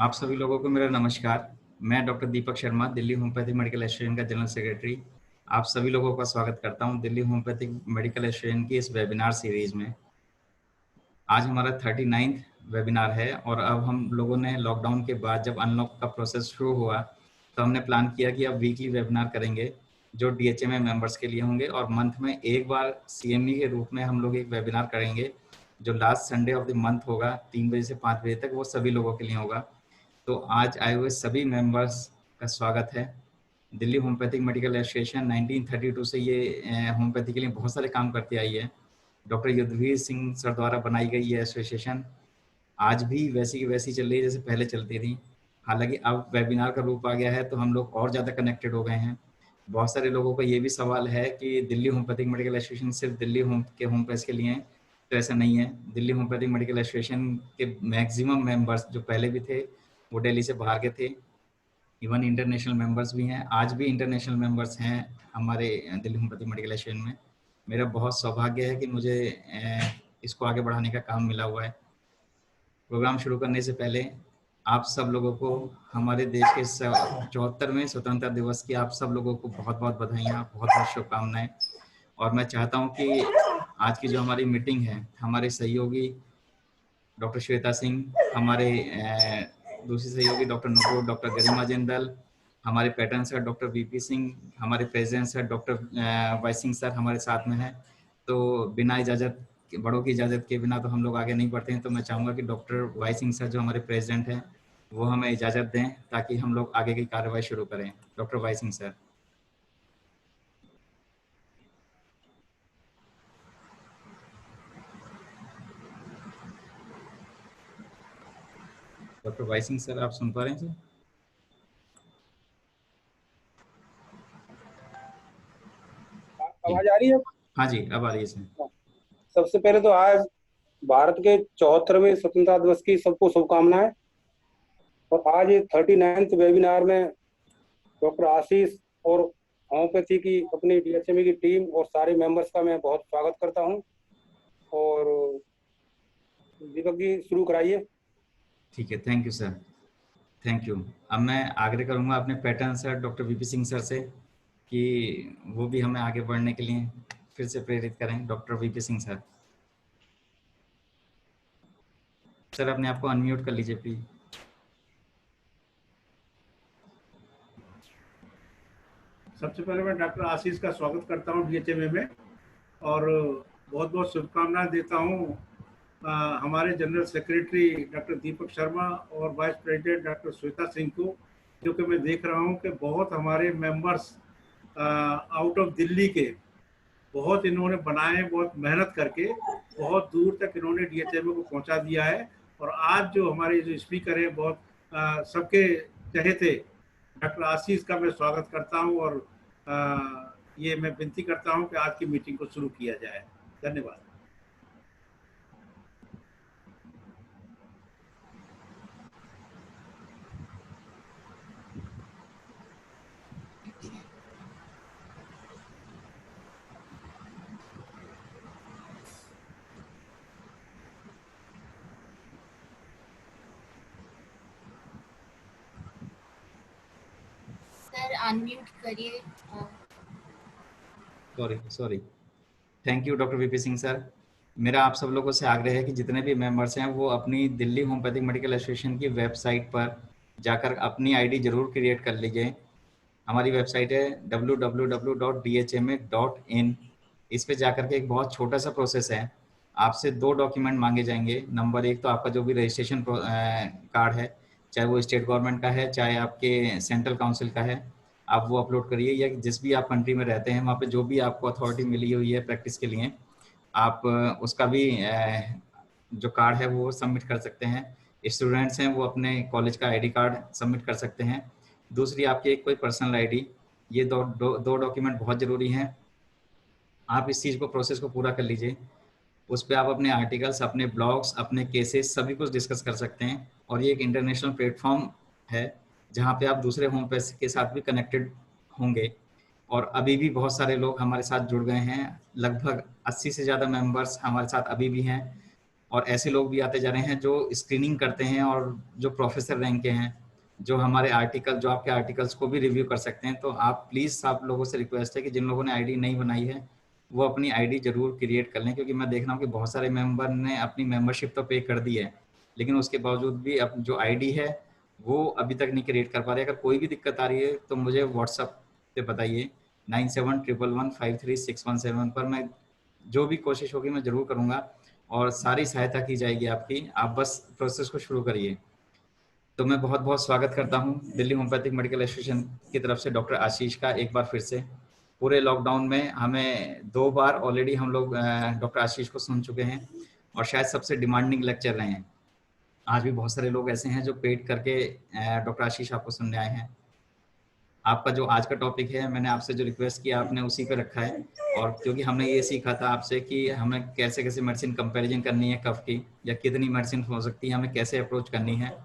आप सभी लोगों को मेरा नमस्कार। मैं doctor Deepak Sharma, Delhi homeopathic medical association का जनरल सेक्रेटरी। आप सभी लोगों का स्वागत करता हूं दिल्ली होम्योपैथिक मेडिकल एसोसिएशन की इस वेबिनार सीरीज में। आज हमारा 39वां वेबिनार है और अब हम लोगों ने लॉकडाउन के बाद जब अनलॉक का प्रोसेस शुरू हुआ तो हमने प्लान किया कि अब वीकली वेबिनार करेंगे जो डीएचएमए मेंबर्स के लिए होंगे और मंथ में एक बार सीएमई के रूप में हम लोग एक वेबिनार करेंगे जो last Sunday off the month होगा 3 बजे से 5 बजे तक। वो सभी लोगों के लिए होगा। तो आज आए हुए सभी मेंबर्स का स्वागत है। दिल्ली होम्योपैथिक मेडिकल एसोसिएशन 1932 से ये होम्योपैथी के लिए बहुत सारे काम करती आई है। डॉक्टर युद्धवीर सिंह सर द्वारा बनाई गई ये एसोसिएशन आज भी वैसी की वैसी चल रही है जैसे पहले चलती थी। हालांकि अब वेबिनार का रूप आ गया है तो हम लोग और ज़्यादा कनेक्टेड हो गए हैं। बहुत सारे लोगों का ये भी सवाल है कि दिल्ली होम्योपैथिक मेडिकल एसोसिएशन सिर्फ दिल्ली होम्योपैथ के लिए है, तो ऐसा नहीं है। दिल्ली होम्योपैथिक मेडिकल एसोसिएशन के मैक्सिमम मेंबर्स जो पहले भी थे वो दिल्ली से बाहर के थे। इवन इंटरनेशनल मेंबर्स भी हैं, आज भी इंटरनेशनल मेंबर्स हैं हमारे दिल्ली होम्योपैथिक मेडिकल एसोसिएशन में। मेरा बहुत सौभाग्य है कि मुझे इसको आगे बढ़ाने का काम मिला हुआ है। प्रोग्राम शुरू करने से पहले आप सब लोगों को हमारे देश के 74वें स्वतंत्रता दिवस की आप सब लोगों को बहुत बहुत बधाइयाँ, बहुत बहुत शुभकामनाएं। और मैं चाहता हूं कि आज की जो हमारी मीटिंग है, हमारे सहयोगी डॉक्टर श्वेता सिंह, हमारे दूसरी सहयोगी डॉक्टर नुपुर, डॉक्टर गरिमा जिंदल, हमारे patron sir doctor VP Singh, हमारे president sir doctor Y Singh sir हमारे साथ में है। तो बिना इजाज़त, बड़ों की इजाज़त के बिना तो हम लोग आगे नहीं बढ़ते हैं। तो मैं चाहूँगा कि डॉक्टर वाई सिंह सर जो हमारे प्रेसिडेंट हैं वो हमें इजाज़त दें ताकि हम लोग आगे की कार्रवाई शुरू करें। Doctor Y Singh sir. Doctor Y Singh sir, आप सुन पा रहे हैं सर? जी आवाज आ रही है? हाँ जी, अब आ रही है सर। सबसे पहले तो आज भारत के 74वें स्वतंत्रता दिवस की सबको शुभकामनाएं। और आज ये 39th वेबिनार में डॉक्टर आशीष और होम्योपैथी की अपनी डीएचएमई की टीम और सारे मेंबर्स का मैं बहुत स्वागत करता हूं। और दीपक जी शुरू कराइए। ठीक है, thank you sir, thank you. अब मैं आग्रह करूंगा अपने pattern sir doctor VP Singh sir से कि वो भी हमें आगे बढ़ने के लिए फिर से प्रेरित करें। Doctor VP Singh sir, sir अपने आप को अनम्यूट कर लीजिए प्लीज। सबसे पहले मैं डॉक्टर आशीष का स्वागत करता हूं डीएचएमए में और बहुत बहुत शुभकामनाएं देता हूं हमारे general secretary doctor Deepak Sharma और vice president doctor Shweta Singh को, जो कि मैं देख रहा हूं कि बहुत हमारे मेंबर्स आउट ऑफ दिल्ली के बहुत इन्होंने बनाए, बहुत मेहनत करके बहुत दूर तक इन्होंने डीएचएमए को पहुंचा दिया है। और आज जो हमारे जो स्पीकर हैं बहुत सबके चहेते डॉक्टर आशीष का मैं स्वागत करता हूं और ये मैं विनती करता हूं कि आज की मीटिंग को शुरू किया जाए। धन्यवाद। सर अनम्यूट करिए। Sorry. Thank you doctor VP Singh sir. मेरा आप सब लोगों से आग्रह है कि जितने भी मेंबर्स हैं वो अपनी दिल्ली होम्योपैथिक मेडिकल एसोसिएशन की वेबसाइट पर जाकर अपनी आईडी जरूर क्रिएट कर लीजिए। हमारी वेबसाइट है www.dhma.in। इस पे जाकर के एक बहुत छोटा सा प्रोसेस है। आपसे 2 डॉक्यूमेंट मांगे जाएंगे। नंबर 1 तो आपका जो भी रजिस्ट्रेशन कार्ड है, चाहे वो स्टेट गवर्नमेंट का है चाहे आपके सेंट्रल काउंसिल का है, आप वो अपलोड करिए। या जिस भी आप कंट्री में रहते हैं वहाँ पे जो भी आपको अथॉरिटी मिली हुई है प्रैक्टिस के लिए, आप उसका भी जो कार्ड है वो सबमिट कर सकते हैं। स्टूडेंट्स हैं वो अपने कॉलेज का आईडी कार्ड सबमिट कर सकते हैं। दूसरी आपकी एक कोई पर्सनल आईडी। ये दो डॉक्यूमेंट बहुत ज़रूरी हैं। आप इस चीज़ को प्रोसेस को पूरा कर लीजिए। उस पर आप अपने आर्टिकल्स, अपने ब्लॉग्स, अपने केसेस सभी कुछ डिस्कस कर सकते हैं। और ये एक इंटरनेशनल प्लेटफॉर्म है जहाँ पे आप दूसरे होम पेज के साथ भी कनेक्टेड होंगे। और अभी भी बहुत सारे लोग हमारे साथ जुड़ गए हैं। लगभग 80 से ज़्यादा मेंबर्स हमारे साथ अभी भी हैं। और ऐसे लोग भी आते जा रहे हैं जो स्क्रीनिंग करते हैं और जो प्रोफेसर रैंक के हैं, जो हमारे आर्टिकल, जो आपके आर्टिकल्स को भी रिव्यू कर सकते हैं। तो आप प्लीज़, आप लोगों से रिक्वेस्ट है कि जिन लोगों ने आईडी नहीं बनाई है वो अपनी आईडी जरूर क्रिएट कर लें, क्योंकि मैं देख रहा हूँ कि बहुत सारे मेंबर ने अपनी मेंबरशिप तो पे कर दी है, लेकिन उसके बावजूद भी अब जो आईडी है वो अभी तक नहीं क्रिएट कर पा रहे। अगर कोई भी दिक्कत आ रही है तो मुझे व्हाट्सअप पे बताइए 9711153617 पर। मैं जो भी कोशिश होगी मैं ज़रूर करूँगा और सारी सहायता की जाएगी आपकी। आप बस प्रोसेस को शुरू करिए। तो मैं बहुत बहुत स्वागत करता हूँ दिल्ली होम्योपैथिक मेडिकल एसोसिएशन की तरफ से डॉक्टर आशीष का एक बार फिर से। पूरे लॉकडाउन में हमें 2 बार ऑलरेडी हम लोग डॉक्टर आशीष को सुन चुके हैं और शायद सबसे डिमांडिंग लेक्चर रहे हैं। आज भी बहुत सारे लोग ऐसे हैं जो पेड करके डॉक्टर आशीष आपको सुनने आए हैं। आपका जो आज का टॉपिक है, मैंने आपसे जो रिक्वेस्ट किया आपने उसी पे रखा है, और क्योंकि हमने ये सीखा था आपसे कि हमें कैसे कैसे मेडिसिन कंपैरिजन करनी है कफ की, या कितनी मेडिसिन हो सकती है, हमें कैसे अप्रोच करनी है।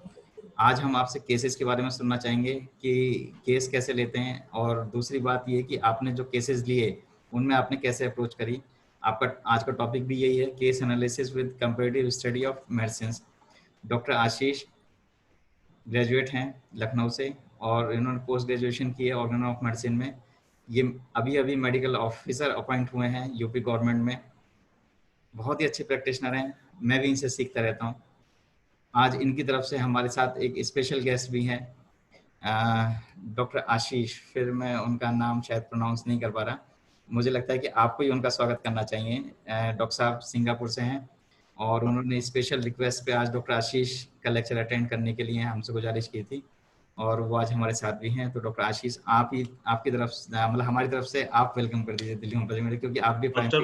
आज हम आपसे केसेस के बारे में सुनना चाहेंगे कि केस कैसे लेते हैं, और दूसरी बात ये कि आपने जो केसेस लिए उनमें आपने कैसे अप्रोच करी। आपका आज का टॉपिक भी यही है, case analysis with comparative study of medicine. Doctor Ashish graduate हैं लखनऊ से और इन्होंने पोस्ट ग्रेजुएशन की है ऑर्गन ऑफ मेडिसिन में। ये अभी अभी मेडिकल ऑफिसर अपॉइंट हुए हैं यूपी गवर्नमेंट में। बहुत ही अच्छे प्रैक्टिशनर हैं, मैं भी इनसे सीखता रहता हूँ। आज इनकी तरफ से हमारे साथ एक स्पेशल गेस्ट भी हैं, डॉक्टर आशीष, फिर मैं उनका नाम शायद प्रोनाउंस नहीं कर पा रहा। मुझे लगता है कि आपको ही उनका स्वागत करना चाहिए। डॉक्टर साहब सिंगापुर से हैं और उन्होंने स्पेशल रिक्वेस्ट पे आज डॉक्टर आशीष का लेक्चर अटेंड करने के लिए हमसे गुजारिश की थी, और वो आज हमारे साथ भी हैं। तो डॉक्टर आशीष, आप ही, आपकी तरफ मतलब हमारी तरफ से आप वेलकम कर दीजिए दिल्ली होम्योपैथी में, क्योंकि आप भी doctor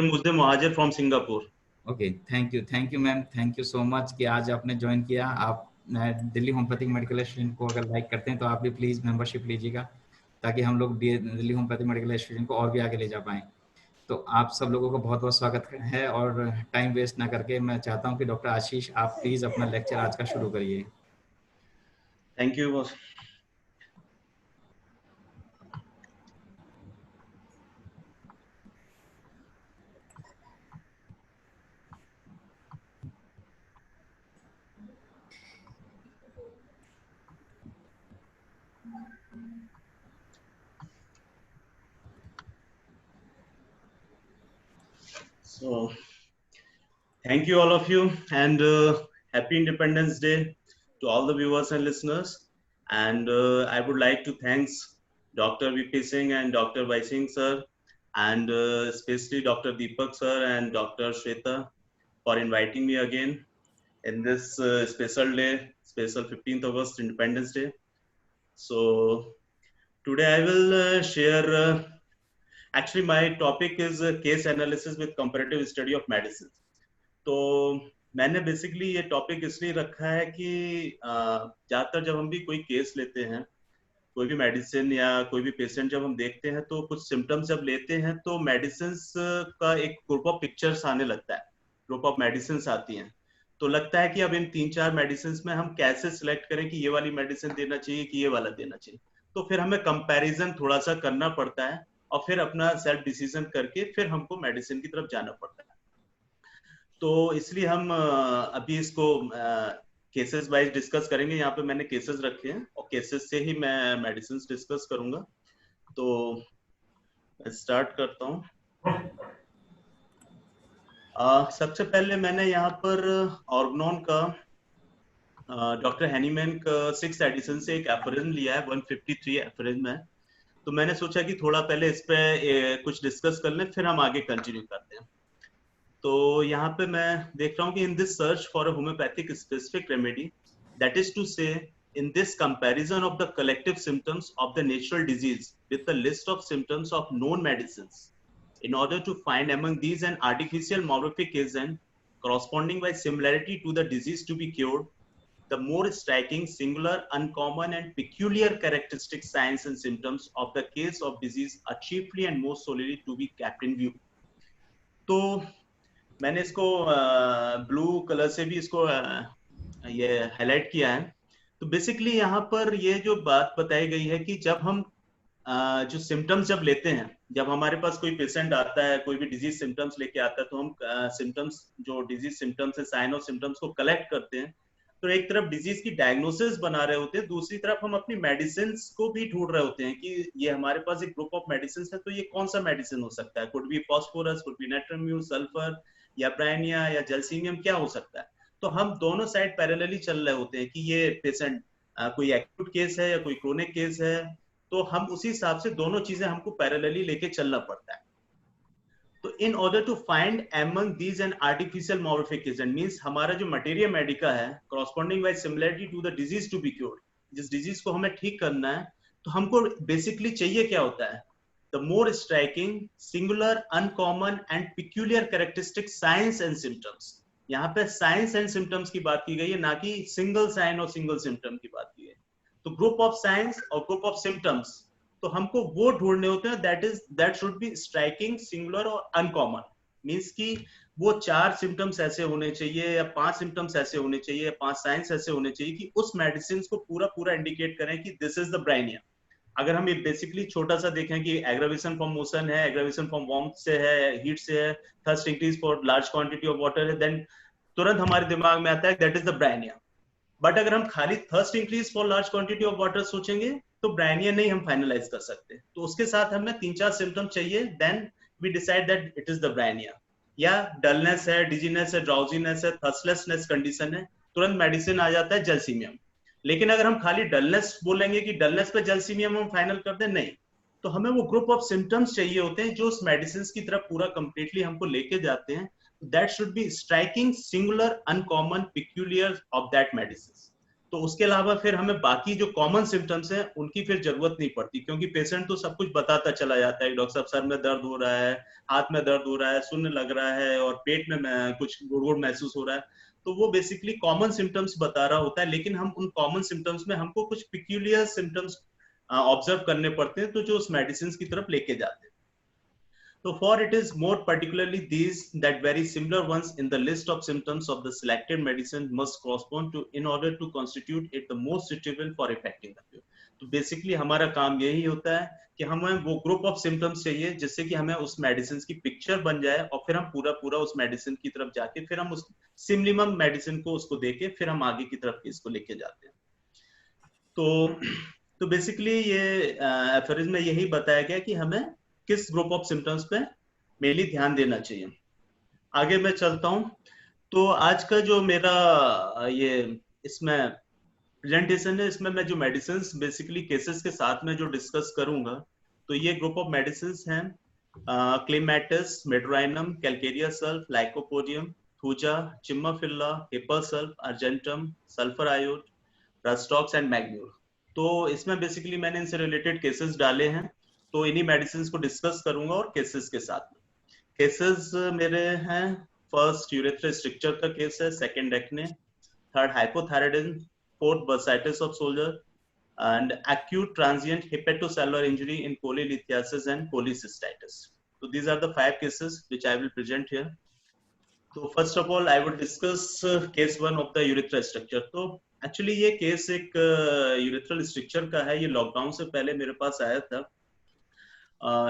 Mujde Muhajir from Singapore. Okay, thank you ma'am, thank you so much कि आज आपने ज्वाइन किया। आप दिल्ली होम्योपैथिक मेडिकल एसोसिएशन को अगर लाइक करते हैं तो आप भी प्लीज़ मेंबरशिप लीजिएगा, ताकि हम लोग दिल्ली होम्योपैथिक मेडिकल एसोसिएशन को और भी आगे ले जा पाएँ। तो आप सब लोगों को बहुत बहुत स्वागत है, और टाइम वेस्ट ना करके मैं चाहता हूं कि डॉक्टर आशीष आप प्लीज अपना लेक्चर आज का शुरू करिए। Thank you boss. So, thank you all of you, and happy Independence Day to all the viewers and listeners. And I would like to thanks Dr. VP Singh and Dr. Vai Singh sir, and especially Dr. Deepak sir and Dr. Shweta for inviting me again in this special day, special 15th August Independence Day. So today I will share actually my topic is case analysis with comparative study of medicine. तो मैंने basically ये topic इसलिए रखा है कि ज्यादातर जब हम भी कोई केस लेते हैं, कोई भी मेडिसिन या कोई भी पेशेंट जब हम देखते हैं तो कुछ सिम्टम्स जब लेते हैं तो मेडिसिन का एक ग्रुप ऑफ पिक्चर्स आने लगता है, ग्रुप ऑफ मेडिसिन आती हैं। तो लगता है कि अब इन 3-4 मेडिसिन में हम कैसे सिलेक्ट करें कि ये वाली मेडिसिन देना चाहिए कि ये वाला देना चाहिए। तो फिर हमें कंपैरिजन थोड़ा सा करना पड़ता है और फिर अपना सेल्फ डिसीजन करके फिर हमको मेडिसिन की तरफ जाना पड़ता है। तो इसलिए हम अभी इसको केसेस वाइज डिस्कस करेंगे। यहाँ पे मैंने केसेस रखे हैं और केसेस से ही मैं मेडिसिन डिस्कस करूंगा। तो स्टार्ट करता हूँ। सबसे पहले मैंने यहाँ पर ऑर्गनॉन का डॉक्टर हैनीमैन का 6th एडिशन से एक एफरेन लिया है, 153 एफरेन में। तो मैंने सोचा कि थोड़ा पहले इस पे कुछ डिस्कस कर लें, फिर हम आगे कंटिन्यू करते हैं। तो यहाँ पे मैं देख रहा हूँ कि in this search for a homeopathic specific remedy, that is to say in this comparison of the collective symptoms of the natural disease with the list of symptoms of known medicines, in order to find among these an artificial morphic agent corresponding by similarity to the disease to be cured, the more striking, singular, uncommon and peculiar characteristic signs and symptoms of the case of disease are chiefly and most solely to be kept in view. तो मैंने इसको blue colour से भी इसको ये highlight किया है। तो बेसिकली यहाँ पर ये जो बात बताई गई है कि जब हम जो सिम्टम्स जब लेते हैं, जब हमारे पास कोई पेशेंट आता है, कोई भी डिजीज सिम्टम्स लेके आता है, तो हम सिम्टम्स, जो डिजीज सिम्टम्स है, साइन और सिम्टम्स को कलेक्ट करते हैं। तो एक तरफ डिजीज की डायग्नोसिस बना रहे होते हैं, दूसरी तरफ हम अपनी मेडिसिन को भी ढूंढ रहे होते हैं कि ये हमारे पास एक ग्रुप ऑफ मेडिसिन है, तो ये कौन सा मेडिसिन हो सकता है। Could be phosphorus, could be नाइट्रोम्यू, सल्फर या ब्रायनिया या जैल्सीनियम, क्या हो सकता है। तो हम दोनों साइड पैरेलली चल रहे होते हैं कि ये पेशेंट कोई एक्यूट केस है या कोई क्रोनिक केस है, तो हम उसी हिसाब से दोनों चीजें हमको पैरेलली लेके चलना पड़ता है। तो in order to find among these an artificial modification, means हमारा जो मटेरिया मेडिका है corresponding by similarity to the disease to be cured, जिस डिजीज को हमें ठीक करना है, तो हमको बेसिकली चाहिए क्या होता है, the more striking, singular, uncommon and peculiar characteristic science and symptoms. यहाँ पे साइंस एंड सिम्टम्स की बात की गई है, ना कि सिंगल साइन और सिंगल सिम्टम की बात की है। तो ग्रुप ऑफ साइंस और ग्रुप ऑफ सिम्टम्स, तो हमको वो ढूंढने होते हैं that should be striking, singular और अनकॉमन। मींस कि वो 4 सिम्टम्स ऐसे होने चाहिए या 5 सिम्टम्स ऐसे होने चाहिए या 5 साइंस ऐसे होने चाहिए कि उस मेडिसिन को पूरा इंडिकेट करें कि दिस इज द ब्राइनिया। अगर हम ये बेसिकली छोटा सा देखें कि एग्रावेशन फ्रॉम मोशन है, एग्रावेशन फ्रॉम वार्मथ से है, हीट से है, thirst increase for large quantity of water है, देन तुरंत हमारे दिमाग में आता है that is the Bryonia. But अगर हम खाली thirst increase for large quantity of water सोचेंगे तो ब्राइनिया नहीं हम फाइनलाइज कर सकते। तो उसके साथ हमें 3-4 सिम्टम चाहिए, then we decide that it is the Bryonia. या डलनेस है, डिजीनेस है, ड्राउजीनेस है, थर्स्टलेसनेस कंडीशन है, तुरंत मेडिसिन आ जाता है जैल्सीमियम। लेकिन अगर हम खाली डलनेस बोलेंगे कि डलनेस पे जैल्सीमियम हम फाइनल कर दें, नहीं। तो हमें वो ग्रुप ऑफ सिम्टम्स चाहिए होते हैं जो उस मेडिसिन की तरफ पूरा कंप्लीटली हमको लेके जाते हैं। That should be striking, singular, uncommon, peculiar of that medicine. तो उसके अलावा फिर हमें बाकी जो कॉमन सिम्टम्स हैं उनकी फिर जरूरत नहीं पड़ती, क्योंकि पेशेंट तो सब कुछ बताता चला जाता है, डॉक्टर साहब सर में दर्द हो रहा है, हाथ में दर्द हो रहा है, सुन्न लग रहा है और पेट में कुछ गुड़गुड़ महसूस हो रहा है। तो वो बेसिकली कॉमन सिम्टम्स बता रहा होता है, लेकिन हम उन कॉमन सिम्टम्स में हमको कुछ पिक्यूलियर सिम्टम्स ऑब्जर्व करने पड़ते हैं, तो जो उस मेडिसिन की तरफ लेके जाते हैं। So for it is more particularly these that very similar ones in the list of symptoms of the selected medicine must correspond to in order to constitute it the most suitable for effecting the cure. तो basically हमारा काम यही होता है कि हमें वो group of symptoms चाहिए जिससे कि हमें उस मेडिसिन की पिक्चर बन जाए और फिर हम पूरा उस मेडिसिन की तरफ जाके फिर हम उस सिमिलम मेडिसिन को उसको देके फिर हम आगे की तरफ इसको लेके जाते हैं। तो बेसिकली ये एफरिज में यही बताया गया कि हमें किस ग्रुप ऑफ सिम्टम्स पे मेनली ध्यान देना चाहिए। आगे मैं चलता हूं। तो आज का जो मेरा ये इसमें प्रेजेंटेशन है, इसमें मैं जो मेडिसिन बेसिकली केसेस के साथ में जो डिस्कस करूंगा, तो ये ग्रुप ऑफ मेडिसिन हैं clematis, medorrhinum, calcarea sulph, lycopodium, thuja, chimaphila, hepar sulph, argentum, sulphur iod, rhus tox and मैग्न्यूर। तो इसमें बेसिकली मैंने इनसे रिलेटेड केसेस डाले हैं, तो इन्हीं मेडिसिन को डिस्कस करूंगा और केसेस के साथ में। केसेस मेरे हैं, फर्स्ट यूरेथ्रा स्ट्रक्चर का केस है, second acne, third hypothyroidism, fourth bursitis of shoulder and acute transient hepatocellular injury in cholelithiasis and cholecystitis. तो these are the 5 cases which I will present here. तो first of all I will discuss case 1 of the urethra stricture. तो actually ये case एक urethral stricture का है। ये lockdown से पहले मेरे पास आया था।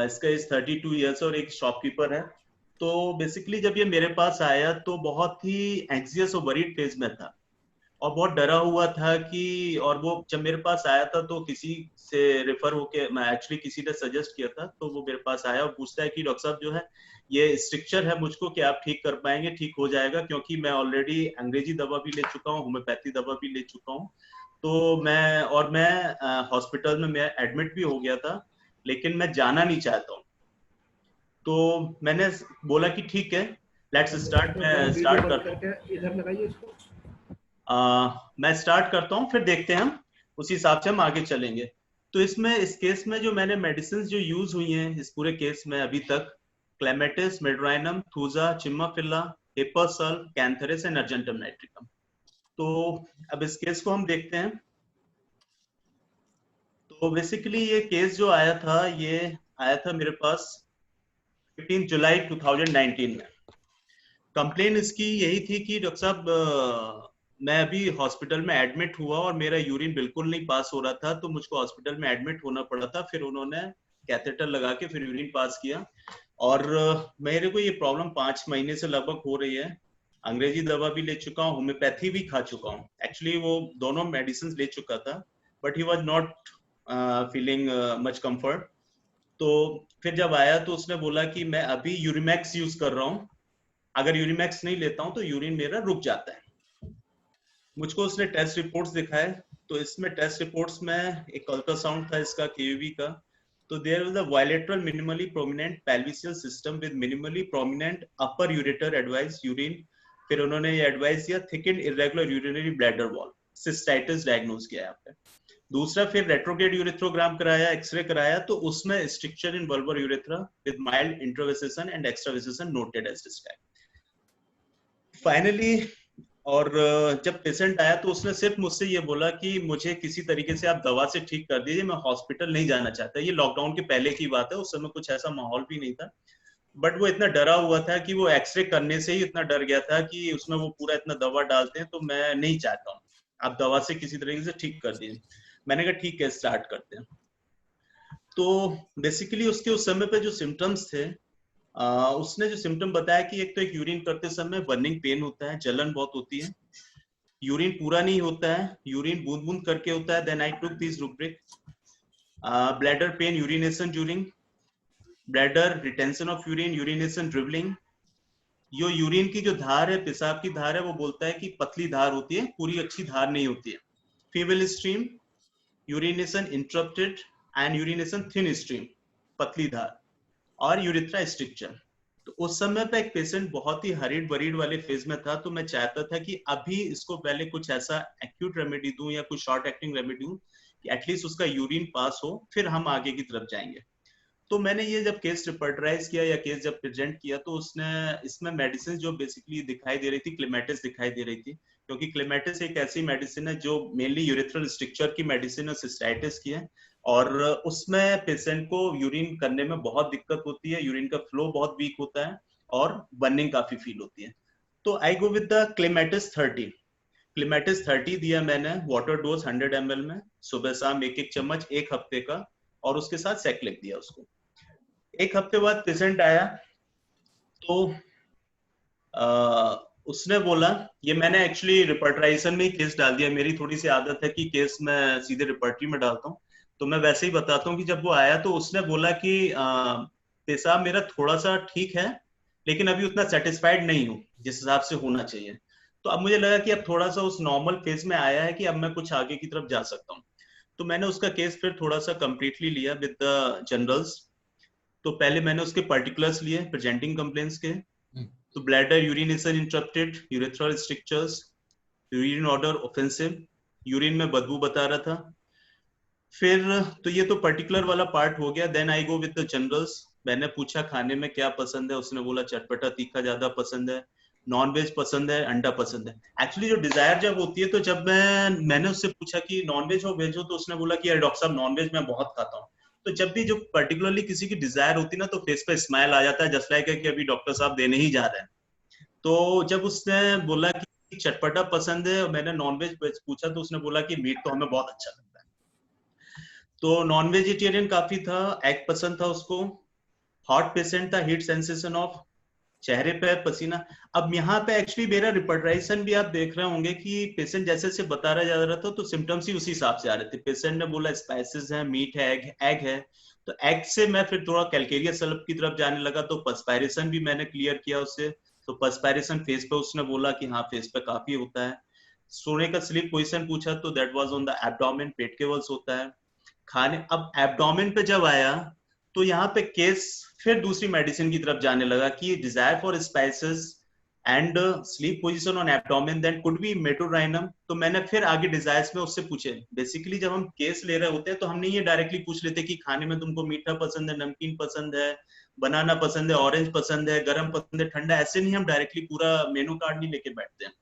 इसका एज 32 ईयर्स और एक शॉपकीपर है। तो बेसिकली जब ये मेरे पास आया तो बहुत ही एंग्जियस और वरीड फेज में था और बहुत डरा हुआ था कि, और वो जब मेरे पास आया था तो किसी से रेफर होके, मैं एक्चुअली किसी ने सजेस्ट किया था, तो वो मेरे पास आया और पूछता है कि डॉक्टर साहब जो है ये स्ट्रक्चर है मुझको, क्या आप ठीक कर पाएंगे, ठीक हो जाएगा, क्योंकि मैं ऑलरेडी अंग्रेजी दवा भी ले चुका हूँ, होम्योपैथी दवा भी ले चुका हूँ। तो मैं हॉस्पिटल में मैं एडमिट भी हो गया था, लेकिन मैं जाना नहीं चाहता हूँ। तो मैंने बोला कि ठीक है, लेट्स स्टार्ट। मैं स्टार्ट करता हूँ, फिर देखते हैं हम उसी हिसाब से हम आगे चलेंगे। तो इसमें इस केस में जो मैंने मेडिसिन जो यूज हुई हैं इस पूरे केस में अभी तक, clematis, medorrhinum, thuja, chimaphila, hepar sulph, cantharis and argentum nitricum. तो अब इस केस को हम देखते हैं। तो बेसिकली ये केस जो आया था, ये आया था मेरे पास 15 जुलाई 2019 में। कंप्लेन इसकी यही थी कि डॉक्टर साहब मैं अभी हॉस्पिटल में एडमिट हुआ और मेरा यूरिन बिल्कुल नहीं पास हो रहा था, तो मुझको हॉस्पिटल में एडमिट होना पड़ा था। फिर उन्होंने कैथेटर लगा के फिर यूरिन पास किया, और मेरे को ये प्रॉब्लम 5 महीने से लगभग हो रही है। अंग्रेजी दवा भी ले चुका हूँ, होम्योपैथी भी खा चुका हूँ। एक्चुअली वो दोनों मेडिसिन ले चुका था, but he was not feeling much comfort. तो फिर जब आया तो उसने बोला कि मैं अभी यूरिमैक्स यूज कर रहा हूँ, अगर यूरिमैक्स नहीं लेता हूँ तो यूरिन मेरा रुक जाता है। मुझको उसने टेस्ट रिपोर्ट्स दिखाए, तो इसमें टेस्ट रिपोर्ट्स में एक अल्ट्रासाउंड था इसका, केयूवी का। तो there was a bilateral minimally prominent pelvicalyceal system with minimally prominent upper ureter advise urine. फिर उन्होंने ये एडवाइस दिया thick and irregular urinary bladder wall, cystitis diagnose किया यहाँ पे। दूसरा फिर रेट्रोग्रेड यूरेथ्रोग्राम कराया, एक्सरे कराया, तो उसमें stricture in bulbar urethra with mild intravasation and extravasation noted as described. Finally, और जब पेशेंट आया तो उसने सिर्फ मुझसे ये बोला कि मुझे किसी तरीके से आप दवा से ठीक कर दीजिए, मैं हॉस्पिटल नहीं जाना चाहता। ये लॉकडाउन के पहले की बात है, उस समय कुछ ऐसा माहौल भी नहीं था, बट वो इतना डरा हुआ था कि वो एक्सरे करने से ही इतना डर गया था कि उसमें वो पूरा इतना दवा डालते हैं, तो मैं नहीं चाहता हूँ, आप दवा से किसी तरीके से ठीक कर दीजिए। मैंने कहा ठीक है, स्टार्ट करते हैं। तो बेसिकली उसके उस समय पे जो सिम्टम्स थे, उसने जो सिम्टम बताया कि एक तो एक यूरिन करते समय बर्निंग पेन होता है, जलन बहुत होती है, यूरिन पूरा नहीं होता है, यूरिन बूंद बूंद करके होता है। Then I took this rubric, bladder pain, urination during bladder, retention of urine, urination dribbling. यो यूरिन की जो धार है, पेशाब की धार है, वो बोलता है कि पतली धार होती है, पूरी अच्छी धार नहीं होती है। Feeble stream, urination interrupted and urination thin stream, पतली धार, और यूरिथ्रा स्ट्रिक्चर। तो उस समय पे एक पेशेंट बहुत ही हरीड बरीड वाले फेज में था, तो मैं चाहता था कि अभी इसको पहले कुछ ऐसा एक्यूट रेमेडी दूं या कुछ शॉर्ट एक्टिंग रेमेडी दूं कि एटलीस्ट उसका यूरिन पास हो, फिर हम आगे की तरफ जाएंगे। तो मैंने ये जब केस रिपर्टराइज किया या केस जब प्रेजेंट किया, तो उसने इसमें मेडिसिन जो बेसिकली दिखाई दे रही थी, क्लेमेटिस दिखाई दे रही थी, क्योंकि क्लेमेटिस एक ऐसी मेडिसिन है जो मेनली यूरेथ्रल स्ट्रिक्चर की मेडिसिन है, सिस्टाइटिस की है, और उसमें पेशेंट को यूरिन करने में बहुत दिक्कत होती है, यूरिन का फ्लो बहुत वीक होता है और बर्निंग काफी फील होती है। तो I go with the clematis 30। Clematis 30 दिया मैंने, वाटर डोज 100 ml में, सुबह शाम एक एक चम्मच, 1 हफ्ते का, और उसके साथ सेक्लिक दिया उसको। 1 हफ्ते बाद पेशेंट आया, तो उसने बोला, ये मैंने एक्चुअली रिपर्टराइजेशन में ही केस डाल दिया, मेरी थोड़ी सी आदत है कि केस मैं सीधे रिपर्टरी में डालता हूँ, तो मैं वैसे ही बताता हूँ कि जब वो आया तो उसने बोला कि पेशाब मेरा थोड़ा सा ठीक है, लेकिन अभी उतना सेटिस्फाइड नहीं हूँ जिस हिसाब से होना चाहिए। तो अब मुझे लगा कि अब थोड़ा सा उस नॉर्मल फेज में आया है कि अब मैं कुछ आगे की तरफ जा सकता हूँ। तो मैंने उसका केस फिर थोड़ा सा कंप्लीटली लिया विद द जनरल्स। तो पहले मैंने उसके पर्टिकुलर्स लिए प्रेजेंटिंग कंप्लेंट्स के, तो bladder urination interrupted, urethral strictures, urine order offensive, urine में बदबू बता रहा था। फिर तो ये तो पर्टिकुलर वाला पार्ट हो गया। Then I go with the generals. मैंने पूछा खाने में क्या पसंद है, उसने बोला चटपटा तीखा ज्यादा पसंद है, नॉन वेज पसंद है, अंडा पसंद है। एक्चुअली जो डिजायर जब होती है, तो जब मैंने उससे पूछा कि नॉन वेज हो वेज हो, तो उसने बोला कि यार डॉक्टर साहब नॉन वेज मैं बहुत खाता हूँ। तो जब भी जो पर्टिकुलरली किसी की डिजायर होती है ना, तो फेस पे स्माइल आ जाता है, जस्ट लाइक है कि अभी डॉक्टर साहब देने ही जा रहे हैं। तो जब उसने बोला कि चटपटा पसंद है और मैंने नॉन वेज पूछा, तो उसने बोला कि मीट तो हमें बहुत अच्छा लगता है। तो नॉन वेजिटेरियन काफी था, एग पसंद था उसको, हॉट पेशेंट था, हीट सेंसेशन ऑफ, चेहरे पे पसीना। अब यहाँ पे एक्चुअली मेरा रिपर्टराइजेशन भी आप देख रहे होंगे कि पेशेंट जैसे से बता रहा जा रहा था, तो सिम्टम्स ही उसी हिसाब से आ रहे थे। पेशेंट ने बोला स्पाइसेस है, मीट है, एग है, तो एग से मैं फिर थोड़ा कैलकेरिया सल्फ की तरफ जाने लगा। तो पर्सपायरेशन भी मैंने क्लियर किया उससे, तो पर्सपायरेशन फेस पे उसने बोला कि हाँ फेस पे काफी होता है। सोने का स्लीप पोजीशन पूछा, तो that was on the abdomen, पेट के वल्स होता है। खाने, अब एब्डोमेन पे जब आया, तो यहाँ पे केस फिर दूसरी मेडिसिन की तरफ जाने लगा कि desire for spices and sleep position on abdomen, then could be medorrhinum. तो मैंने फिर आगे डिजायर्स में उससे पूछे। बेसिकली जब हम केस ले रहे होते हैं, तो हम नहीं ये डायरेक्टली पूछ लेते कि खाने में तुमको मीठा पसंद है, नमकीन पसंद है, बनाना पसंद है, ऑरेंज पसंद है, गर्म पसंद है, ठंडा, ऐसे नहीं हम डायरेक्टली पूरा मेनू कार्ड नहीं लेके बैठते हैं।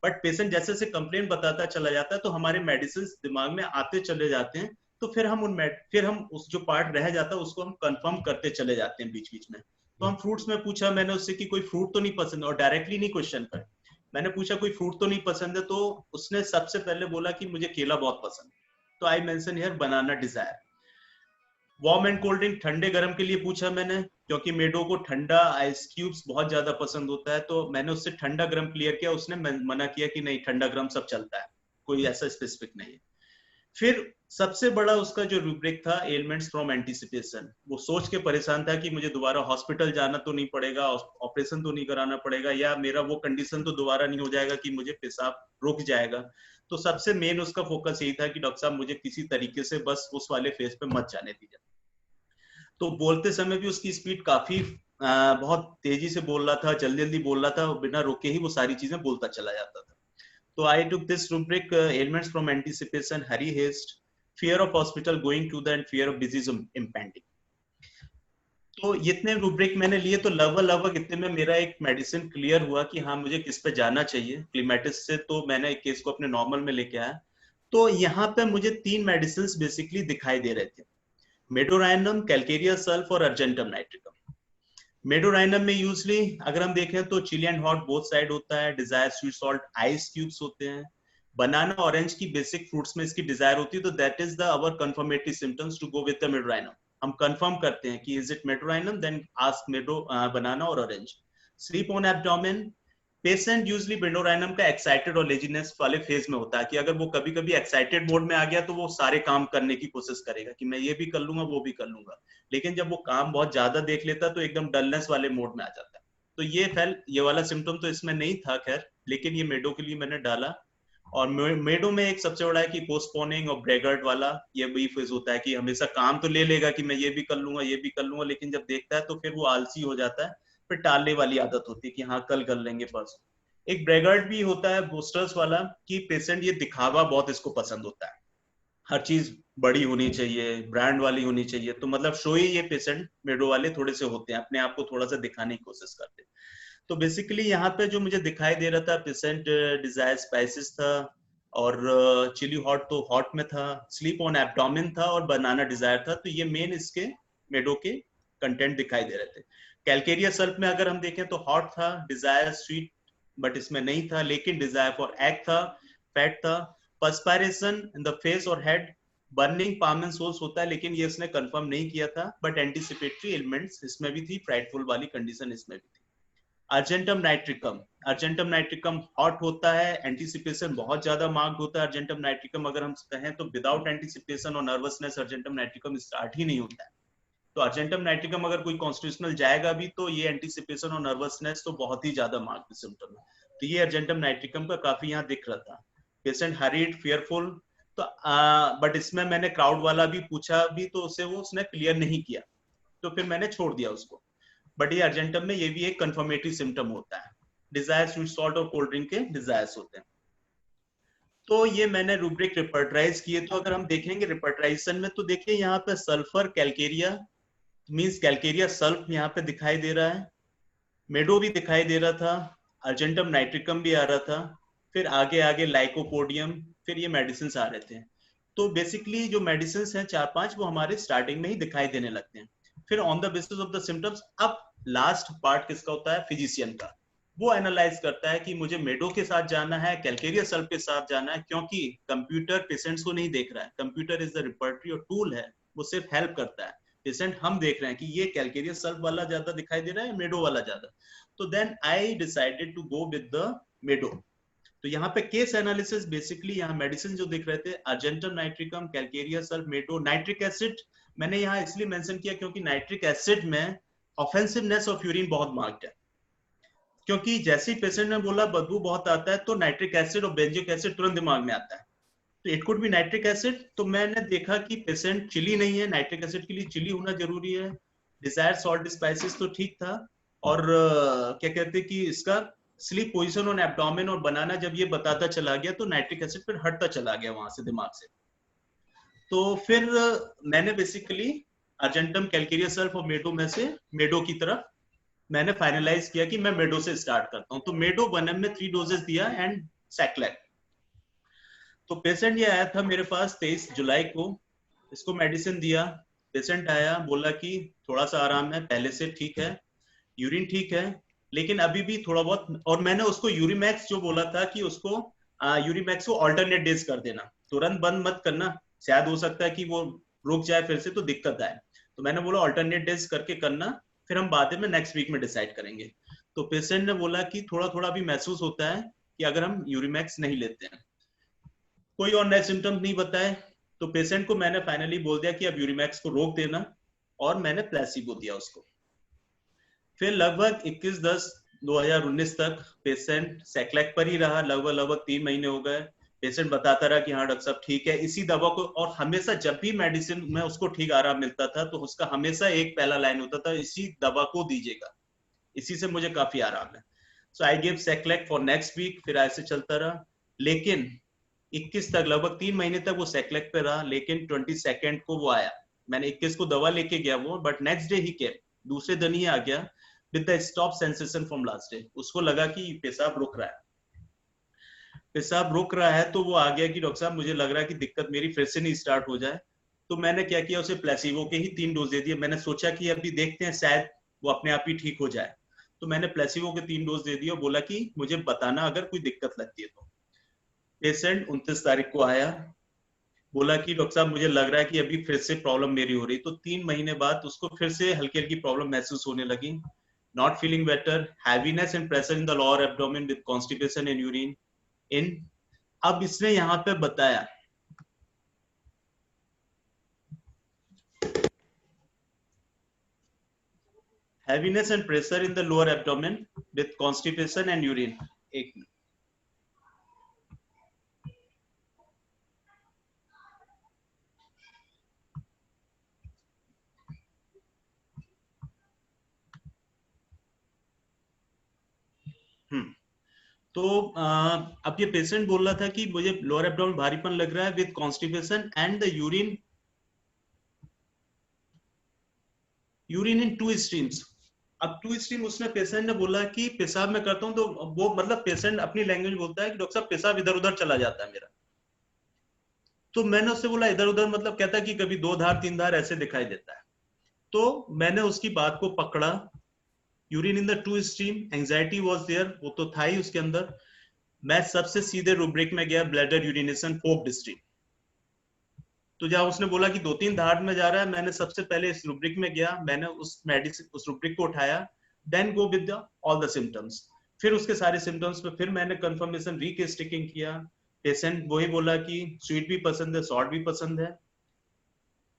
बट पेशेंट जैसे जैसे कंप्लेन बताता चला जाता है, तो हमारे मेडिसिन दिमाग में आते चले जाते हैं, तो फिर हम उस जो पार्ट रह जाता है उसको हम कंफर्म करते चले जाते हैं बीच बीच में। तो हम फ्रूट्स में पूछा मैंने उससे कि कोई फ्रूट तो नहीं पसंद, और डायरेक्टली नहीं क्वेश्चन कर मैंने पूछा कोई फ्रूट तो नहीं पसंद है, तो उसने सबसे पहले बोला कि मुझे केला बहुत पसंद है। तो I mention here banana desire. Warm and cold drink, ठंडे गर्म के लिए पूछा मैंने, क्योंकि मेडो को ठंडा आइस क्यूब्स बहुत ज्यादा पसंद होता है, तो मैंने उससे ठंडा गर्म क्लियर किया। उसने मना किया कि नहीं, ठंडा गर्म सब चलता है, कोई ऐसा स्पेसिफिक नहीं है। फिर सबसे बड़ा उसका जो रूब्रिक था, एलिमेंट्स फ्रॉम एंटीसिपेशन, वो सोच के परेशान था कि मुझे दोबारा हॉस्पिटल जाना तो नहीं पड़ेगा, ऑपरेशन तो नहीं कराना पड़ेगा, या मेरा वो कंडीशन तो दोबारा नहीं हो जाएगा कि मुझे पेशाब रुक जाएगा। तो सबसे मेन उसका फोकस यही था कि डॉक्टर साहब मुझे किसी तरीके से बस उस वाले फेज पे मत जाने दीजिए। तो बोलते समय भी उसकी स्पीड काफी बहुत तेजी से बोल रहा था, जल्दी जल्दी बोल रहा था, बिना रुके ही वो सारी चीजें बोलता चला जाता था। So I took this rubric, ailments from anticipation, hurry, haste, fear of hospital going to the, and fear of disease impending. तो इतने रूब्रिक मैंने लिए, तो लगभग इतने में मेरा एक मेडिसिन क्लियर हुआ कि हाँ मुझे किस पे जाना चाहिए। क्लीमेटिस से तो मैंने एक केस को अपने नॉर्मल में लेके आया। तो यहाँ पे मुझे 3 मेडिसिन बेसिकली दिखाई दे रहे थे, मेडोराइनम, कैलकेरिया सल्फ और अर्जेंटम नाइट्रिकम। मेडोराइनम में यूजली अगर हम देखें तो chilly and hot both side होता है, desire sweet salt ice cubes होते हैं। बनाना ऑरेंज की बेसिक फ्रूट्स में इसकी डिजायर होती है, तो that is the our confirmatory symptoms to go with the medorrhinum. हम कंफर्म करते हैं कि is it medorrhinum, then ask medo banana और orange. Sleep on abdomen, patient usually Medorrhinum का एक्साइटेड और लेजीनेस वाले फेज में होता है कि अगर वो कभी कभी एक्साइटेड मोड में आ गया तो वो सारे काम करने की कोशिश करेगा कि मैं ये भी कर लूंगा वो भी कर लूंगा, लेकिन जब वो काम बहुत ज्यादा देख लेता तो एकदम डलनेस वाले मोड में आ जाता है। तो ये वाला सिम्टम तो इसमें नहीं था खैर, लेकिन ये मेडो के लिए मैंने डाला। और मेडो में एक सबसे बड़ा है कि पोस्टपोनिंग और ब्रेगर्ड वाला ये भी फेज होता है कि हमेशा काम तो ले लेगा कि मैं ये भी कर लूंगा ये भी कर लूंगा, लेकिन जब देखता है तो फिर वो आलसी हो जाता है, फिर टालने वाली आदत होती है कि हाँ कल कर लेंगे परसों। एक ब्रेगर्ड भी होता है बूस्टर्स वाला कि पेशेंट ये दिखावा बहुत इसको पसंद होता है, हर चीज बड़ी होनी चाहिए, ब्रांड वाली होनी चाहिए, तो मतलब शो ही ये पेशेंट मेडो वाले थोड़े से होते हैं, अपने आप को थोड़ा सा दिखाने की कोशिश करते हैं। तो बेसिकली यहाँ पे जो मुझे दिखाई दे रहा था, पेशेंट डिजायर स्पाइसेस था, और चिली हॉट तो हॉट में था, स्लीप ऑन एब्डोमेन था, और बनाना डिजायर था। तो ये मेन इसके मेडो के कंटेंट दिखाई दे रहे थे। कैलकेरिया सल्फ में अगर हम देखें तो हॉट था, डिजायर स्वीट बट इसमें नहीं था, लेकिन डिजायर फॉर एग था, फैट था, पर्सपायरेशन इन द फेस और head, burning palm and soles होता है, लेकिन ये इसने कंफर्म नहीं किया था, बट एंटीसिपेटरी एलिमेंट्स इसमें भी थी, फ्राइटफुल वाली कंडीशन इसमें भी थी। अर्जेंटम नाइट्रिकम हॉट होता है, एंटीसिपेशन बहुत ज्यादा मार्क्ड होता है अर्जेंटम नाइट्रिकम। अगर हम कहें तो विदाउट एंटीसिपेशन और नर्वसनेस अर्जेंटम नाइट्रिकम स्टार्ट ही नहीं होता है। तो अर्जेंटम नाइट्रिकम अगर कोई कॉन्स्टिट्यूशनल जाएगा भी तो ये एंटीसिपेशन और नर्वसनेस तो बहुत ही ज्यादा मार्क्ड सिम्टम है। तो ये अर्जेंटम नाइट्रिकम का काफी यहाँ दिख रहा था। पेशेंट हरीड, फेयरफुल, तो बट इसमें मैंने क्राउड वाला भी पूछा भी तो उसे वो उसने क्लियर नहीं किया, तो फिर मैंने छोड़ दिया उसको। बट ये अर्जेंटम में ये भी एक कंफर्मेटरी सिम्टम होता है, डिजायर स्वीट सॉल्ट और कोल्ड ड्रिंक के डिजायर्स होते हैं। तो ये मैंने रूब्रिक रिपर्टराइज किए। तो अगर हम देखेंगे रिपर्टराइजेशन में तो देखिए यहाँ पे sulphur Calcarea means Calcarea sulph यहाँ पे दिखाई दे रहा है, मेडो भी दिखाई दे रहा था, अर्जेंटम नाइट्रिकम भी आ रहा था, फिर आगे आगे लाइकोपोडियम, फिर ये मेडिसिन आ रहे थे। तो बेसिकली जो मेडिसिन हैं 4-5 वो हमारे स्टार्टिंग में ही दिखाई देने लगते हैं। फिर on the basis of the symptoms अब लास्ट पार्ट किसका होता है, फिजिशियन का। वो एनालाइज करता है कि मुझे मेडो के साथ जाना है, कैलकेरिया सल्फ के साथ जाना है, क्योंकि कंप्यूटर पेशेंट्स को नहीं देख रहा है, कंप्यूटर इज द रिपर्टरी और टूल है, वो सिर्फ हेल्प करता है। पेशेंट हम देख रहे हैं कि ये कैलकेरिया सल्फ वाला ज्यादा दिखाई दे रहा है, मेडो वाला ज्यादा। तो then I decided to go with the medo. तो यहाँ पे केस एनालिसिस बेसिकली यहाँ मेडिसिन जो दिख रहे थे, argentum nitricum, calcarea sulph, medo, nitric acid मैंने यहाँ इसलिए मेंशन किया क्योंकि नाइट्रिक एसिड में ऑफेंसिवनेस ऑफ यूरिन बहुत मार्क्ड है, क्योंकि जैसे ही पेशेंट ने बोला बदबू बहुत आता है तो नाइट्रिक एसिड और बेंजिक एसिड तुरंत दिमाग में आता है, तो it could be nitric acid. तो मैंने देखा कि पेशेंट चिली नहीं है, नाइट्रिक एसिड के लिए चिली होना जरूरी है, डिजायर सॉल्ट स्पाइसेस तो ठीक था, और क्या कहते हैं कि इसका स्लीप पोजीशन ऑन एब्डोमेन और बनाना जब ये बताता चला गया तो नाइट्रिक एसिड फिर हटता चला गया वहां से दिमाग से। तो फिर मैंने बेसिकली अर्जेंटम, कैलकेरिया सल्फ और मेडो में से मेडो की तरफ मैंने फाइनलाइज किया कि मैं मेडो से स्टार्ट करता हूं। तो मेडो 1M में 3 डोजेस दिया एंड सैक्लेक। तो पेशेंट ये आया था मेरे पास 23 जुलाई को, इसको मेडिसिन दिया, पेशेंट आया बोला कि थोड़ा सा आराम है, पहले से ठीक है, यूरिन ठीक है, लेकिन अभी भी थोड़ा बहुत, और मैंने उसको यूरिमैक्स जो बोला था कि उसको यूरिमैक्स को ऑल्टरनेट डेज कर देना, तुरंत बंद मत करना, शायद हो सकता है कि वो रुक जाए फिर से तो दिक्कत आए। तो मैंने बोला ऑल्टरनेट डेज करके करना, फिर हम बाद में नेक्स्ट वीक में डिसाइड करेंगे। तो पेशेंट ने बोला कि थोड़ा थोड़ा भी महसूस होता है कि अगर हम यूरिमैक्स नहीं लेते हैं, कोई और नए सिम्टम्स नहीं बताए, तो पेशेंट को मैंने फाइनली बोल दिया कि अब यूरिमैक्स को रोक देना, और मैंने प्लेसिबो दिया उसको। फिर लगभग 21/10/2019 तक पेशेंट सेक्लेक पर ही रहा, लगभग 3 महीने हो गए। पेशेंट बताता रहा कि हाँ डॉक्टर साहब ठीक है, इसी दवा को, और हमेशा जब भी मेडिसिन में उसको ठीक आराम मिलता था तो उसका हमेशा एक पहला लाइन होता था, इसी दवा को दीजिएगा, इसी से मुझे काफी आराम है। So I give sac lac for next week, फिर ऐसे चलता रहा। लेकिन 21 तक, लगभग 3 महीने तक वो सेक्लेक पे रहा, लेकिन 22 को वो आया। मैंने 21 को दवा लेके गया वो, बट नेक्स्ट डे ही केम, दूसरे दिन ही आ गया with the stop sensation from last day. उसको लगा कि पेशाब रुक रहा है, पेशाब रुक रहा है, तो वो आ गया कि डॉक्टर साहब मुझे लग रहा है कि दिक्कत मेरी फिर से नहीं स्टार्ट हो जाए। तो मैंने क्या किया, उसे प्लेसिबो के ही 3 डोज दे दिए। मैंने सोचा कि अभी देखते हैं शायद वो अपने आप ही ठीक हो जाए, तो मैंने प्लेसिबो के 3 डोज दे दिए और बोला कि मुझे बताना अगर कोई दिक्कत लगती है तो। पेशेंट 29 तारीख को आया, बोला कि डॉक्टर साहब मुझे लग रहा है कि अभी फिर से प्रॉब्लम मेरी हो रही। तो 3 महीने बाद उसको फिर से हल्की हल्की प्रॉब्लम महसूस होने लगी। Not feeling better, heaviness and pressure in the lower abdomen with constipation and urine in. अब इसने यहाँ पे बताया heaviness and pressure in the lower abdomen with constipation and urine. एक मिनट, तो अब ये पेशेंट बोल रहा था कि मुझे लोअर एब्डोमेन भारीपन लग रहा है with constipation and the urine in 2 streams. अब 2 स्ट्रीम उसने, पेशेंट ने बोला कि पेशाब में करता हूं तो वो, मतलब पेशेंट अपनी लैंग्वेज बोलता है कि डॉक्टर साहब पेशाब इधर उधर चला जाता है मेरा। तो मैंने उससे बोला इधर उधर मतलब, कहता है कि कभी 2 धार 3 धार ऐसे दिखाई देता है। तो मैंने उसकी बात को पकड़ा, urine in the 2 stream, anxiety was there, वो तो था ही उसके अंदर। मैं सबसे सीधे रूब्रिक में गया, ब्लैडर यूरिनेशन फोक्ड स्ट्रीम। तो जहां उसने बोला कि 2-3 धार में जा रहा है, मैंने सबसे पहले इस रूब्रिक में गया, मैंने उस मेडिसिन, उस रूब्रिक को उठाया, then go with all the symptoms. फिर उसके सारे सिम्टम्स पे फिर मैंने कंफर्मेशन रीकेस्टिकिंग किया। पेशेंट वही बोला कि स्वीट भी पसंद है, सॉल्ट भी पसंद है।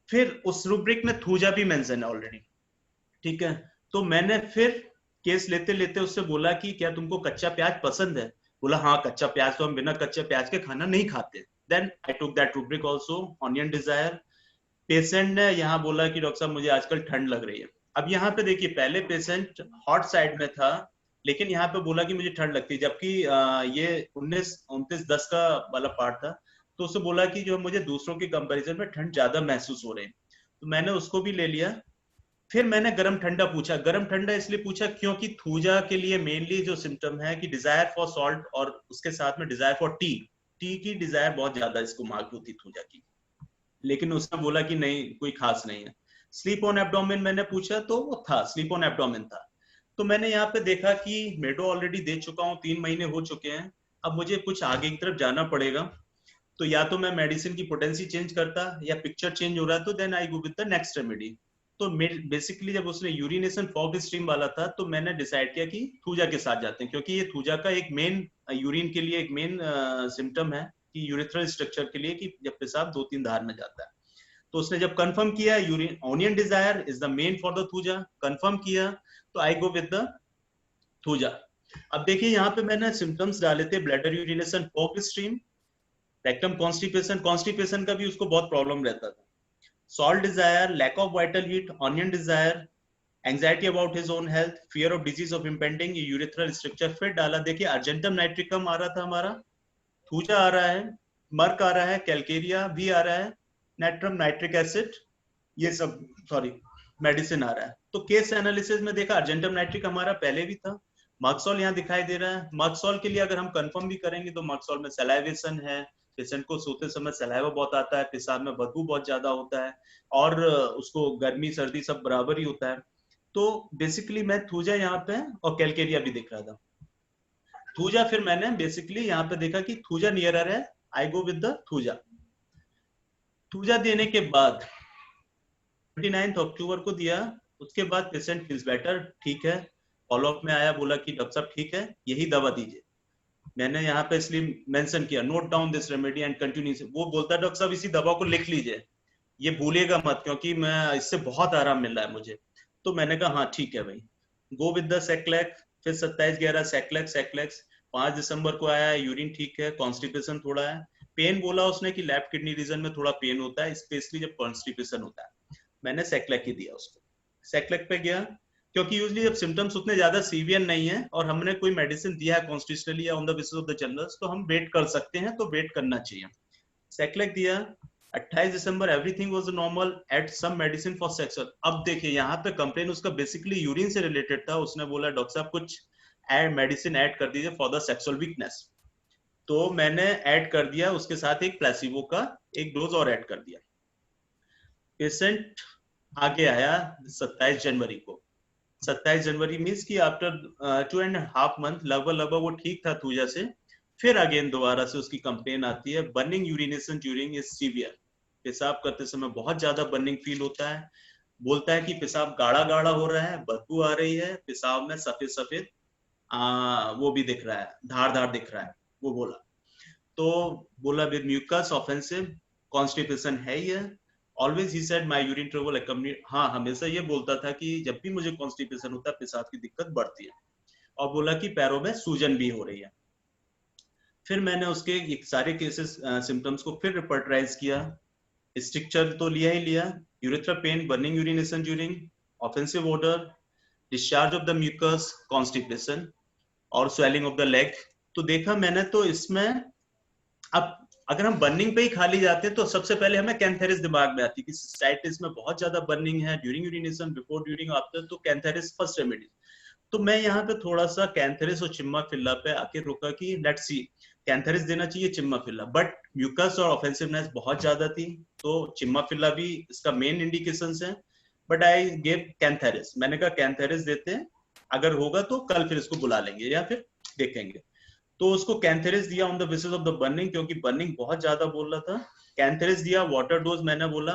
फिर उस रूब्रिक में थूजा भी मेंशन है ऑलरेडी, ठीक है। तो मैंने फिर केस लेते लेते उससे बोला कि क्या तुमको कच्चा प्याज पसंद है? बोला हाँ कच्चा प्याज तो हम बिना कच्चे प्याज के खाना नहीं खाते। Then I took that rubric also, onion desire. Patient ने यहाँ बोला कि डॉक्टर साहब मुझे आजकल ठंड लग रही है। अब यहाँ पे देखिए, पहले पेशेंट हॉट साइड में था, लेकिन यहाँ पे बोला कि मुझे ठंड लगती है, जबकि ये 19-29-10 का वाला पार्ट था। तो उससे बोला कि जो मुझे दूसरों के कंपैरिजन में ठंड ज्यादा महसूस हो रही है, तो मैंने उसको भी ले लिया। फिर मैंने गरम ठंडा पूछा, गरम ठंडा इसलिए पूछा क्योंकि थूजा के लिए मेनली जो सिम्टम है कि डिजायर फॉर सॉल्ट, और उसके साथ में डिजायर फॉर टी, टी की डिजायर बहुत ज्यादा इसको मार्क होती थूजा की। लेकिन उसने बोला कि नहीं कोई खास नहीं है। स्लीप ऑन एब्डोमेन मैंने पूछा तो वो था, स्लीप ऑन एब्डोमेन था। तो मैंने यहाँ पे देखा कि मेडो ऑलरेडी दे चुका हूँ, 3 महीने हो चुके हैं, अब मुझे कुछ आगे की तरफ जाना पड़ेगा। तो या तो मैं मेडिसिन की पोटेंसी चेंज करता, या पिक्चर चेंज हो रहा है तो then I go with the next remedy. तो बेसिकली जब उसने यूरिनेशन फॉग स्ट्रीम वाला था, तो मैंने डिसाइड किया कि थूजा के साथ जाते हैं, क्योंकि ये थूजा का एक मेन, यूरिन के लिए एक मेन सिम्टम है कि यूरिथ्रल स्ट्रक्चर के लिए, कि जब पेशाब 2-3 धार में जाता है। तो उसने जब कंफर्म किया urine onion desire is the main for the thuja, confirm किया, तो I go with the thuja. अब देखिए यहाँ पे मैंने सिम्टम्स डाले थे, bladder urination fog stream, rectum constipation, constipation का भी उसको बहुत प्रॉब्लम रहता था, salt desire, lack of vital heat, onion desire, anxiety about his own health, fear of disease of impending urethral structure. फिर डाला, देखिए अर्जेंटम नाइट्रिकम आ रहा था हमारा, थूजा आ रहा है, मर्क आ रहा है, कैलकेरिया भी आ रहा है, नाइट्रम नाइट्रिक एसिड, ये सब सॉरी मेडिसिन आ रहा है। तो केस एनालिसिस में देखा अर्जेंटम नाइट्रिक हमारा पहले भी था, मर्क्सॉल यहाँ दिखाई दे रहा है। मर्क्सॉल के लिए अगर हम कंफर्म भी करेंगे तो मर्क्सॉल में सलाइवेशन है, पेशेंट को सोते समय सलाइवा बहुत आता है, पेशाब में बदबू बहुत ज्यादा होता है, और उसको गर्मी सर्दी सब बराबर ही होता है। तो बेसिकली मैं थूजा यहाँ पे और कैलकेरिया भी दिख रहा था। थूजा फिर मैंने बेसिकली यहाँ पे देखा कि थूजा नियरर है, I go with the thuja. Thuja देने के बाद 29 अक्टूबर को दिया, उसके बाद पेशेंट फील्स बेटर, ठीक है। फॉलोअप में आया, बोला कि डॉक्टर साहब ठीक है, यही दवा दीजिए। मैंने यहाँ पे इसलिए मेंशन किया, note down this remedy and continue. वो बोलता है डॉक्टर साहब इसी दवा को लिख लीजिए, ये भूलिएगा मत, क्योंकि मैं इससे बहुत आराम मिल रहा है मुझे। तो मैंने कहा हाँ ठीक है भाई, गो विद द सेक्लेक। फिर 27/11 सेक्लेक्स। 5 दिसंबर को आया, यूरिन ठीक है, कॉन्स्टिपेशन थोड़ा है, पेन बोला उसने कि लेफ्ट किडनी रीजन में थोड़ा पेन होता है, स्पेशली जब कॉन्स्टिपेशन होता है। मैंने सेक्लेक ही दिया उसको। सेक्लेक पे गया, क्योंकि यूजली जब सिम्टम्स उतने ज्यादा सीवियर नहीं है और हमने कोई मेडिसिन दिया है कॉन्स्टिट्यूशनली या on the basis of the generals, तो हम वेट कर सकते हैं, तो वेट करना चाहिए। सेक्लेक दिया। 28 December everything was normal, at some medicine for sexual. अब देखिए यहाँ पे कंप्लेन उसका बेसिकली यूरिन से रिलेटेड था। उसने बोला डॉक्टर साहब कुछ मेडिसिन ऐड कर दीजिए फॉर द सेक्सुअल वीकनेस। तो मैंने ऐड कर दिया, उसके साथ एक प्लेसिबो का एक डोज और ऐड कर दिया। पेशेंट आगे आया 27 जनवरी को। 27 जनवरी मीन्स कि आफ्टर 2.5 मंथ लगभग वो ठीक था थूजा से। फिर अगेन दोबारा से उसकी कंप्लेन आती है, burning urination during is severe. पेशाब करते समय बहुत ज्यादा बर्निंग फील होता है। बोलता है कि पेशाब गाढ़ा गाढ़ा हो रहा है, बदबू आ रही है, पेशाब में सफेद सफेद वो भी दिख रहा है, धार धार दिख रहा है, वो बोला। तो बोला विद म्यूकस ऑफेंसिव, कॉन्स्टिपेशन है ही है। Always he said my urine trouble accompanied, हाँ हमेशा ये बोलता था कि जब भी मुझे कॉन्स्टिपेशन होता है पेशाब की दिक्कत बढ़ती है। और बोला कि पैरों में सूजन भी हो रही है। फिर मैंने उसके सारे केसेस सिम्टम्स को फिर रिपर्टराइज किया। स्ट्रिक्चर तो लिया ही लिया, urethra pain, burning urination during, offensive odour, discharge of the mucus, constipation और स्वेलिंग ऑफ द लेग। तो देखा मैंने, तो इसमें अब अगर हम बर्निंग पे ही खाली जाते हैं तो सबसे पहले हमें कैंथेरिस दिमाग में आती है कि सिस्टाइटिस में बहुत ज्यादा बर्निंग है during urination, before, during, after, तो कैंथेरिस फर्स्ट रेमेडी। तो मैं यहाँ पे थोड़ा सा कैंथेरिस और चिम्माफिल्ला पे आके रुका कि लेट्स सी, कैंथेरिस देना चाहिए चिम्माफिल्ला, बट म्यूकस और ऑफेंसिवनेस बहुत ज्यादा थी, तो चिम्माफिल्ला भी इसका मेन इंडिकेशन है। But I gave cantharis. मैंने कहा कैंथेरिस देते हैं, अगर होगा तो कल फिर इसको बुला लेंगे या फिर देखेंगे। तो उसको कैंथेरिस दिया on the basis of the burning, क्योंकि बर्निंग बहुत ज्यादा बोल रहा था। कैंथेरिस दिया। वाटर डोज मैंने बोला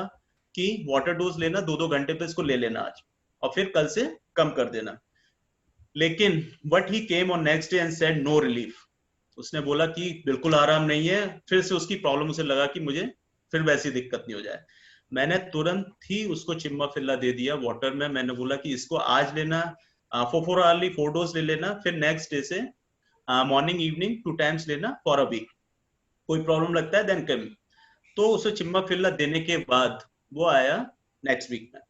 कि वाटर डोज लेना 2-2 घंटे पे इसको ले लेना आज, और फिर कल से कम कर देना। लेकिन but he came on next day and said no relief. उसने बोला कि बिल्कुल आराम नहीं है। फिर से उसकी प्रॉब्लम, उसे लगा कि मुझे फिर वैसी दिक्कत नहीं हो जाए। मैंने तुरंत ही उसको चिम्माफिल्ला दे दिया वाटर में। मैंने बोला कि इसको आज लेना, 4 आवर्ली 4 डोज ले लेना, फिर नेक्स्ट डे से मॉर्निंग इवनिंग 2 टाइम्स लेना फॉर अ वीक। कोई प्रॉब्लम लगता है देन कम। तो उसे चिम्माफिल्ला देने के बाद वो आया नेक्स्ट वीक में,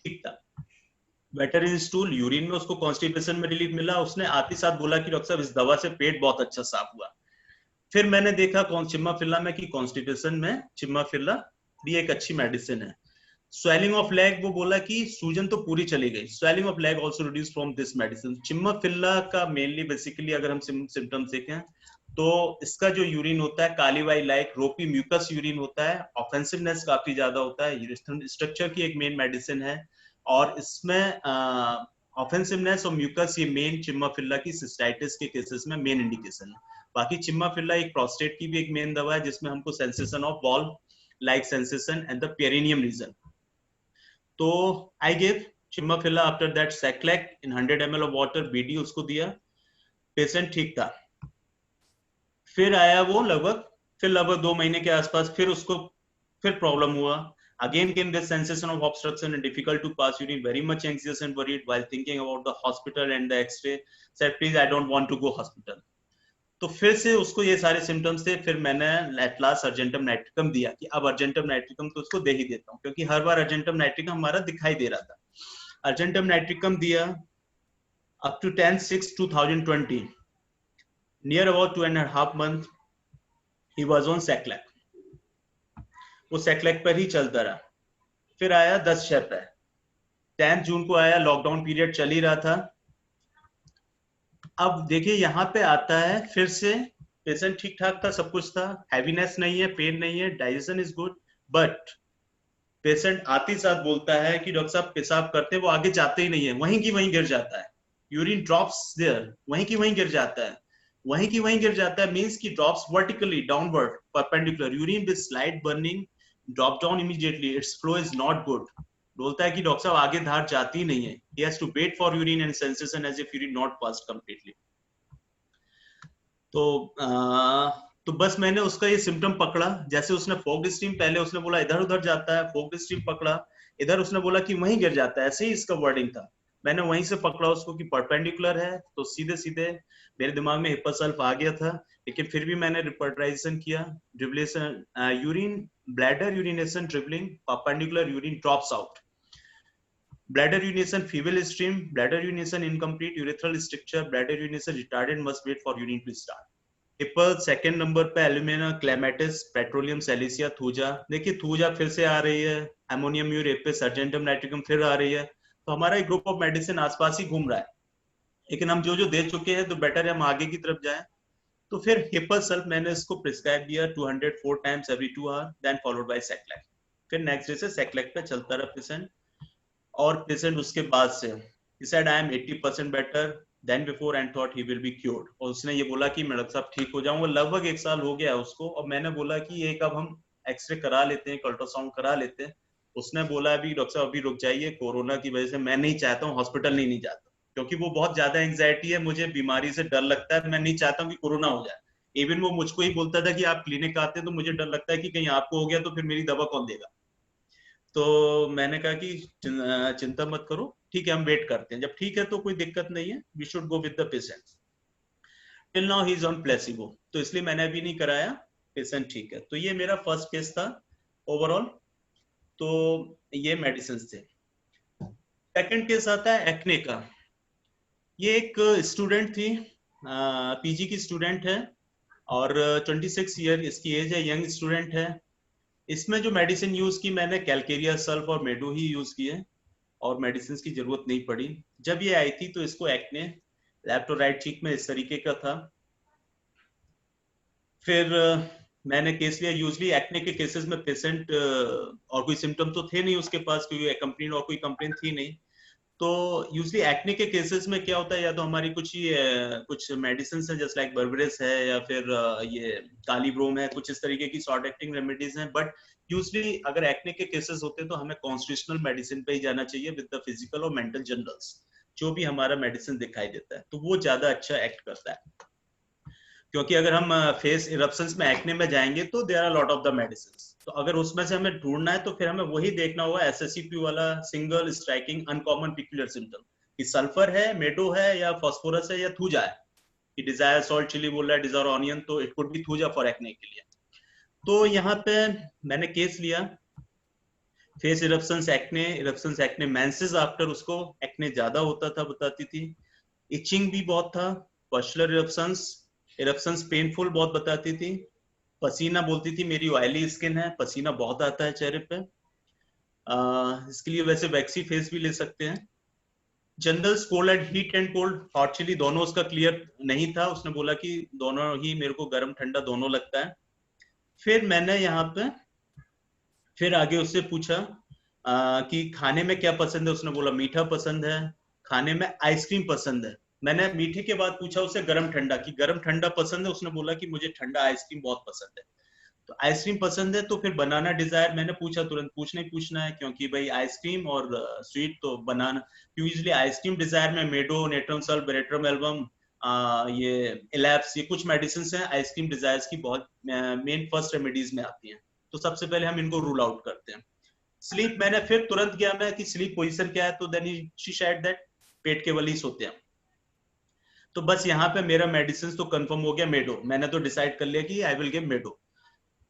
ठीक था, बेटर इन स्टूल, यूरिन में उसको कॉन्स्टिपेशन में रिलीफ मिला। उसने आते साथ बोला कि डॉक्टर साहब इस दवा से पेट बहुत अच्छा साफ हुआ। फिर मैंने देखा चिम्माफिल्ला में कि कॉन्स्टिपेशन में चिम्माफिल्ला भी एक अच्छी मेडिसिन है। स्वेलिंग ऑफ लेग, वो बोला कि सूजन तो पूरी चली गई, swelling of leg also reduce from this medicine. Chimaphila का मेनली बेसिकली अगर हम सिम्टम्स देखें तो इसका जो यूरिन होता है कालीवाई लाइक रोपी म्यूकस यूरिन होता है, ऑफेंसिवनेस काफी ज्यादा होता है, स्ट्रक्चर की एक मेन मेडिसिन है। और इसमें ऑफेंसिवनेस और म्यूकस ये मेन चिम्माफिल्ला की सिस्टाइटिस के केसेस में मेन इंडिकेशन है। बाकी चिम्माफिल्ला एक प्रोस्टेट की भी एक मेन दवा है जिसमें हमको sensation of ball like sensation and the perineum region. तो I give chimaphila, after that sac lac in 100 ml of water, BD उसको दिया, पेशेंट ठीक था। फिर आया वो लगभग 2 महीने के आसपास, फिर उसको फिर प्रॉब्लम हुआ। Again came this sensation of obstruction and difficult to pass urine, very much anxious and worried while thinking about the hospital and the x-ray, said please I don't want to go hospital। तो फिर से उसको ये सारे symptoms थे। फिर मैंने at last argentum nitricum दिया कि अब अर्जेंटम नाइट्रिकम तो उसको दे ही देता हूँ, क्योंकि हर बार अर्जेंटम नाइट्रिकम हमारा दिखाई दे रहा था। अर्जेंटम नाइट्रिकम दिया up to 10/6/2020, near about 2.5 months he was on sac lac. वो सेक्लेक पर ही चलता रहा। फिर आया 10/6 पे, 10 जून को आया, लॉकडाउन पीरियड चल ही रहा था। अब देखिए यहाँ पे आता है फिर से, पेशेंट ठीक ठाक था, सब कुछ था, हैवीनेस नहीं है, पेन नहीं है, digestion is good, but patient आते ही साथ बोलता है कि डॉक्टर साहब पेशाब करते हैं, वो आगे जाते ही नहीं है, वहीं की वहीं गिर जाता है, यूरिन ड्रॉप्स देयर, वहीं की वहीं गिर जाता है, वहीं की वहीं गिर जाता है मींस की drops vertically downward perpendicular, urine with slight burning drop down immediately, it's flow is not good. बोलता है कि डॉक्टर साहब आगे धार जाती ही नहीं है, he has to wait for urine and sensation as if urine not passed completely। तो बस मैंने उसका ये सिम्टम पकड़ा, जैसे उसने फोक्ड स्ट्रीम, पहले उसने बोला इधर उधर जाता है, फोक्ड स्ट्रीम पकड़ा, इधर उसने बोला कि वहीं गिर जाता है, ऐसे ही इसका वर्डिंग था। मैंने वहीं से पकड़ा उसको कि परपेंडिकुलर है, तो सीधे सीधे मेरे दिमाग में हिप्पासल्फ आ गया था, लेकिन फिर भी मैंने रिपर्टाइजेशन किया, dribbling, urine bladder urination dribbling, perpendicular urine drops out, bladder urination feeble stream, bladder urination incomplete, urethral stricture, bladder urination retarded, must wait for urine to start। हिप्पल सेकंड नंबर पे alumina clematis, petroleum silicea, thuja. देखिए thuja फिर से आ रही है, ammonium mur apis, argentum nitricum फिर आ रही है, तो हमारा एक ग्रुप ऑफ मेडिसिन आसपास ही घूम रहा है, लेकिन हम जो जो दे चुके हैं तो बेटर है हम आगे की तरफ जाएं। तो फिर हिप्पल सल्फ मैंने इसको प्रिस्क्राइब दिया 204 times every 2 hour, then followed by sac lac. फिर नेक्स्ट डे से सेक्लेक पे चलता रहा पेशेंट, और पेशेंट उसके बाद से he said I am 80% better than before and thought he will be cured। और उसने ये बोला कि मैं डॉक्टर साहब ठीक हो जाऊंगा। लगभग 1 साल हो गया उसको, और मैंने बोला कि एक अब हम एक्सरे करा लेते हैं, अल्ट्रासाउंड करा लेते हैं। उसने बोला अभी डॉक्टर साहब अभी रुक जाइए, कोरोना की वजह से मैं नहीं चाहता हूँ, हॉस्पिटल नहीं जाता, क्योंकि वो बहुत ज्यादा एंग्जाइटी है, मुझे बीमारी से डर लगता है, मैं नहीं चाहता हूँ कि कोरोना हो जाए। इवन वो मुझको ही बोलता था कि आप क्लिनिक आते हैं तो मुझे डर लगता है कि कहीं आपको हो गया तो फिर मेरी दवा कौन देगा। तो मैंने कहा कि चिंता मत करो, ठीक है हम वेट करते हैं, जब ठीक है तो कोई दिक्कत नहीं है, we should go with the patient. Till now he is on placebo, तो इसलिए मैंने अभी नहीं कराया, पेशेंट ठीक है। तो ये मेरा फर्स्ट केस था ओवरऑल, तो ये मेडिसिन थे। सेकंड केस आता है एक्ने का। ये एक स्टूडेंट थी, पीजी की स्टूडेंट है, और 26 ईयर इसकी एज है, यंग स्टूडेंट है। इसमें जो मेडिसिन यूज की मैंने कैलकेरिया सल्फ और मेडो ही यूज किए, और मेडिसिन की जरूरत नहीं पड़ी। जब ये आई थी तो इसको एक्ने लेफ्ट और राइट चीक में इस तरीके का था। फिर मैंने केस लिया। यूजली एक्ने के केसेस में पेशेंट और कोई सिम्टम तो थे नहीं उसके पास, क्योंकि कंप्लेन और कोई कंप्लेन थी नहीं। तो यूजली एक्ने के केसेस में क्या होता है, या तो हमारी कुछ मेडिसिन है जैसे लाइक बर्बरेस है, या फिर ये कालीब्रोम है, कुछ इस तरीके की शॉर्ट एक्टिंग रेमेडीज हैं। बट यूजली अगर एक्ने के केसेस होते हैं तो हमें कॉन्स्टिट्यूशनल मेडिसिन पे ही जाना चाहिए विद द फिजिकल और मेंटल जनरल्स, जो भी हमारा मेडिसिन दिखाई देता है, तो वो ज्यादा अच्छा एक्ट करता है। क्योंकि अगर हम फेस इरप्शंस में एक्ने में जाएंगे तो there are lot of the medicine, तो अगर उसमें से हमें ढूंढना है तो फिर हमें वही देखना होगा SSCP वाला single striking uncommon peculiar symptom, कि सल्फर है, मेडो है, या फास्फोरस है, या थूजा है। कि डिजायर सॉल्ट चिली बोल रहा है, डिजायर ऑनियन, तो it could be thuja for acne के लिए। तो यहाँ पे मैंने केस लिया, face eruptions acne menses after, उसको एक्ने ज्यादा होता था बताती थी, इचिंग भी बहुत था, पस्टुलर इरप्शंस पेनफुल बहुत बताती थी, पसीना बोलती थी मेरी ऑयली स्किन है, पसीना बहुत आता है चेहरे पे। इसके लिए वैसे वैक्सी फेस भी ले सकते हैं। General cold and heat and cold, hot chilly दोनों उसका क्लियर नहीं था, उसने बोला कि दोनों ही मेरे को गर्म ठंडा दोनों लगता है। फिर मैंने यहाँ पे फिर आगे उससे पूछा कि खाने में क्या पसंद है, उसने बोला मीठा पसंद है, खाने में आइसक्रीम पसंद है। मैंने मीठे के बाद पूछा उससे गरम ठंडा, कि गरम ठंडा पसंद है, उसने बोला कि मुझे ठंडा आइसक्रीम बहुत पसंद है। तो आइसक्रीम पसंद है तो फिर बनाना डिजायर, मैंने पूछा, तुरंत पूछना ही पूछना है, क्योंकि भाई आइसक्रीम और स्वीट तो बनाना, यूजुअली आइसक्रीम डिजायर में मेडो, नेट्रम सल्फ, बेरेट्रम एल्बम, ये इलैप्स, ये कुछ मेडिसिन हैं आइसक्रीम डिजायर्स की, बहुत मेन फर्स्ट रेमेडीज में आती हैं। तो सबसे पहले हम इनको रूल आउट करते हैं। स्लीप, मैंने फिर तुरंत गया मैं कि स्लीप पोजीशन क्या है, तो देन शी सेड दैट पेट के वलीस होते हैं। तो बस यहाँ पे मेरा मेडिसिन तो कंफर्म हो गया, मेडो। मैंने तो डिसाइड कर लिया कि आई विल गिव मेडो।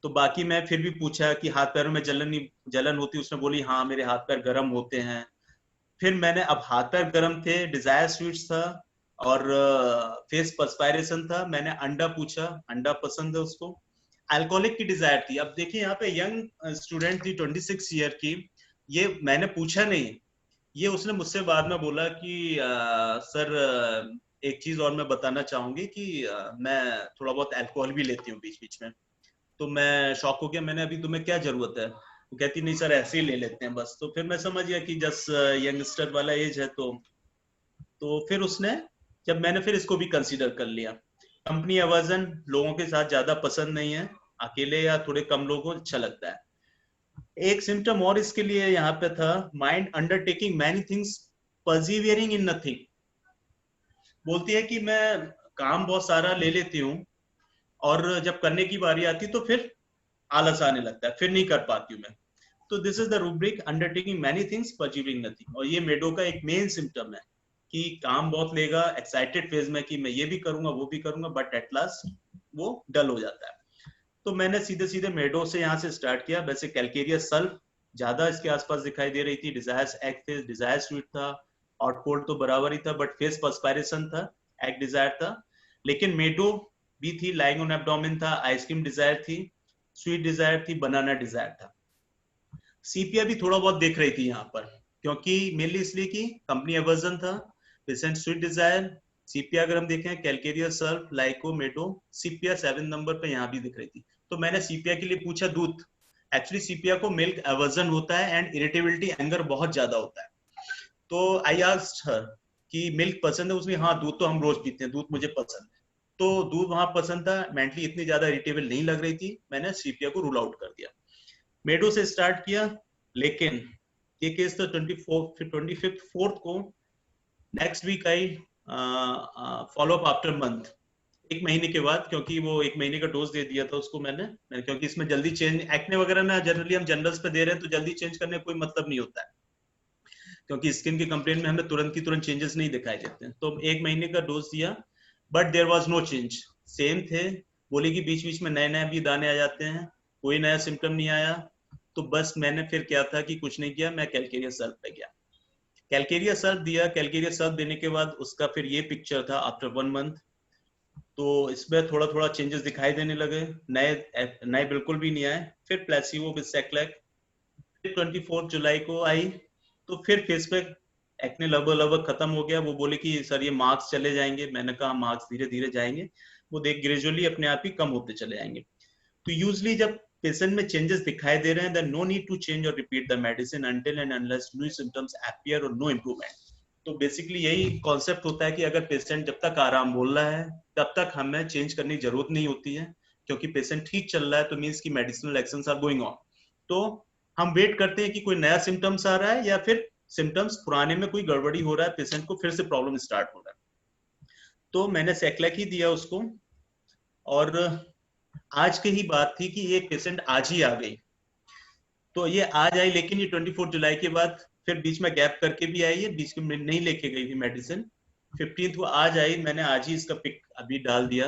तो बाकी मैं फिर भी पूछा कि हाथ पैरों में जलन होती, उसने बोली हाँ मेरे हाथ पैर गर्म होते हैं। फिर मैंने, अब हाथ पैर गर्म थे, डिजायर स्वीट्स था, और फेस पर्सपायरेशन था, मैंने अंडा पूछा, अंडा पसंद है उसको। अल्कोहलिक की डिजायर थी। अब देखिए यहाँ पे यंग स्टूडेंट थी 26 ईयर की, ये मैंने पूछा नहीं, ये उसने मुझसे बाद में बोला कि सर एक चीज और मैं बताना चाहूंगी कि मैं थोड़ा बहुत अल्कोहल भी लेती हूँ बीच बीच में। तो मैं शॉक हो गया, मैंने अभी तुम्हें क्या जरूरत है, वो कहती नहीं सर ऐसे ही ले लेते हैं बस। तो फिर मैं समझ गया कि जस्ट यंगस्टर वाला एज है। तो फिर उसने, जब मैंने फिर इसको भी कंसीडर कर लिया, कंपनी एवर्जन लोगों के साथ ज्यादा पसंद नहीं है, अकेले या थोड़े कम लोगों को अच्छा लगता है। एक सिम्टम और इसके लिए यहाँ पे था, mind undertaking many things persevering in nothing. बोलती है कि मैं काम बहुत सारा ले लेती हूँ और जब करने की बारी आती तो फिर आलस आने लगता है, फिर नहीं कर पाती हूँ मैं। तो this is the rubric, undertaking many things persevering nothing. और ये मेडो का एक मेन सिम्टम है कि काम बहुत लेगा, एक्साइटेड फेज में कि मैं ये भी करूंगा वो भी करूंगा, बट एट लास्ट वो डल हो जाता है। तो मैंने सीधे सीधे मेडो से यहाँ से स्टार्ट किया। वैसे कैलकेरिया सल्फ ज्यादा इसके आसपास दिखाई दे रही थी, डिजायर्स एग थे, डिजायर स्वीट था, हॉट कोल्ड तो बराबर ही था, बट फेस पर्सपायरेशन था, एग डिजायर था। लेकिन मेडो भी थी, लाइंग ऑन एब्डोमेन था, आइसक्रीम डिजायर थी, स्वीट डिजायर थी, बनाना डिजायर था। सीपिया भी थोड़ा बहुत देख रही थी यहाँ पर, क्योंकि मेनली इसलिए कि कंपनी एवर्जन था, पेशेंट स्वीट डिजायर। सीपिया अगर हम देखें, कैलकेरिया सल्फ, लाइको, मेडो, सीपिया 7 नंबर पे यहाँ भी दिख रही थी। तो मैंने सीपिया के लिए पूछा दूध। एक्चुअली सीपिया को मिल्क एवर्जन होता है एंड इरिटेबिलिटी, एंगर बहुत ज्यादा होता है। तो आई आस्क्ड हर कि मिल्क पसंद है उसमें? हाँ दूध तो हम रोज पीते हैं, दूध मुझे पसंद है। तो दूध वहां पसंद था, मेंटली इतनी ज्यादा इरिटेबल नहीं लग रही थी, मैंने सीपिया को रूल आउट कर दिया। मेडो से स्टार्ट किया, लेकिन ये केस तो 25th 4th को, next week I follow up after month, एक महीने के बाद, क्योंकि वो 1 महीने का डोज दे दिया था उसको मैंने, क्योंकि इसमें जल्दी चेंज, एक्ने वगैरह ना जनरली हम जनरल्स पे दे रहे हैं तो जल्दी चेंज करने का कोई मतलब नहीं होता है, क्योंकि स्किन की कंप्लेंट में हमें तुरंत की तुरंत चेंजेस नहीं दिखाई देते हैं। तो 1 महीने का डोज दिया, but there was no change, same थे। बोले कि बीच बीच में नए नए भी दाने आ जाते हैं, कोई नया सिम्टम नहीं आया। तो बस मैंने फिर क्या था कि कुछ नहीं किया, मैं कैलकेरिया सल्फ पे गया, कैलकेरिया सल्फ दिया। कैलकेरिया सल्फ देने के बाद उसका फिर ये पिक्चर था आफ्टर 1 मंथ। तो इसमें थोड़ा थोड़ा चेंजेस दिखाई देने लगे, नए नए बिल्कुल भी नहीं आए। फिर प्लेसिबो विद सेक्लेक 24 जुलाई को आई, तो फिर फेस पे एक्ने लगभग खत्म हो गया। वो बोले कि सर ये मार्क्स चले जाएंगे, मैंने कहा मार्क्स धीरे धीरे जाएंगे, वो देख ग्रेजुअली अपने आप ही कम होते चले जाएंगे। तो यूजली जब पेशेंट में चेंजेस दिखाई दे रहे हैं, then no need to change और repeat the medicine until and unless new symptoms appear और नो इम्प्रूवमेंट। तो बेसिकली यही कॉन्सेप्ट होता है कि अगर पेशेंट जब तक आराम बोल रहा है तब तक हमें चेंज करने की जरूरत नहीं होती है, क्योंकि पेशेंट ठीक चल रहा है तो मीन्स की medicinal actions are going on. तो हम वेट करते हैं कि कोई नया सिम्टम्स आ रहा है या फिर सिम्टम्स पुराने में कोई गड़बड़ी हो रहा है, पेशेंट को फिर से प्रॉब्लम स्टार्ट हो रहा है। तो मैंने सेक्लेक ही दिया उसको, और आज की ही बात थी कि ये पेशेंट आज ही आ गई। तो ये आज आई, लेकिन ये 24 जुलाई के बाद फिर बीच में गैप करके भी आई है, बीच में नहीं लेके गई थी मेडिसिन। 15th को आज आई, मैंने आज ही इसका पिक अभी डाल दिया।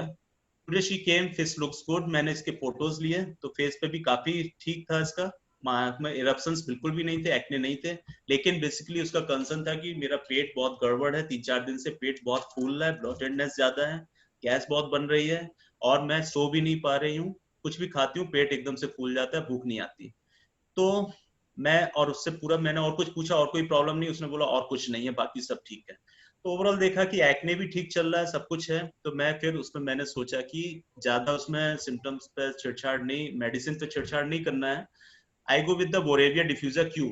Today she came, face looks good, मैंने इसके फोटोज लिए तो फेस पे भी काफी ठीक था इसका, में इरप्शंस बिल्कुल भी नहीं थे, एक्ने नहीं थे। लेकिन बेसिकली उसका कंसर्न था कि मेरा पेट बहुत गड़बड़ है, 3-4 दिन से पेट बहुत फूल रहा है, ब्लोटेडनेस ज्यादा है, गैस बहुत बन रही है, और मैं सो भी नहीं पा रही हूँ, कुछ भी खाती हूँ पेट एकदम से फूल जाता है, भूख नहीं आती। तो मैं और उससे पूरा मैंने और कुछ पूछा, और कोई प्रॉब्लम नहीं, उसने बोला और कुछ नहीं है, बाकी सब ठीक है। तो ओवरऑल देखा कि एक्ने भी ठीक चल रहा है, सब कुछ है। तो मैं फिर उसमें मैंने सोचा कि ज्यादा उसमें सिम्टम्स पे छेड़छाड़ नहीं, मेडिसिन पे छेड़छाड़ नहीं करना है। I go with the boerhavia diffusa Q,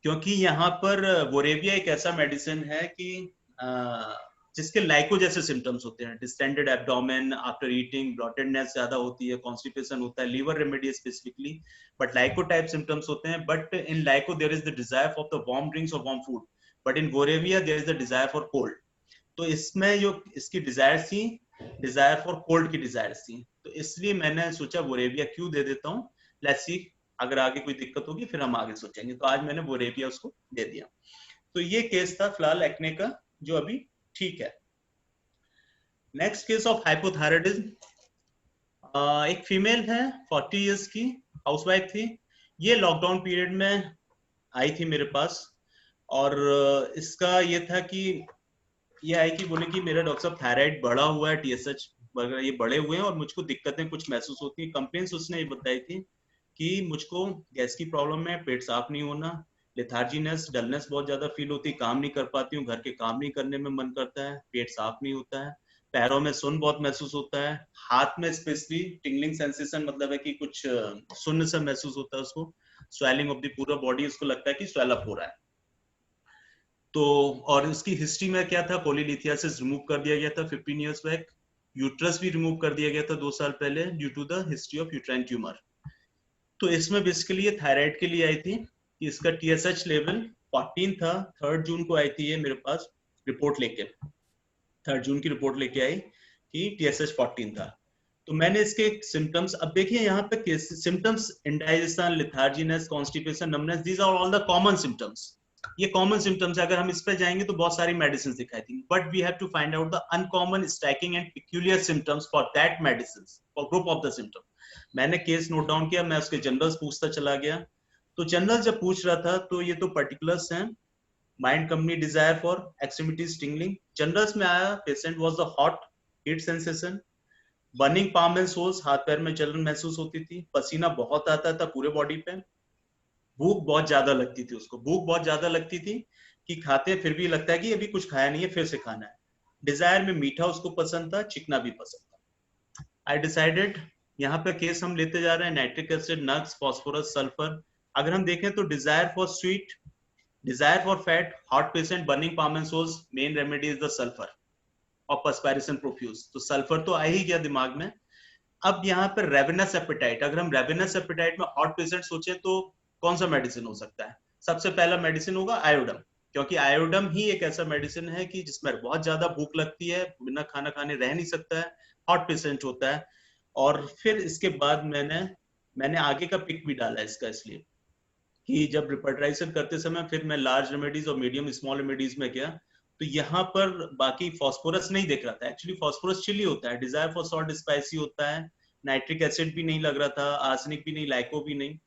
क्योंकि यहाँ पर बोरेविया एक ऐसा मेडिसिन है कि जिसके लाइको जैसे सिम्टम्स होते हैं, distended abdomen after eating, bloatedness ज्यादा होती है, कॉन्स्टिपेशन होता है, liver remedy specifically, but lyco type symptoms होते हैं। But in lyco there is the desire for the warm drinks और warm food, but in boerhavia there is the desire for cold. तो इसमें जो इसकी डिजायर थी, डिजायर फॉर कोल्ड की desire थी, तो इसलिए मैंने सोचा बोरेविया क्यों दे देता हूँ, लेट्स सी अगर आगे कोई दिक्कत होगी फिर हम आगे सोचेंगे। तो आज मैंने बोरेविया उसको दे दिया। तो ये केस था फिलहाल एक्ने का, जो अभी ठीक है। नेक्स्ट केस ऑफ हाइपोथायराइडिज्म, एक फीमेल है 40 इयर्स की, हाउसवाइफ थी। ये लॉकडाउन पीरियड में आई थी मेरे पास, और इसका ये था कि ये आई कि बोले कि मेरा डॉक्टर साहब थायराइड बढ़ा हुआ है, TSH वगैरह ये बढ़े हुए हैं और मुझको दिक्कतें कुछ महसूस होती है। कंप्लेंट्स उसने ये बताई थी कि मुझको गैस की प्रॉब्लम है, पेट साफ नहीं होना, लेथार्जीनेस, डलनेस बहुत ज्यादा फील होती है, काम नहीं कर पाती हूँ, घर के काम नहीं करने में मन करता है, पेट साफ नहीं होता है, पैरों में सुन्न बहुत महसूस होता है, हाथ में स्पेशली टिंगलिंग सेंसेशन, मतलब है कि कुछ सुन्न सा महसूस होता है उसको, स्वेलिंग ऑफ द पूरा बॉडी, उसको लगता है कि स्वेल अप हो रहा है। तो और उसकी हिस्ट्री में क्या था, कोलिलिथियासिस रिमूव कर दिया गया था 15 इयर्स बैक, यूट्रस भी रिमूव कर दिया गया था 2 साल पहले due to the history of uterine tumour. तो इसमें बेसिकली ये थायराइड के लिए आई थी कि इसका TSH लेवल 14 था। 3 जून को आई थी ये मेरे पास रिपोर्ट लेके, 3 जून की रिपोर्ट लेके आई कि TSH 14 था। तो मैंने इसके सिम्टम्स, अब देखिए यहाँ पे symptoms, indigestion, letharginess, constipation, numbness, these are all the common symptoms. ये कॉमन सिम्टम्स, अगर हम इस पे जाएंगे तो बहुत सारी मेडिसिन दिखाई थी, but we have to find out the uncommon, striking and peculiar symptoms for that medicine, for group of the symptom. मैंने केस नोट डाउन किया, मैं उसके जनरल्स पूछता चला गया। तो जनरल जब पूछ रहा था तो ये तो पर्टिकुलर्स हैं, mind company, desire for extremities, tingling. Generals में आया, patient was the hot, heat sensation, burning palm and soles, हाथ पैर में जलन महसूस होती थी, पसीना बहुत आता था पूरे बॉडी पे, भूख बहुत ज्यादा लगती थी उसको, भूख बहुत ज्यादा लगती थी कि खाते फिर भी लगता है कि अभी कुछ खाया नहीं है, फिर से खाना है। डिजायर में मीठा उसको पसंद था, चिकना भी पसंद था। आई डिसाइडेड, यहाँ पे केस हम लेते जा रहे हैं, nitric acid, nux, phosphorus, sulphur. अगर हम देखें तो desire for sweet, desire for fat, hot patient, burning palm and soles, main remedy is the sulphur और पर्सपायरेशन प्रोफ्यूज। तो सल्फर तो आ ही गया दिमाग में। अब यहाँ पर रेवेनस एपेटाइट, अगर हम रेवेनस एपेटाइट में हॉट पेशेंट सोचे तो कौन सा मेडिसिन हो सकता है? सबसे पहला मेडिसिन होगा आयोडम, क्योंकि आयोडम ही एक ऐसा मेडिसिन है कि जिसमें बहुत ज्यादा भूख लगती है, बिना खाना खाने रह नहीं सकता है, हॉट पेशेंट होता है। और फिर इसके बाद मैंने आगे का पिक भी डाला इसका, इसलिए कि जब रिपर्टराइजेशन करते समय फिर मैं लार्ज रेमेडीज और मीडियम स्मॉल रेमेडीज में गया, तो यहाँ पर बाकी फॉस्फोरस नहीं देख रहा था। एक्चुअली फॉस्फोरस चिली होता है, डिजायर फॉर सॉल्ट स्पाइसी होता है, नाइट्रिक एसिड भी नहीं लग रहा था, आर्सेनिक भी नहीं, लाइको भी नहीं।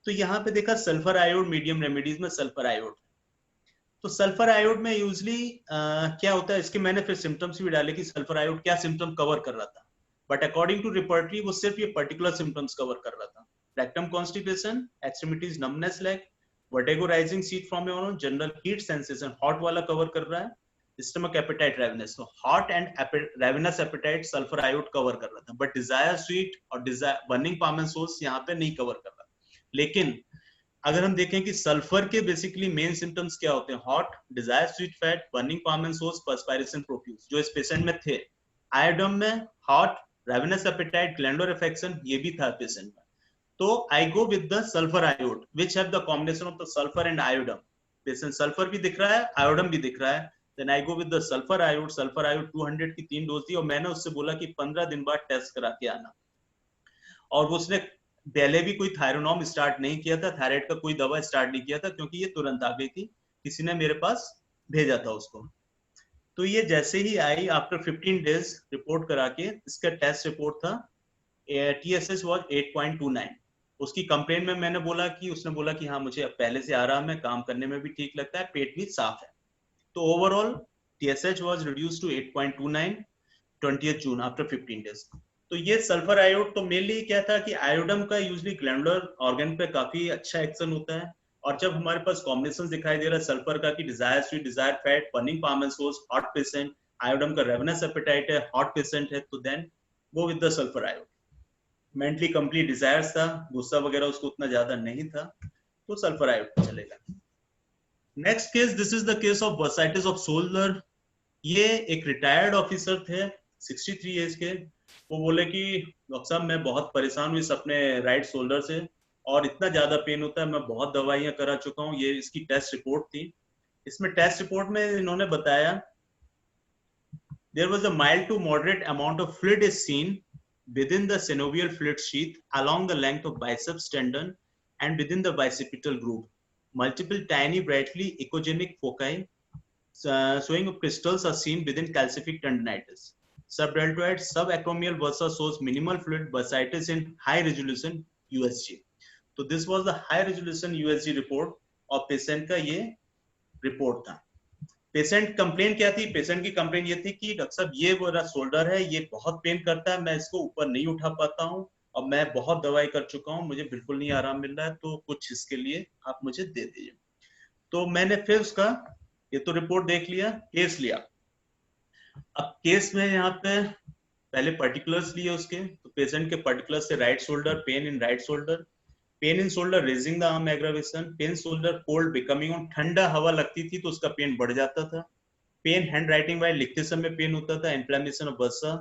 तो यहाँ पे देखा सल्फर आयोड, मीडियम रेमेडीज में सल्फर आयोड। तो सल्फर आयोड में यूजली क्या होता है, इसके मैंने फिर सिम्टम्स भी डाले कि सल्फर आयोड क्या सिम्टम कवर कर रहा था, बट अकॉर्डिंग टू रिपोर्टरी वो सिर्फ ये पर्टिकुलर सिम्टम्स कवर कर रहा था। Rectum constipation, extremities numbness leg, vertigo rising seat from your own, general heat sensation, hot वाला कवर कर रहा है, स्टमक एपेटाइट, रेवेनस। तो hot and ravenous appetite sulphur iod cover कर रहा था, बट डिजायर स्वीट और desire burning palm and soles यहाँ पे नहीं कवर कर रहा। लेकिन अगर हम देखें कि सल्फर के बेसिकली मेन सिम्टम्स क्या होते हैं, hot, desire sweet fat, burning palm and soles, perspiration profuse, जो इस पेशेंट में थे। आयोडम में hot, ravenous appetite, glandular affection, ये भी था पेशेंट में। तो I go with the sulphur iod which have the combination of the sulphur and iodum. Patient sulphur भी दिख रहा है, आयोडम भी दिख रहा है, then I go with the sulphur iod. Sulphur iod 200 की 3 डोज दी और मैंने उससे बोला कि 15 दिन बाद टेस्ट करा के आना। और उसने पहले भी कोई थायरोनॉम स्टार्ट नहीं किया था, थायराइड का कोई दवा स्टार्ट नहीं किया था, क्योंकि ये तुरंत आ गई थी, किसी ने मेरे पास भेजा था उसको। तो ये जैसे ही आई, आफ्टर 15 डेज रिपोर्ट करा के, इसका टेस्ट रिपोर्ट था TSH was 8.29। उसकी कंप्लेन में मैंने बोला कि, उसने बोला कि हाँ मुझे पहले से आराम है, काम करने में भी ठीक लगता है, पेट भी साफ है। तो overall TSH was reduced to 8.29 20th June after 15 days. तो ये सल्फर आयोड तो मेनली क्या था कि आयोडम का यूजली ग्लैंडुलर ऑर्गन पे काफी अच्छा एक्शन होता है, और जब हमारे पास कॉम्बिनेशन दिखाई दे रहा है सल्फर का कि desire sweet, desire fat, burning palm and soles, hot patient, iodum का रेवेनस एपेटाइट है, हॉट पेशेंट है, तो then go with the sulphur iod. Mentally complete desires था, गुस्सा वगैरह उसको उतना ज्यादा नहीं था, तो सल्फर आयोड चलेगा। Next case, this is the case of bursitis off shoulder. ये एक रिटायर्ड ऑफिसर थे 63 एज के। वो बोले कि डॉक्टर साहब मैं बहुत परेशान हुई अपने राइट शोल्डर से और इतना ज्यादा पेन होता है, मैं बहुत दवाइयां करा चुका हूँ। ये इसकी टेस्ट रिपोर्ट थी। इसमें टेस्ट रिपोर्ट में इन्होंने बताया there was a mild to moderate amount of fluid is seen within the synovial fluid sheath along the length of biceps tendon and within the bicipital groove. Multiple tiny brightly echogenic foci showing of crystals are seen within calcific tendinitis. Subdeltoid subacromial bursa shows minimal fluid bursitis in high resolution USG. So this was the high resolution USG report और patient का ये report था। Patient complain क्या थी? Patient की complain ये थी कि डॉक्टर साहब ये मेरा शोल्डर है, ये बहुत पेन करता है, मैं इसको ऊपर नहीं उठा पाता हूँ और मैं बहुत दवाई कर चुका हूँ, मुझे बिल्कुल नहीं आराम मिल रहा है, तो कुछ इसके लिए आप मुझे दे दीजिए। तो मैंने फिर उसका ये तो रिपोर्ट देख लिया, केस लिया। अब केस में यहाँ पे पहले पर्टिकुलर्स लिए उसके, तो पेशेंट के पर्टिकुलर्स से right shoulder, pain in right shoulder, pain in shoulder raising the arm aggravation, pen shoulder cold becoming on, ठंडा हवा लगती थी तो उसका पेन बढ़ जाता था, पेन हैंड राइटिंग वाइल लिखते समय पेन होता था, inflammation of bursa,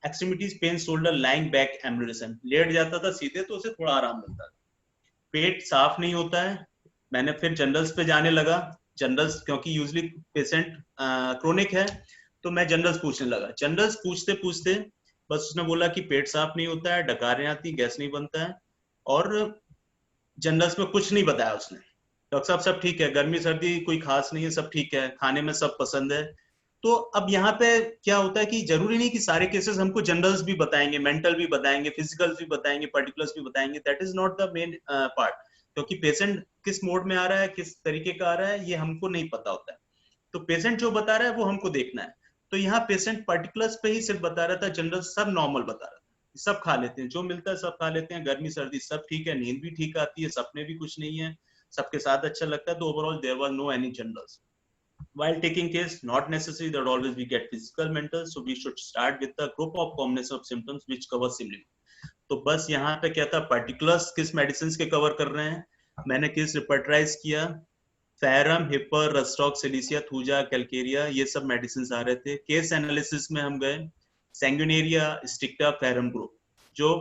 extremities pain shoulder lying back ambulation, लेट जाता था सीधे तो उसे थोड़ा आराम मिलता था, पेट साफ नहीं होता है। मैंने फिर जनरल्स पे जाने लगा, जनरल्स क्योंकि यूजली पेशेंट क्रोनिक है तो मैं जनरल्स पूछने लगा, जनरल्स पूछते पूछते बस उसने बोला कि पेट साफ नहीं होता है, डकारें आती, गैस नहीं बनता है, और जनरल्स में कुछ नहीं बताया उसने। डॉक्टर साहब सब ठीक है, गर्मी सर्दी कोई खास नहीं है, सब ठीक है, खाने में सब पसंद है। तो अब यहाँ पे क्या होता है कि जरूरी नहीं कि सारे केसेस हमको जनरल्स भी बताएंगे, मेंटल भी बताएंगे, फिजिकल्स भी बताएंगे, पर्टिकुलर्स भी बताएंगे, that is not the main part, क्योंकि पेशेंट किस मोड में आ रहा है, किस तरीके का आ रहा है, ये हमको नहीं पता होता है। तो पेशेंट जो बता रहा है वो हमको देखना है। तो यहाँ पेशेंट पर्टिकुलर्स पे ही सिर्फ बता रहा था, जनरल सब नॉर्मल बता रहा था, सब खा लेते हैं, जो मिलता है सब खा लेते हैं, गर्मी सर्दी सब ठीक है, नींद भी ठीक आती है, सपने भी कुछ नहीं है, सबके साथ अच्छा लगता है, तो overall there was no any generals. While taking case, not necessary that always we get physical, mental, so we should start with the group of combination of symptoms which cover similarly. तो बस यहाँ पे क्या था, particulars किस medicine के cover कर रहे हैं, मैंने किस रिपर्टराइज किया, ferrum, hepar, rhus tox, silicea, thuja, calcarea, ये सब मेडिसिन आ रहे थे। केस एनालिसिस में हम गए सैंगुनेरिया, स्टिक्टा, फेरम ग्रुप, जो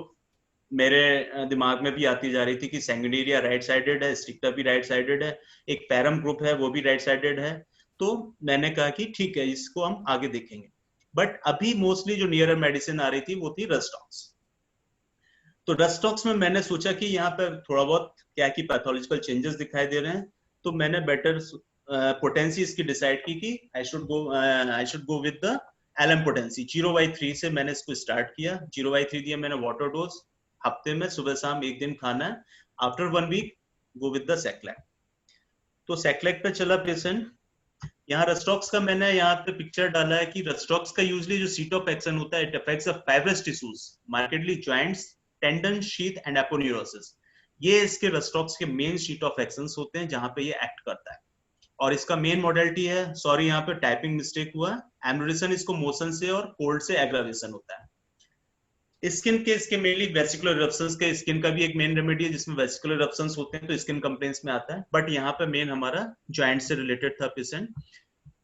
मेरे दिमाग में भी आती जा रही थी कि सैंगुनेरिया राइट साइडेड है, स्टिक्टा भी राइट साइडेड है, एक फेरम ग्रुप है वो भी राइट साइडेड है। तो मैंने कहा कि ठीक है, इसको हम आगे देखेंगे। बट अभी मोस्टली जो नियर मेडिसिन आ रही थी वो थी रस्टॉक्स। तो रस्टॉक्स में मैंने सोचा कि यहाँ पे थोड़ा बहुत क्या कि पैथोलॉजिकल चेंजेस दिखाई दे रहे हैं, तो मैंने बेटर पोटेंसी इसकी डिसाइड की कि I should go with the LM potency 0/3 से मैंने इसको स्टार्ट किया। 0/3 दिया मैंने वाटर डोज, हफ्ते में सुबह शाम एक दिन खाना है, after 1 week go with the sac lac. तो सेक्लैक पे चला पेशेंट। यहाँ रस्टॉक्स का मैंने यहाँ पे पिक्चर डाला है कि रस्टॉक्स का यूजली जो सीट ऑफ एक्शन होता है, it affects the fibrous tissues, markedly joints, tendon, sheath and aponeurosis. ये इसके रस्टॉक्स के मेन सीट ऑफ एक्शंस होते हैं जहां पे ये एक्ट करता है। और इसका मेन मॉडलिटी है, सॉरी यहाँ पे टाइपिंग मिस्टेक हुआ, एम्बुलेशन इसको मोशन से और कोल्ड से एग्रावेशन होता है। स्किन के इसके मेनली वेसिकुलर इरप्शंस के, स्किन का भी एक मेन रेमेडी है जिसमें वेसिकुलर इरप्शंस होते हैं तो स्किन कंप्लेंट्स में आता है, बट यहाँ पे मेन हमारा जॉइंट से रिलेटेड था।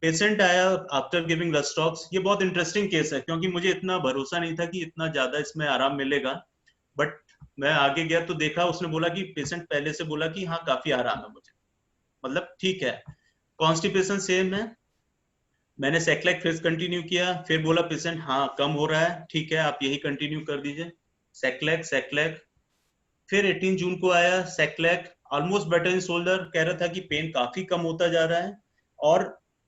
पेशेंट आया आफ्टर गिविंग रस्टॉक्स। ये बहुत इंटरेस्टिंग केस है क्योंकि मुझे इतना भरोसा नहीं था कि इतना ज्यादा इसमें आराम मिलेगा, बट मैं आगे गया तो देखा, उसने बोला कि पेशेंट पहले से बोला कि हाँ काफी आराम है मुझे, मतलब ठीक है। कॉन्स्टिपेशन सेम है, मैंने सेक्लैक फिर कंटिन्यू किया, फिर बोला पेशेंट हाँ कम हो रहा है, ठीक है आप यही कंटिन्यू कर दीजिए, सेक्लैक। फिर 18 जून को आया सेक्लैक, ऑलमोस्ट बेटर इन शोल्डर, कह रहा था कि पेन काफी कम होता जा रहा है और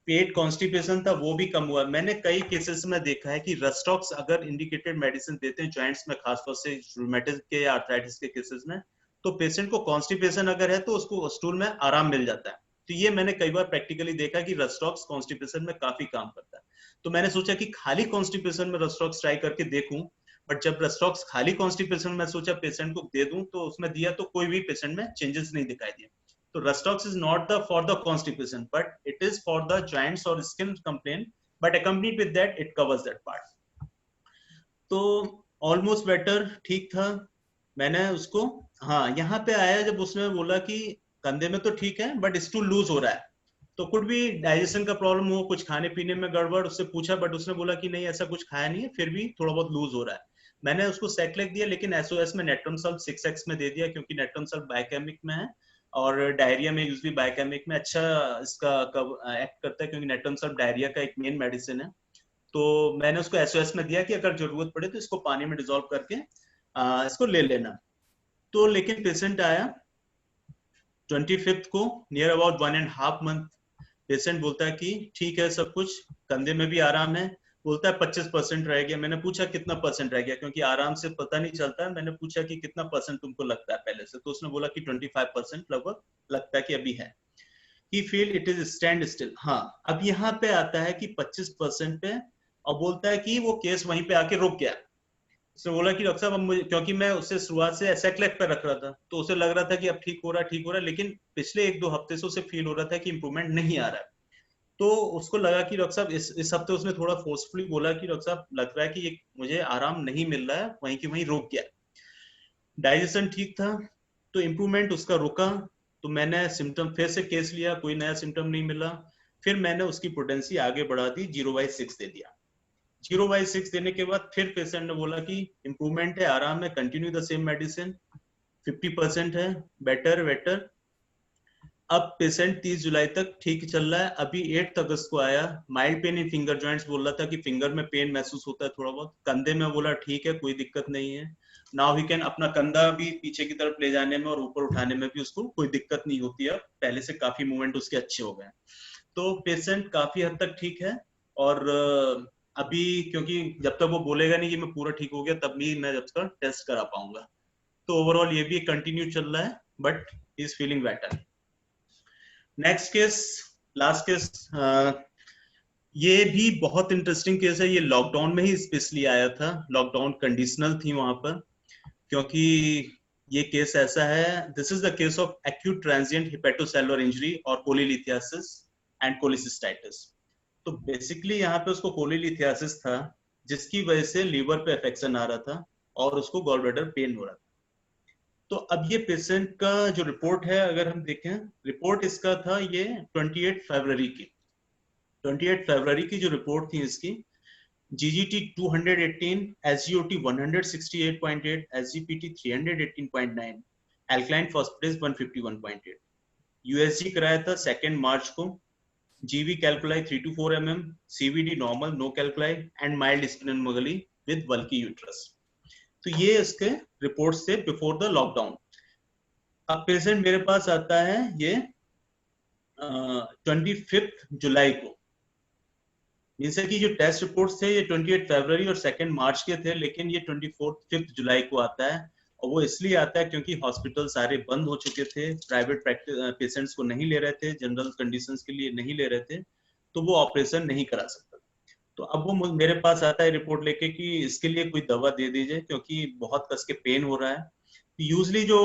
पेट कॉन्स्टिपेशन था वो भी कम हुआ। मैंने कई केसेस में देखा है कि रस्टॉक्स अगर इंडिकेटेड मेडिसिन देते हैं जॉइंट्स में, खासतौर से रूमेटिज्म के या आर्थराइटिस के केसेस में, तो पेशेंट को कॉन्स्टिपेशन अगर है तो उसको स्टूल में आराम मिल जाता है। तो ये मैंने कई बार प्रैक्टिकली देखा कि रस्टॉक्स कॉन्स्टिपेशन में काफी काम करता है। तो मैंने सोचा कि खाली कॉन्स्टिपेशन में रस्टॉक्स ट्राई करके देखूं, बट जब रस्टॉक्स खाली कॉन्स्टिपेशन में सोचा पेशेंट को दे दूं तो उसमें दिया तो कोई भी पेशेंट में चेंजेस नहीं दिखाई दिए। तो rhus tox is not the for the constipation, but it is for the joints or skin complaint, but accompanied with that it covers that part. तो ऑलमोस्ट बेटर ठीक था। मैंने उसको हाँ यहाँ पे आया जब उसने बोला कि कंधे में तो ठीक है बट स्टूल लूज हो रहा है, तो कुछ भी डाइजेशन का प्रॉब्लम हो, कुछ खाने पीने में गड़बड़, उससे पूछा बट उसने बोला कि नहीं ऐसा कुछ खाया नहीं है, फिर भी थोड़ा बहुत लूज हो रहा है। मैंने उसको सेक्लेक दिया, लेकिन एसओएस में नेट्रम सल्फ 6x में दे दिया क्योंकि नेट्रम सल्फ बायोकेमिक में है और डायरिया में यूजली बायोकेमिक में अच्छा इसका एक्ट करता है क्योंकि नेट्रम सल्फ डायरिया का एक मेन मेडिसिन है। तो मैंने उसको एसओएस में दिया कि अगर जरूरत पड़े तो इसको पानी में डिसॉल्व करके इसको ले लेना। तो लेकिन पेशेंट आया 25th को, नियर अबाउट 1.5 month, पेशेंट बोलता है कि ठीक है सब कुछ, कंधे में भी आराम है, बोलता है 25% रह गया। मैंने पूछा कितना परसेंट रह गया, क्योंकि आराम से पता नहीं चलता है। मैंने पूछा कि कितना परसेंट तुमको लगता है पहले से, तो उसने बोला कि 25% लगभग लगता है कि अभी है। He feel it is stand still. हाँ अब यहाँ पे आता है कि 25% पे, और बोलता है कि वो केस वहीं पे आके रुक गया। उसने बोला कि डॉक्टर साहब अब मुझे, क्योंकि मैं उससे शुरुआत से सेक्लैक पे रख रहा था तो उसे लग रहा था कि अब ठीक हो रहा है, लेकिन पिछले 1-2 हफ्ते से उसे फील हो रहा था कि इंप्रूवमेंट नहीं आ रहा है। तो उसको लगा कि डॉक्टर साहब इस हफ्ते उसने थोड़ा फोर्सफुली बोला कि डॉक्टर साहब लग रहा है कि ये मुझे आराम नहीं मिल रहा है, वहीं की वहीं रुक गया। डाइजेशन ठीक था तो इम्प्रूवमेंट उसका रुका, तो मैंने सिम्टम फिर से केस लिया, कोई नया सिम्टम नहीं मिला, फिर मैंने उसकी पोटेंसी आगे बढ़ा दी, 0/6 दे दिया। 0/6 देने के बाद फिर पेशेंट ने बोला कि इम्प्रूवमेंट है, आराम है, कंटिन्यू द सेम मेडिसिन, 50% है, बेटर बेटर। अब पेशेंट 30 जुलाई तक ठीक चल रहा है। अभी 8 अगस्त को आया, mild pain in finger joints बोल रहा था कि फिंगर में पेन महसूस होता है थोड़ा बहुत, कंधे में बोला ठीक है कोई दिक्कत नहीं है, नाउ ही कैन अपना कंधा भी पीछे की तरफ ले जाने में और ऊपर उठाने में भी उसको कोई दिक्कत नहीं होती है, पहले से काफी मूवमेंट उसके अच्छे हो गए। तो पेशेंट काफी हद तक ठीक है। और अभी क्योंकि जब तक वो बोलेगा नहीं कि मैं पूरा ठीक हो गया तब भी मैं जब तक टेस्ट करा पाऊंगा, तो ओवरऑल ये भी कंटिन्यू चल रहा है, but he is feeling better. Next case, last case, ये भी बहुत इंटरेस्टिंग केस है। ये लॉकडाउन में ही स्पेशली आया था, लॉकडाउन कंडीशनल थी वहां पर, क्योंकि ये केस ऐसा है, this is the case of acute transient hepatocellular injury और कोलिलिथियासिस एंड कोलिसिस्टाइटिस। तो बेसिकली यहाँ पे उसको कोलिलिथियासिस था जिसकी वजह से लीवर पे अफेक्शन आ रहा था और उसको गॉलब्लैडर पेन हो रहा था। तो अब ये पेशेंट का जो रिपोर्ट है अगर हम देखें, रिपोर्ट इसका था ये 28 फरवरी की, 28 फरवरी की जो रिपोर्ट थी इसकी, GGT 218, SGOT 168.8, SGPT 318.9, alkaline phosphatase 151.8, USG कराया था 2 मार्च को, GV calculi 3 to 4 mm, CVD normal, no calculi and mild splenomegaly with bulky uterus। तो ये इसके रिपोर्ट से बिफोर द लॉकडाउन। अब पेशेंट मेरे पास आता है ये 25 जुलाई को, मीन्स कि जो टेस्ट रिपोर्ट्स थे ये 28 फरवरी और 2 मार्च के थे, लेकिन ये 5 जुलाई को आता है। और वो इसलिए आता है क्योंकि हॉस्पिटल सारे बंद हो चुके थे, प्राइवेट पेशेंट्स को नहीं ले रहे थे, जनरल कंडीशंस के लिए नहीं ले रहे थे, तो वो ऑपरेशन नहीं करा सकता। तो अब वो मेरे पास आता है रिपोर्ट लेके कि इसके लिए कोई दवा दे दीजिए क्योंकि बहुत कस के पेन हो रहा है। यूजली जो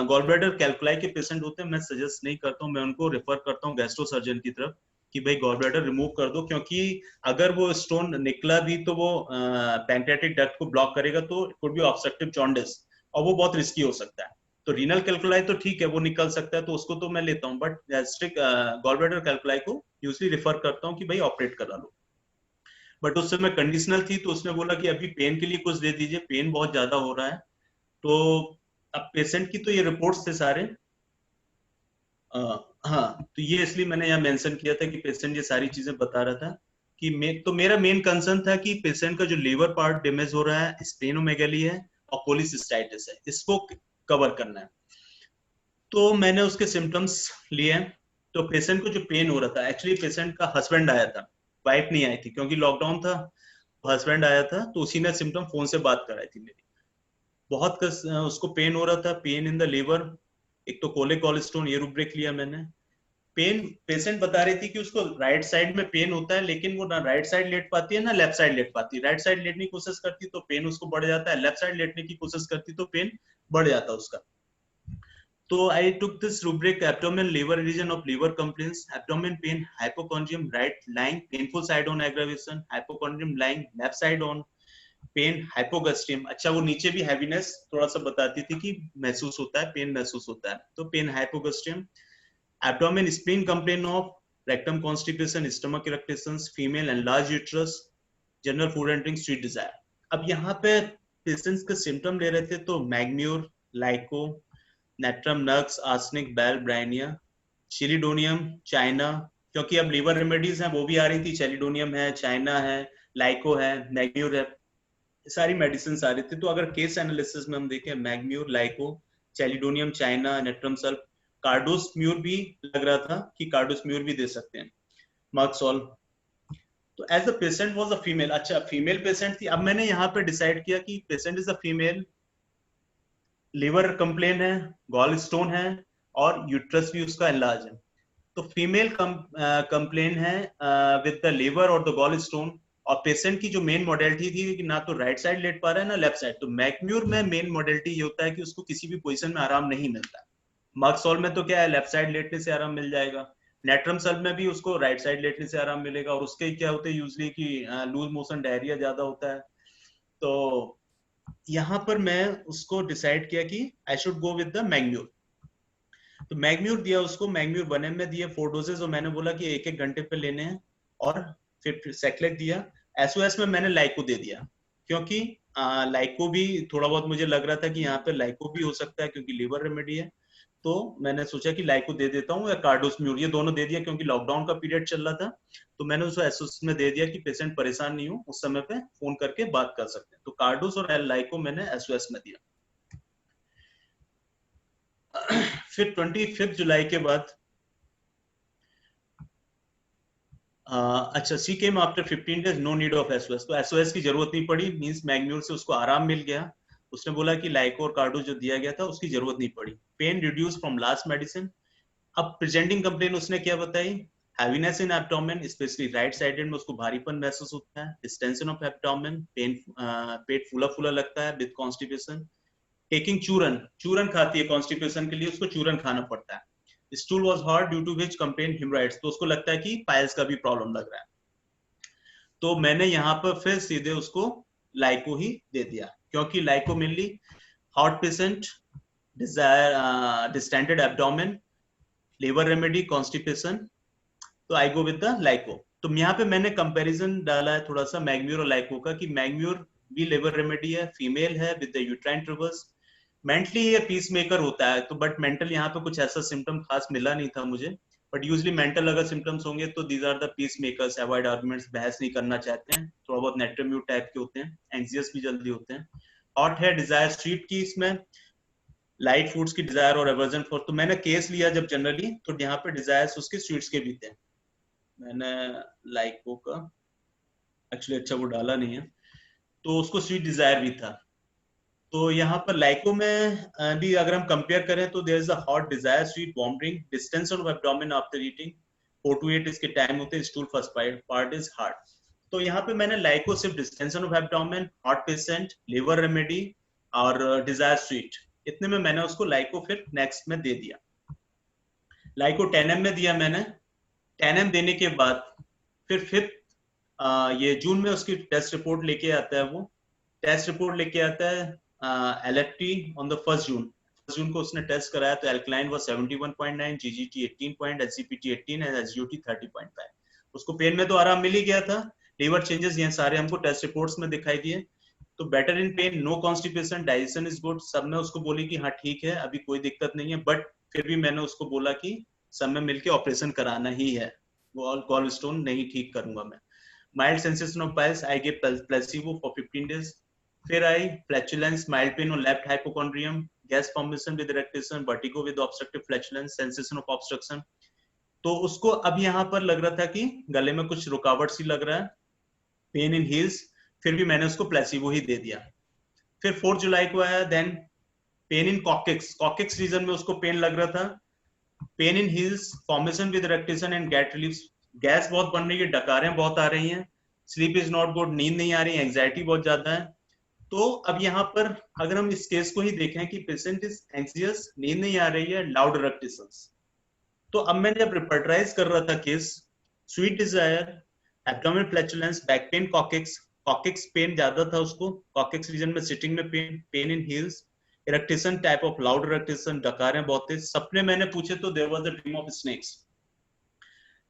गॉलब्लैडर कैल्कुलाई के पेशेंट होते हैं मैं सजेस्ट नहीं करता हूँ, मैं उनको रेफर करता हूँ गैस्ट्रो सर्जन की तरफ कि भाई गॉलब्लैडर रिमूव कर दो, क्योंकि अगर वो स्टोन निकला भी तो वो पैंक्रियाटिक डक्ट को ब्लॉक करेगा, तो it could be obstructive jaundice और वो बहुत रिस्की हो सकता है। तो रीनल कैल्कुलाई तो ठीक है वो निकल सकता है तो उसको तो मैं लेता हूँ, बट गैस्ट्रिक गॉलब्लैडर कैल्कुलाई को यूजली रेफर करता हूँ कि भाई ऑपरेट करा लो। बट उस समय कंडीशनल थी तो उसने बोला कि अभी पेन के लिए कुछ दे दीजिए, पेन बहुत ज्यादा हो रहा है। तो अब पेशेंट की तो ये रिपोर्ट्स थे सारे, हाँ, तो ये इसलिए मैंने यहाँ मेंशन किया था कि पेशेंट ये सारी चीजें बता रहा था कि तो मेरा मेन कंसर्न था कि पेशेंट का जो लीवर पार्ट डैमेज हो रहा है, स्प्लेनोमेगाली है और कोलिसिस्टाइटिस है, इसको कवर करना है। तो मैंने उसके सिम्टम्स लिए। तो पेशेंट को जो पेन हो रहा था, एक्चुअली पेशेंट का हस्बैंड आया था, वाइफ नहीं आई थी क्योंकि लॉकडाउन था, हस्बैंड आया था तो उसी ने सिम्टम फोन से बात कराई थी मेरी। बहुत उसको पेन हो रहा था, पेन इन द लीवर, एक तो कोलेकोलेस्टोन ये रूब्रिक लिया मैंने। पेन पेशेंट बता रही थी कि उसको राइट साइड में पेन होता है, लेकिन वो ना राइट साइड लेट पाती है ना लेफ्ट साइड लेट पाती है। राइट साइड लेटने की कोशिश करती तो पेन उसको बढ़ जाता है, लेफ्ट साइड लेटने की कोशिश करती तो पेन बढ़ जाता उसका। So I took this rubric: abdomen, liver region of liver complaints, abdomen pain, hypochondrium right lying, painful side on aggravation, hypochondrium lying left side on pain, hypogastrium। अच्छा वो नीचे भी हैवीनेस थोड़ा सा बताती थी कि महसूस होता है, पेन महसूस होता है, तो pen हाइपोगस्ट्रियम। abdomen spleen complaint of rectum constipation, stomach irritations, female enlarged uterus, general food and drink, sweet desire। अब यहाँ पे पेशेंट्स के सिम्टम ले रहे थे तो मैग्म्यूर, लाइको, नेट्रम नक्स, आर्सेनिक, बैल, ब्राइनिया, चिलिडोनियम, चाइना, क्योंकि अब लीवर रेमेडीज हैं वो भी आ रही थी, चैलिडोनियम है, चाइना है, लाइको है, मैग्म्यूर है, सारी मेडिसिन आ रही थी। तो अगर केस एनालिसिस में हम देखें मैग्म्यूर, लाइको, चैलिडोनियम, चाइना, नेट्रम सल्फ, कार्डोस्म्यूर भी लग रहा था कि कार्डोस्म्यूर भी दे सकते हैं, मर्क्सोल। तो as the patient was a female, अच्छा फीमेल पेशेंट थी। अब मैंने यहाँ पे डिसाइड किया कि patient is a female, liver complain है, गॉल स्टोन है और यूट्रस भी उसका एनलार्ज है। तो फीमेल कंप्लेन है विद द लिवर और द गॉल स्टोन, और पेशेंट की जो मेन मॉडलिटी थी कि ना तो राइट साइड लेट पा रहा है ना लेफ्ट साइड। तो मैग्म्यूर में मेन मॉडलिटी ये होता है कि उसको किसी भी पोजीशन में आराम नहीं मिलता। मर्क्सोल में तो क्या है, लेफ्ट साइड लेटने से आराम मिल जाएगा। नेट्रम सल्ब में भी उसको राइट साइड लेटने से आराम मिलेगा, और उसके क्या होते हैं यूजली कि लूज मोशन डायरिया ज्यादा होता है। तो यहाँ पर मैं उसको डिसाइड किया कि I should go with the mag mur. तो मैग्म्यूर दिया उसको, मैग्म्यूर 1 में दिए 4 डोजेज, और मैंने बोला कि 1-1 घंटे पे लेने हैं। और फिर सेक्लेक दिया। एसओएस में मैंने लाइको दे दिया, क्योंकि लाइको भी थोड़ा बहुत मुझे लग रहा था कि यहाँ पे लाइको भी हो सकता है, क्योंकि लीवर रेमेडी है। तो मैंने सोचा कि लाइको दे देता हूँ या कार्डोस्म्यूर, ये दोनों दे दिया, क्योंकि लॉकडाउन का पीरियड चल रहा था। तो मैंने उसको एसओएस में दे दिया कि पेशेंट परेशान नहीं हो, उस समय पे फोन करके बात कर सकते हैं। तो कार्डोस और लाइको मैंने एसओएस में दिया। फिर 25 जुलाई के बाद अच्छा, she came after 15 days, no need of SOS. तो एसओएस की जरूरत नहीं पड़ी, मींस मैग्म्यूर से उसको आराम मिल गया। उसने बोला कि लाइको और कार्डो जो दिया गया था उसकी जरूरत नहीं पड़ी। Pen reduce from last medicine. अब प्रेजेंटिंग कंप्लेन उसने क्या बताई? हैवीनेस इन एब्डोमेन, स्पेशली राइट साइडेड में उसको भारीपन महसूस होता है, डिस्टेंशन ऑफ एब्डोमेन, पेन, पेट फूला फूला लगता है विद कॉन्स्टिपेशन। टेकिंग चूरन, चूरन खाती है कॉन्स्टिपेशन के लिए, उसको चूरन खाना पड़ता है। Stool was hard due to which complain haemorrhoids, तो उसको लगता है कि पाइल्स का भी प्रॉब्लम लग रहा है। तो मैंने यहाँ पर फिर सीधे उसको लाइको ही दे दिया, क्योंकि lyco mainly heart patient, desire distended abdomen, liver remedy, constipation, तो आई गो विद द लाइको। तो यहाँ पे मैंने कंपैरिजन डाला है थोड़ा सा मैग्म्यूर और लाइको का, कि मैग्म्यूर भी लीवर रेमेडी है, फीमेल है with the uterine troubles, mentally ये पीस मेकर होता है। तो बट मेंटल यहाँ पे कुछ ऐसा सिम्टम खास मिला नहीं था मुझे, बट यूजली मेंटल अगर सिम्टम्स होंगे तो these are the peace makers, avoid arguments, बहस नहीं करना चाहते हैं, थोड़ा बहुत नेट्रम्यूट टाइप के होते हैं, एंग्जियस भी जल्दी होते हैं। हॉट है डिजायर स्ट्रीट की, इसमें लाइट फूड्स की डिजायर और एवर्जन फॉर। तो मैंने केस लिया जब जनरली, तो यहाँ पे डिजायर्स उसके स्वीट्स के भी थे। मैंने लाइको का एक्चुअली अच्छा वो डाला नहीं है, तो उसको स्वीट डिजायर भी था। तो यहाँ पर लाइको में भी अगर हम कंपेयर करें तो there is a hot desire, sweet vomiting, distance of abdomen after eating, 4 to 8 इसके टाइम होते हैं, stool first part is hard. तो यहाँ पे मैंने लाइको सिर्फ distension of abdomen, hot patient, liver remedy और डिजायर स्वीट, इतने में मैंने उसको लाइको फिर नेक्स्ट में दे दिया। लाइको 10 में दिया मैंने। 10 देने के बाद फिर 5 ये जून में उसकी टेस्ट रिपोर्ट लेके आता है। वो टेस्ट रिपोर्ट लेके आता है LFT ऑन द 1 जून को उसने टेस्ट कराया, तो alkaline was 71.9, GGT 18 SGPT 18 and SGOT 30.5। उसको पेन में तो आराम मिल ही गया था। लीवर चेंजेस ये सारे हमको टेस्ट रिपोर्ट्स में दिखाई दिए। तो better in pain, no constipation, digestion is good, सब ने उसको बोली कि हाँ ठीक है अभी कोई दिक्कत नहीं है। बट फिर भी मैंने उसको बोला कि सब में मिलके ऑपरेशन कराना ही है, वो गॉल स्टोन नहीं ठीक करूंगा मैं। Mild sensation of piles, I give placebo for 15 days। फिर आई फ्लैचुलेंस, माइल्ड पेन और left hypochondrium, gas formation with eructation, vertigo with obstructive flatulence, sensation of obstruction. तो उसको अब यहाँ पर लग रहा था कि गले में कुछ रुकावट सी लग रहा है, पेन इन हील्स, फिर भी मैंने उसको प्लेसिबो ही दे दिया। फिर 4 जुलाई को आया, then pain in coccyx region में उसको पेन लग रहा था, pain in heels, formation with eructation and got relief, gas बहुत बन रही है, डकारें बहुत आ रही हैं, स्लीप इज नॉट गुड, नींद नहीं आ रही, एंग्जाइटी बहुत ज्यादा है। तो अब यहाँ पर अगर हम इस केस को ही देखें कि पेशेंट इज एंग्जियस, नींद नहीं आ रही है, लाउड इरेक्टेशंस, तो अब मैंने जब रिपर्टराइज कर रहा था case, sweet desire, abdominal flatulence, back pain, coccyx pain ज्यादा था उसको, कॉकेक्स रीजन में सिटिंग में pain, pain in heels, eructation type of loud eructation, डकारें बहुत थे, सपने मैंने पूछे तो there was a dream of snakes,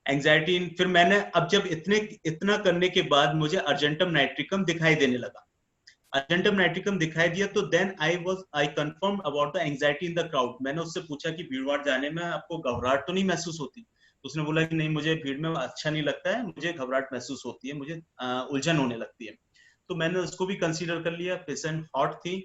anxiety. फिर मैंने अब जब इतना करने के बाद मुझे अर्जेंटम नाइट्रिकम दिखाई देने लगा, अर्जेंटम नाइट्रिकम दिखाई दिया, तो then I confirm about the anxiety in the crowd. मैंने उससे पूछा कि भीड़ भाड़ जाने में आपको घबराहट तो नहीं महसूस होती? तो उसने बोला कि नहीं, मुझे भीड़ में अच्छा नहीं लगता है, मुझे घबराहट महसूस होती है, मुझे उलझन होने लगती है। तो मैंने उसको भी कंसीडर कर लिया। पेशेंट हॉट थी,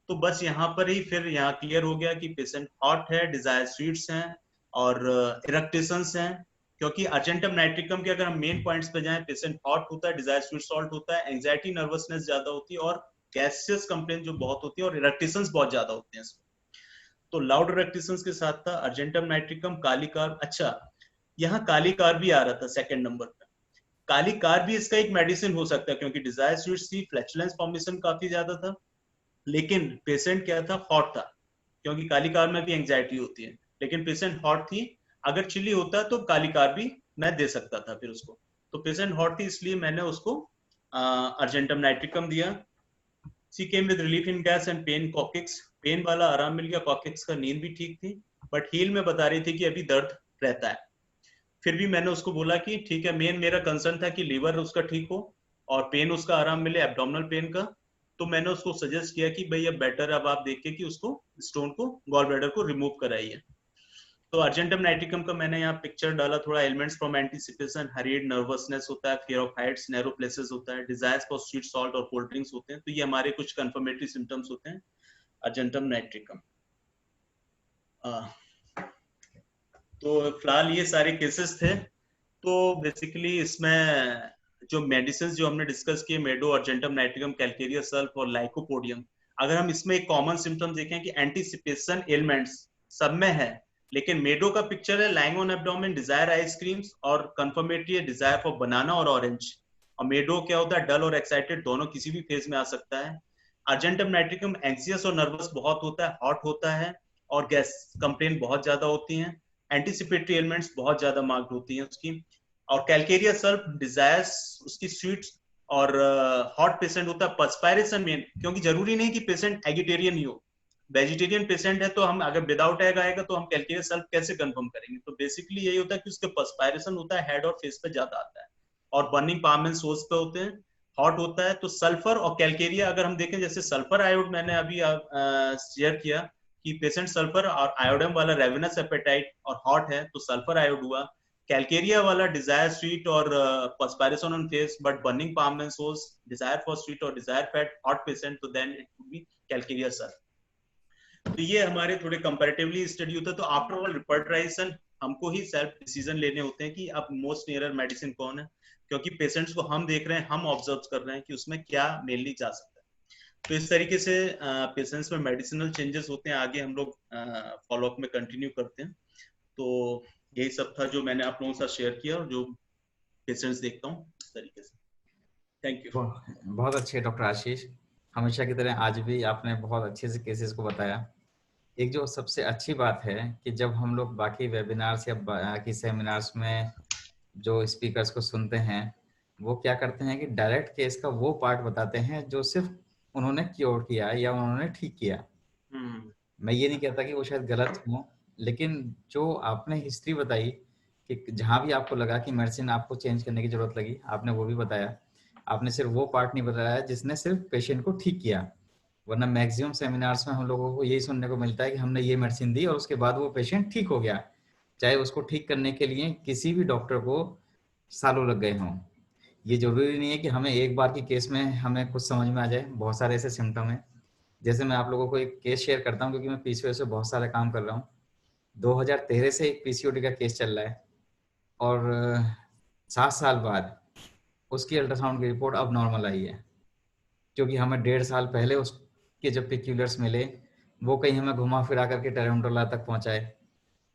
तो बस यहाँ पर ही फिर यहाँ क्लियर हो गया कि पेशेंट हॉट है, डिजायर स्वीट्स हैं और इरेक्टेशंस हैं। क्योंकि अर्जेंटम नाइट्रिकम के अगर हम मेन पॉइंट्स पे जाएं, पेशेंट हॉट होता है, डिजायर स्वीट सॉल्ट होता है, एंग्जाइटी नर्वसनेस ज्यादा होती है और गैसियस कंप्लेन जो बहुत होती है और इरेक्टेशंस बहुत ज्यादा होते हैं। तो लाउड इरेक्टेशंस के साथ था अर्जेंटम नाइट्रिकम, काली कार। अच्छा, यहाँ काली कार भी आ रहा था सेकंड नंबर पे। काली कार भी इसका एक मेडिसिन हो सकता है, क्योंकि डिजायर स्वीट्स थी, फ्लैचुलेंस फॉर्मेशन काफी ज्यादा था, लेकिन पेशेंट क्या था, हॉट था, क्योंकि काली कार में भी एंग्जाइटी होती है, लेकिन पेशेंट हॉट थी। अगर चिली होता तो काली कार भी मैं दे सकता था फिर उसको। तो पेशेंट हॉट थी इसलिए मैंने उसको अर्जेंटम नाइट्रिकम दिया। She came with relief in gas and pain coccyx, pain वाला आराम मिल गया, कॉकिक्स का नींद भी ठीक थी, बट हील में बता रही थी कि अभी दर्द रहता है। फिर भी मैंने उसको बोला कि ठीक है, मेन मेरा कंसर्न था कि लीवर उसका ठीक हो और पेन उसका आराम मिले, एब्डोमिनल पेन का। तो मैंने उसको सजेस्ट किया कि भाई अब बेटर अब आप देख के कि उसको स्टोन को गॉल ब्लैडर को रिमूव कराइए। तो अर्जेंटम नाइट्रिकम का मैंने यहाँ पिक्चर डाला थोड़ा। Elements from anticipation, hurried nervousness होता है, fear of Heights, narrow places होता है, डिजायर्स फॉर स्वीट सॉल्ट और कोल्ड ड्रिंक्स होते हैं। तो ये हमारे कुछ कंफर्मेटरी सिम्टम्स होते हैं अर्जेंटम नाइट्रिकम। तो फिलहाल ये सारे केसेस थे। तो बेसिकली इसमें जो मेडिसिन जो हमने डिस्कस किए, मेडो, अर्जेंटम नाइट्रिकम, कैलकेरिया सल्फ और लाइकोपोडियम, अगर हम इसमें एक कॉमन सिम्टम देखें कि एंटीसिपेशन एलिमेंट्स सब में है, लेकिन मेडो का पिक्चर है lying on abdomen, desire ice creams, और कंफर्मेटरी है डिजायर फॉर बनाना और ऑरेंज। और मेडो क्या होता है, डल और एक्साइटेड दोनों किसी भी फेज में आ सकता है। अर्जेंटम नाइट्रिकम एंग्जियस और नर्वस बहुत होता है, हॉट होता है, और गैस कंप्लेन बहुत ज्यादा होती है। एंटीसिपेटरी एलिमेंट्स बहुत ज्यादा मार्क्ड होती हैं उसकी। और कैलकेरिया सल्फ डिजायर्स उसकी स्वीट्स, और हॉट पेशेंट होता है, पर्सपायरेशन मेन, क्योंकि जरूरी नहीं कि पेशेंट एगिटेरियन ही हो। वेजिटेरियन पेशेंट है तो हम अगर विदाउट एग आएगा तो हम कैलकेरिया सल्फ कैसे कंफर्म करेंगे? तो बेसिकली यही होता है कि उसके पर्सपायरेशन होता है, हेड और फेस पे ज्यादा आता है, और बर्निंग पाम एंड सोर्स पे होते हैं, हॉट होता है। तो सल्फर और कैलकेरिया अगर हम देखें, जैसे सल्फर आयोड मैंने अभी शेयर किया कि पेशेंट सल्फर और आयोडम वाला रेवेनस एपेटाइट और हॉट है तो सल्फर आयोड हुआ। कैलकेरिया वाला डिजायर स्वीट और perspiration on face but burning palm and soles, desire for sweet और डिजायर फैट, हॉट पेशेंट, तो then it would be calcarea sulph. तो ये हमारे थोड़े कंपैरेटिवली स्टडी होता है। तो आफ्टर ऑल रिपर्टराइजेशन हमको ही सेल्फ डिसीजन लेने होते हैं कि अब मोस्ट नियरर मेडिसिन कौन है, क्योंकि पेशेंट्स को हम देख रहे हैं, हम ऑब्जर्व कर रहे हैं कि उसमें क्या मेनली जा सकता है। तो इस तरीके से पेशेंट्स में मेडिसिनल चेंजेस होते हैं, आगे हम लोग फॉलोअप में कंटिन्यू करते हैं। तो यही सब था जो मैंने आप लोगों के साथ शेयर किया और जो पेशेंट्स देखता हूँ इस तरीके से। Thank you. बहुत अच्छे डॉक्टर आशीष, हमेशा की तरह आज भी आपने बहुत अच्छे से केसेस को बताया। एक जो सबसे अच्छी बात है कि जब हम लोग बाकी वेबिनार्स या बाकी सेमिनार्स में जो स्पीकर्स को सुनते हैं, वो क्या करते हैं कि डायरेक्ट केस का वो पार्ट बताते हैं जो सिर्फ उन्होंने क्योर किया या उन्होंने ठीक किया। मैं ये नहीं कहता कि वो शायद गलत हो, लेकिन जो आपने हिस्ट्री बताई कि जहाँ भी आपको लगा कि मेडिसिन आपको चेंज करने की जरूरत लगी, आपने वो भी बताया। आपने सिर्फ वो पार्ट नहीं बताया जिसने सिर्फ पेशेंट को ठीक किया, वरना मैक्सिमम सेमिनार्स में हम लोगों को यही सुनने को मिलता है कि हमने ये मेडिसिन दी और उसके बाद वो पेशेंट ठीक हो गया, चाहे उसको ठीक करने के लिए किसी भी डॉक्टर को सालों लग गए हों। ये जरूरी नहीं है कि हमें एक बार की केस में हमें कुछ समझ में आ जाए। बहुत सारे ऐसे सिम्टम हैं, जैसे मैं आप लोगों को एक केस शेयर करता हूँ क्योंकि मैं पीसीओएस से बहुत सारा काम कर रहा हूँ। 2013 से एक पीसीओडी का केस चल रहा है और 7 साल बाद उसकी अल्ट्रासाउंड की रिपोर्ट अब नॉर्मल आई है, क्योंकि हमें 1.5 साल पहले उसके जब पिक्यूलर्स मिले वो कहीं हमें घुमा फिरा करके टेरेंटोला तक पहुंचाए।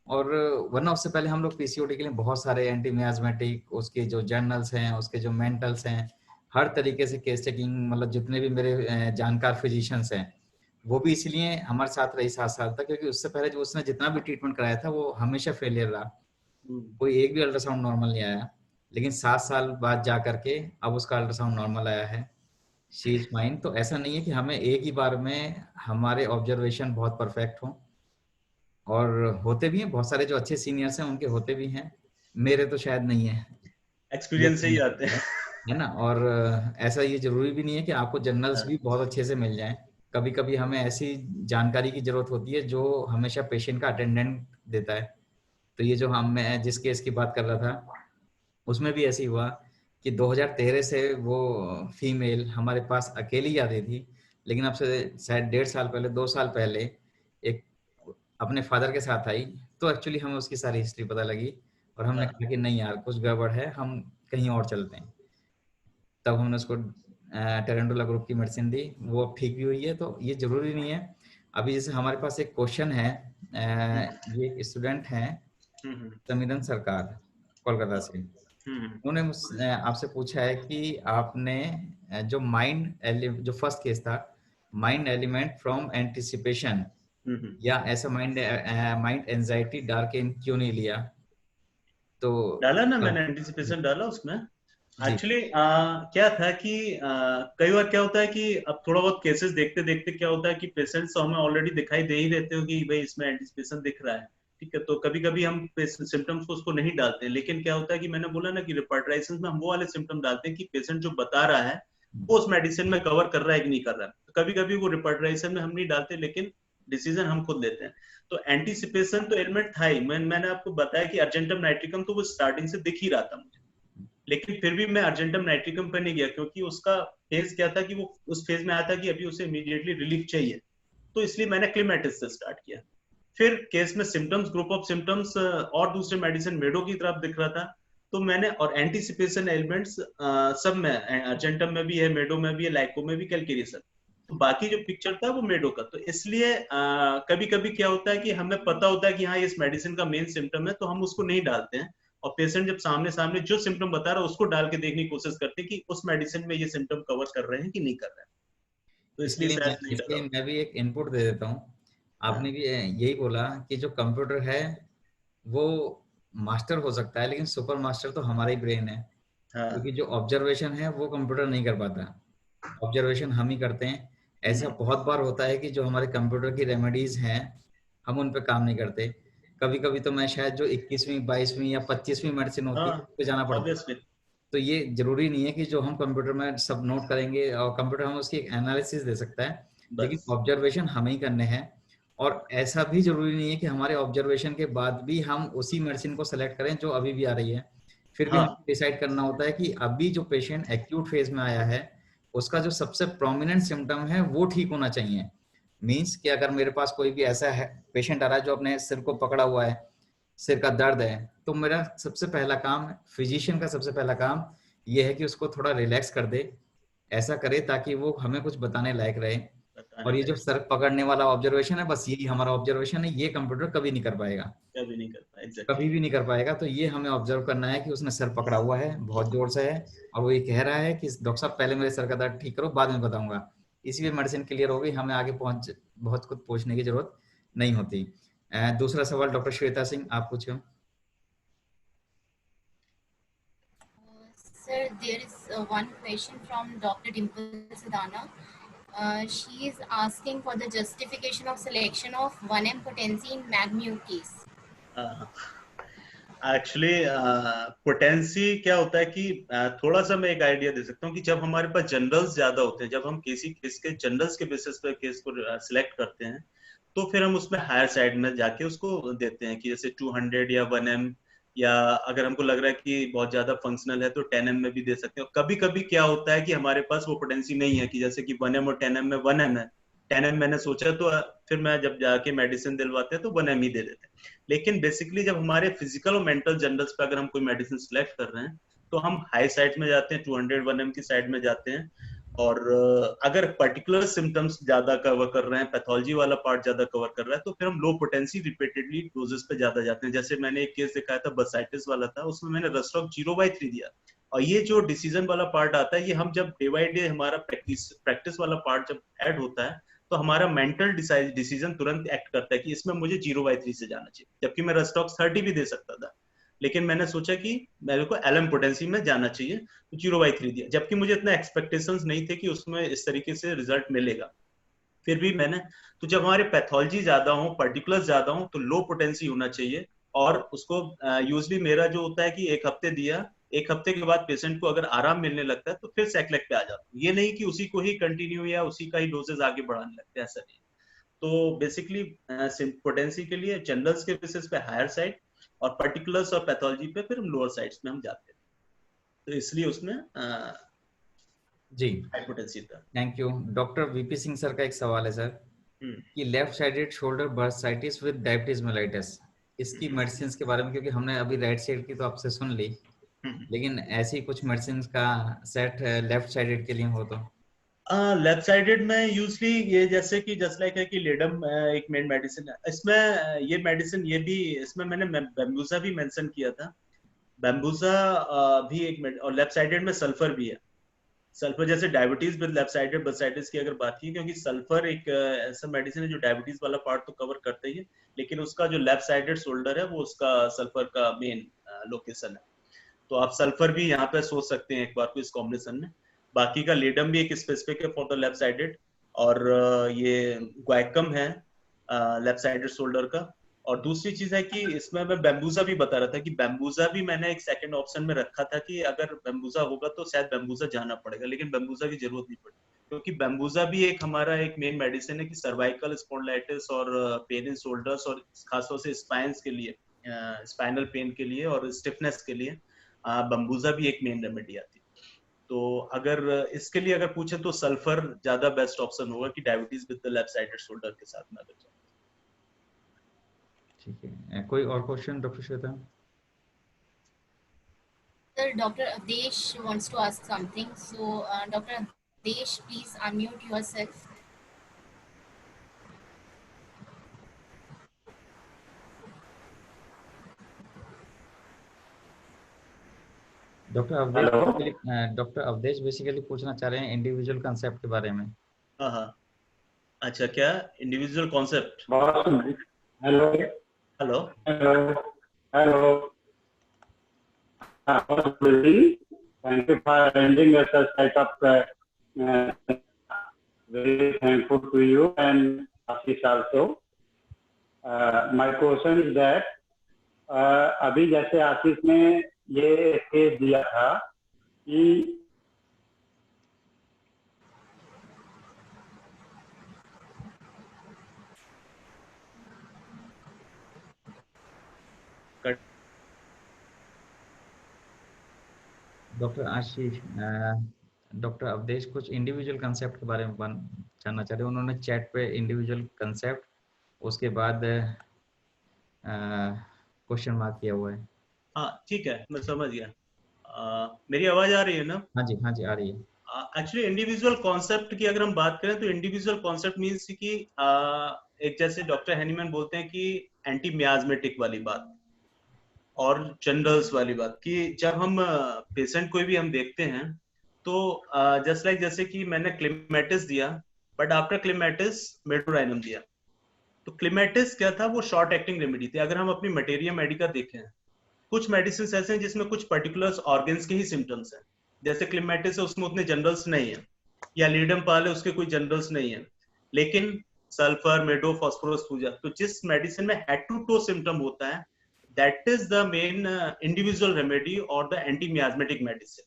और वरना उससे पहले हम लोग पीसीओडी के लिए बहुत सारे एंटी मियाजमेटिक, उसके जो जर्नल्स हैं, उसके जो मेंटल्स हैं, हर तरीके से केस चेकिंग, मतलब जितने भी मेरे जानकार फिजिशियंस हैं वो भी इसलिए हमारे साथ रही 7 साल तक, क्योंकि उससे पहले जो उसने जितना भी ट्रीटमेंट कराया था वो हमेशा फेलियर रहा, कोई एक भी अल्ट्रासाउंड नॉर्मल नहीं आया। लेकिन 7 साल बाद जा करके अब उसका अल्ट्रासाउंड नॉर्मल आया है, शी इज फाइन। तो ऐसा नहीं है कि हमें एक ही बार में हमारे ऑब्जर्वेशन बहुत परफेक्ट हो, और होते भी हैं बहुत सारे जो अच्छे सीनियर्स हैं उनके होते भी हैं, मेरे तो शायद नहीं है, एक्सपीरियंस से ही आते हैं, है ना। और ऐसा ये जरूरी भी नहीं है कि आपको जर्नल्स भी बहुत अच्छे से मिल जाएं। कभी कभी हमें ऐसी जानकारी की जरूरत होती है जो हमेशा पेशेंट का अटेंडेंट देता है। तो ये जो मैं जिस केस की बात कर रहा था उसमें भी ऐसी हुआ कि 2013 से वो फीमेल हमारे पास अकेली आती थी, लेकिन अब से शायद 1.5 साल पहले, 2 साल पहले एक अपने फादर के साथ आई। तो एक्चुअली हमें उसकी सारी हिस्ट्री पता लगी और हमने कहा कि नहीं यार कुछ गड़बड़ है, हम कहीं और चलते हैं। तब हमने उसको टेरेंटोला ग्रुप की मेडिसिन दी, वो अब ठीक भी हुई है। तो ये जरूरी नहीं है। अभी जैसे हमारे पास एक क्वेश्चन है, ये स्टूडेंट हैं समीरन सरकार कोलकाता से, उन्होंने मुझसे आपसे पूछा है कि आपने जो जो फर्स्ट केस था माइंड एलिमेंट फ्रॉम एंटिसिपेशन या ऐसा माइंड एंजाइटी डार्क इन क्यों नहीं लिया, तो डाला ना मैंने, एंटीसिपेशन डाला उसमें। जी एक्चुअली क्या था कि कई बार क्या होता है कि अब थोड़ा बहुत केसेस देखते देखते क्या होता है कि पेशेंट्स हमें ऑलरेडी दिखाई दे ही देते हो कि भाई इसमें एंटीसिपेशन दिख रहा है, ठीक है, तो कभी कभी हम सिम्टम्स को उसको नहीं डालते हैं। लेकिन क्या होता है कि मैंने बोला ना कि रिपार्टराइजेशन में हम वो वाले सिम्टम डालते हैं कि पेशेंट जो बता रहा है वो उस मेडिसिन में कवर कर रहा है कि नहीं कर रहा है। तो कभी कभी वो रिपार्टराइजेशन में हम नहीं डालते, लेकिन डिसीजन हम खुद लेते हैं। तो एंटीसिपेशन तो एलिमेंट था ही। मैंने आपको बताया कि अर्जेंटम नाइट्रिकम तो वो स्टार्टिंग से दिख ही रहा था मुझे, लेकिन फिर भी मैं अर्जेंटम नाइट्रिकम पर नहीं गया, क्योंकि उसका फेज क्या था कि वो उस फेज में आया था कि अभी उसे इमीडिएटली रिलीफ चाहिए। तो इसलिए मैंने क्लेमेटिस से स्टार्ट किया। फिर केस में सिम्टम्स, ग्रुप ऑफ सिम्टम्स और दूसरे मेडिसिन मेडो की तरफ दिख रहा था, तो मैंने, और एंटीसिपेशन एलिमेंट्स सब में, अर्जेंटम में भी है, मेडो में भी है, लाइको में भी, कैलकेरियस। तो बाकी जो पिक्चर था वो मेडो का। तो इसलिए कभी कभी क्या होता है कि हमें पता होता है कि हाँ इस मेडिसिन का मेन सिम्टम है, तो हम उसको नहीं डालते हैं, और पेशेंट जब सामने सामने जो सिम्टम बता रहा है उसको डाल के देखने की कोशिश करते हैं कि उस मेडिसिन में ये सिम्टम कवर कर रहे हैं कि नहीं कर रहे हैं। तो इसलिए शायद नहीं डाला। इसलिए मैं भी एक इनपुट दे देता हूँ। आपने हाँ भी यही बोला कि जो कंप्यूटर है वो मास्टर हो सकता है, लेकिन सुपर मास्टर तो हमारा ही ब्रेन है, हाँ। क्योंकि जो ऑब्जर्वेशन है वो कंप्यूटर नहीं कर पाता, ऑब्जर्वेशन हम ही करते हैं। ऐसा बहुत बार होता है कि जो हमारे कंप्यूटर की रेमेडीज हैं हम उन पे काम नहीं करते। कभी कभी तो मैं शायद जो 21वीं 22वीं या 25वीं मेडिसिन होती है हाँ उस पे जाना पड़ता है। ऑब्वियसली। तो ये जरूरी नहीं है कि जो हम कंप्यूटर में सब नोट करेंगे और कंप्यूटर हमें उसकी एनालिसिस दे सकता है, लेकिन बस। ऑब्जर्वेशन हमें ही करने हैं। और ऐसा भी जरूरी नहीं है कि हमारे ऑब्जर्वेशन के बाद भी हम उसी मेडिसिन को सेलेक्ट करें जो अभी भी आ रही है। फिर भी हाँ हमें डिसाइड करना होता है कि अभी जो पेशेंट एक्यूट फेज में आया है उसका जो सबसे प्रोमिनेंट सिम्टम है वो ठीक होना चाहिए। मीन्स कि अगर मेरे पास कोई भी ऐसा है पेशेंट आ रहा है जो अपने सिर को पकड़ा हुआ है, सिर का दर्द है, तो मेरा सबसे पहला काम, फिजिशियन का सबसे पहला काम ये है कि उसको थोड़ा रिलैक्स कर दे, ऐसा करे ताकि वो हमें कुछ बताने लायक रहे। बताने और ये जो लायक। सर पकड़ने वाला ऑब्जर्वेशन है बस यही हमारा ऑब्जर्वेशन है, ये कंप्यूटर कभी नहीं कर पाएगा, कभी नहीं करता कभी एग्जैक्टली। भी नहीं कर पाएगा। तो ये हमें ऑब्जर्व करना है कि उसने सर पकड़ा हुआ है, बहुत जोर से है, और वो ये कह रहा है कि डॉक्टर साहब पहले मेरे सर का दर्द ठीक करो बाद में बताऊंगा। इसीलिए मेडिसिन क्लियर हो गई, हमें आगे पहुंच बहुत कुछ पूछने की जरूरत नहीं होती। दूसरा सवाल डॉक्टर श्वेता सिंह आप पूछो। Sir, there is one question from Dr. Dimple Sidana. She is asking for the justification of selection of 1M potency in MAGMU case. Actually potency क्या होता है कि थोड़ा सा मैं एक आइडिया दे सकता हूँ कि जब हमारे पास जनरल्स ज्यादा होते हैं, जब हम किसी केस के जनरल्स के बेसिस पर केस को सिलेक्ट करते हैं, तो फिर हम उसमें हायर साइड में जाके उसको देते हैं कि जैसे 200 या 1M, या अगर हमको लग रहा है कि बहुत ज्यादा फंक्शनल है तो 10M में भी दे सकते हैं। कभी कभी क्या होता है कि हमारे पास वो पोटेंसी नहीं है कि जैसे कि 1M और 10M में 1M है, 10M मैंने सोचा, तो फिर मैं जब जाके मेडिसिन दिलवाते हैं तो 1M ही दे देते हैं। लेकिन बेसिकली जब हमारे फिजिकल और मेंटल जनरल्स पे अगर हम कोई मेडिसिन सिलेक्ट कर रहे हैं तो हम हाई साइड में जाते हैं, 200 1M की साइड में जाते हैं। और अगर पर्टिकुलर सिम्टम्स ज्यादा कवर कर रहे हैं, पैथोलॉजी वाला पार्ट ज्यादा कवर कर रहा है, तो फिर हम लो पोटेंसी रिपीटेडली डोजेस पे ज्यादा जाते हैं। जैसे मैंने एक केस दिखाया था बर्साइटिस वाला था, उसमें मैंने रस्टॉक 0/3 दिया। और ये जो डिसीजन वाला पार्ट आता है, ये हम जब डे बाई डे हमारा प्रैक्टिस वाला पार्ट जब ऐड होता है तो हमारा मेंटल डिसीजन तुरंत एक्ट करता है कि इसमें मुझे 0/3 से जाना चाहिए, जबकि मैं रस्टॉक्स 30 भी दे सकता था। लेकिन मैंने सोचा कि मेरे को एलएम पोटेंसी में जाना चाहिए, तो 0/3 दिया, जबकि मुझे इतना एक्सपेक्टेशंस नहीं थे कि उसमें इस तरीके से रिजल्ट मिलेगा। फिर भी मैंने, तो जब हमारे पैथोलॉजी ज्यादा हो, पर्टिकुलर्स ज्यादा हो, तो लो पोटेंसी होना चाहिए। और उसको यूजली मेरा जो होता है कि एक हफ्ते दिया, एक हफ्ते के बाद पेशेंट को अगर आराम मिलने लगता है तो फिर सैक्लेक पे आ जाता है। ये नहीं कि उसी को ही कंटिन्यू या उसी का ही डोजेज आगे बढ़ाने लगते हैं, ऐसा नहीं। तो बेसिकली पोटेंसी के लिए जनरल्स के बेसिस पे हायर साइड, और पर्टिकुलर्स और पैथोलॉजी पे फिर हम लोअर साइड्स में हम जाते हैं। तो इसलिए उसमें जी हाई पोटेंसी था। Thank you. Doctor VP Singh sir का एक सवाल है सर कि left sided shoulder bursitis with diabetes mellitus, इसकी मेडिसिन के बारे में, क्योंकि हमने अभी राइट साइड की तो आपसे सुन ली, लेकिन ऐसी कुछ मेडिसिन का सेट लेफ्ट साइडेड के लिए हो तो। लेफ्ट साइडेड में यूजली ये जैसे कि जस्ट लाइक है कि लेडम एक मेन मेडिसिन है इसमें। ये मेडिसिन ये भी इसमें मैंने बैम्बूसा भी मेंशन किया था। बैम्बूसा भी एक और लेफ्ट साइडेड में सल्फर भी है। सल्फर जैसे diabetes with left sided bursitis की अगर बात की, क्योंकि सल्फर एक ऐसा मेडिसिन है जो डायबिटीज वाला पार्ट तो कवर करता ही है, लेकिन उसका जो लेफ्ट साइडेड शोल्डर है वो उसका सल्फर का मेन लोकेशन है। तो आप सल्फर भी यहाँ पे सोच सकते हैं एक बार को इस कॉम्बिनेशन में। बाकी का लेडम भी एक स्पेसिफिक है फॉर द लेफ्ट साइडेड, और ये ग्वाइकम है लेफ्ट साइडेड शोल्डर का। और दूसरी चीज है कि इसमें मैं बैम्बूजा भी बता रहा था कि बैम्बूजा भी मैंने एक सेकंड ऑप्शन में रखा था कि अगर बैम्बूजा होगा तो शायद बैम्बूजा जाना पड़ेगा, लेकिन बैम्बूजा की जरूरत नहीं पड़ी, क्योंकि बैम्बूजा भी एक हमारा एक मेन मेडिसिन है कि सर्वाइकल स्पॉन्डिलाइटिस और पेन इन शोल्डर्स और खासतौर से स्पाइन्स के लिए, स्पाइनल पेन के लिए और स्टिफनेस के लिए बैम्बूजा भी एक मेन रेमेडी आती है। तो अगर इसके लिए अगर पूछे तो सल्फर ज्यादा बेस्ट ऑप्शन होगा कि diabetes with the left sided shoulder के साथ में अगर जाए। ठीक है, कोई और question doctor Shweta? Sir, Dr. Avdesh wants to ask something. So, Dr. Avdesh, please unmute yourself. Doctor Avdhesh basically पूछना चाह रहे हैं इंडिविजुअल कंसेप्ट के बारे में। हाँ, अच्छा, क्या individual concept? Hello hello hello Thank you for arranging such type of very thankful to you and Ashish also. My question is that अभी जैसे आशीष ने ये केस दिया था कि डॉक्टर आशीष, डॉक्टर अवधेश कुछ इंडिविजुअल कंसेप्ट के बारे में जानना चाह रहे हैं। उन्होंने चैट पे इंडिविजुअल कंसेप्ट, उसके बाद क्वेश्चन मार्क किया हुआ है। हाँ ठीक है, मैं समझ गया। मेरी आवाज आ रही है ना? हाँ जी, हाँ जी, आ रही है। एक्चुअली इंडिविजुअल कॉन्सेप्ट की अगर हम बात करें तो इंडिविजुअल कॉन्सेप्ट मीन्स कि एक जैसे डॉक्टर हैनीमैन बोलते हैं कि एंटी मियाज्मेटिक वाली बात और जनरल्स वाली बात, कि जब हम पेशेंट कोई भी हम देखते हैं तो जस्ट लाइक जैसे कि मैंने क्लिमेटिस दिया, बट आफ्टर क्लिमेटिस मेडोराइनम दिया। तो क्लिमेटिस क्या था? वो शॉर्ट एक्टिंग रेमेडी थी। अगर हम अपनी मटेरिया मेडिका देखें, कुछ मेडिसिन ऐसे हैं जिसमें कुछ पर्टिकुलर ऑर्गन्स के ही सिम्टम्स हैं, जैसे क्लिमेटिस है उसमें उतने जनरल्स नहीं है, या लीडम पाल है उसके कोई जनरल्स नहीं है, लेकिन सल्फर, मेडो, फास्फोरस पूजा, तो जिस मेडिसिन में हेड टू टो सिम्टम होता है, that is the main individual remedy और द एंटी मियाज्मेटिक मेडिसिन।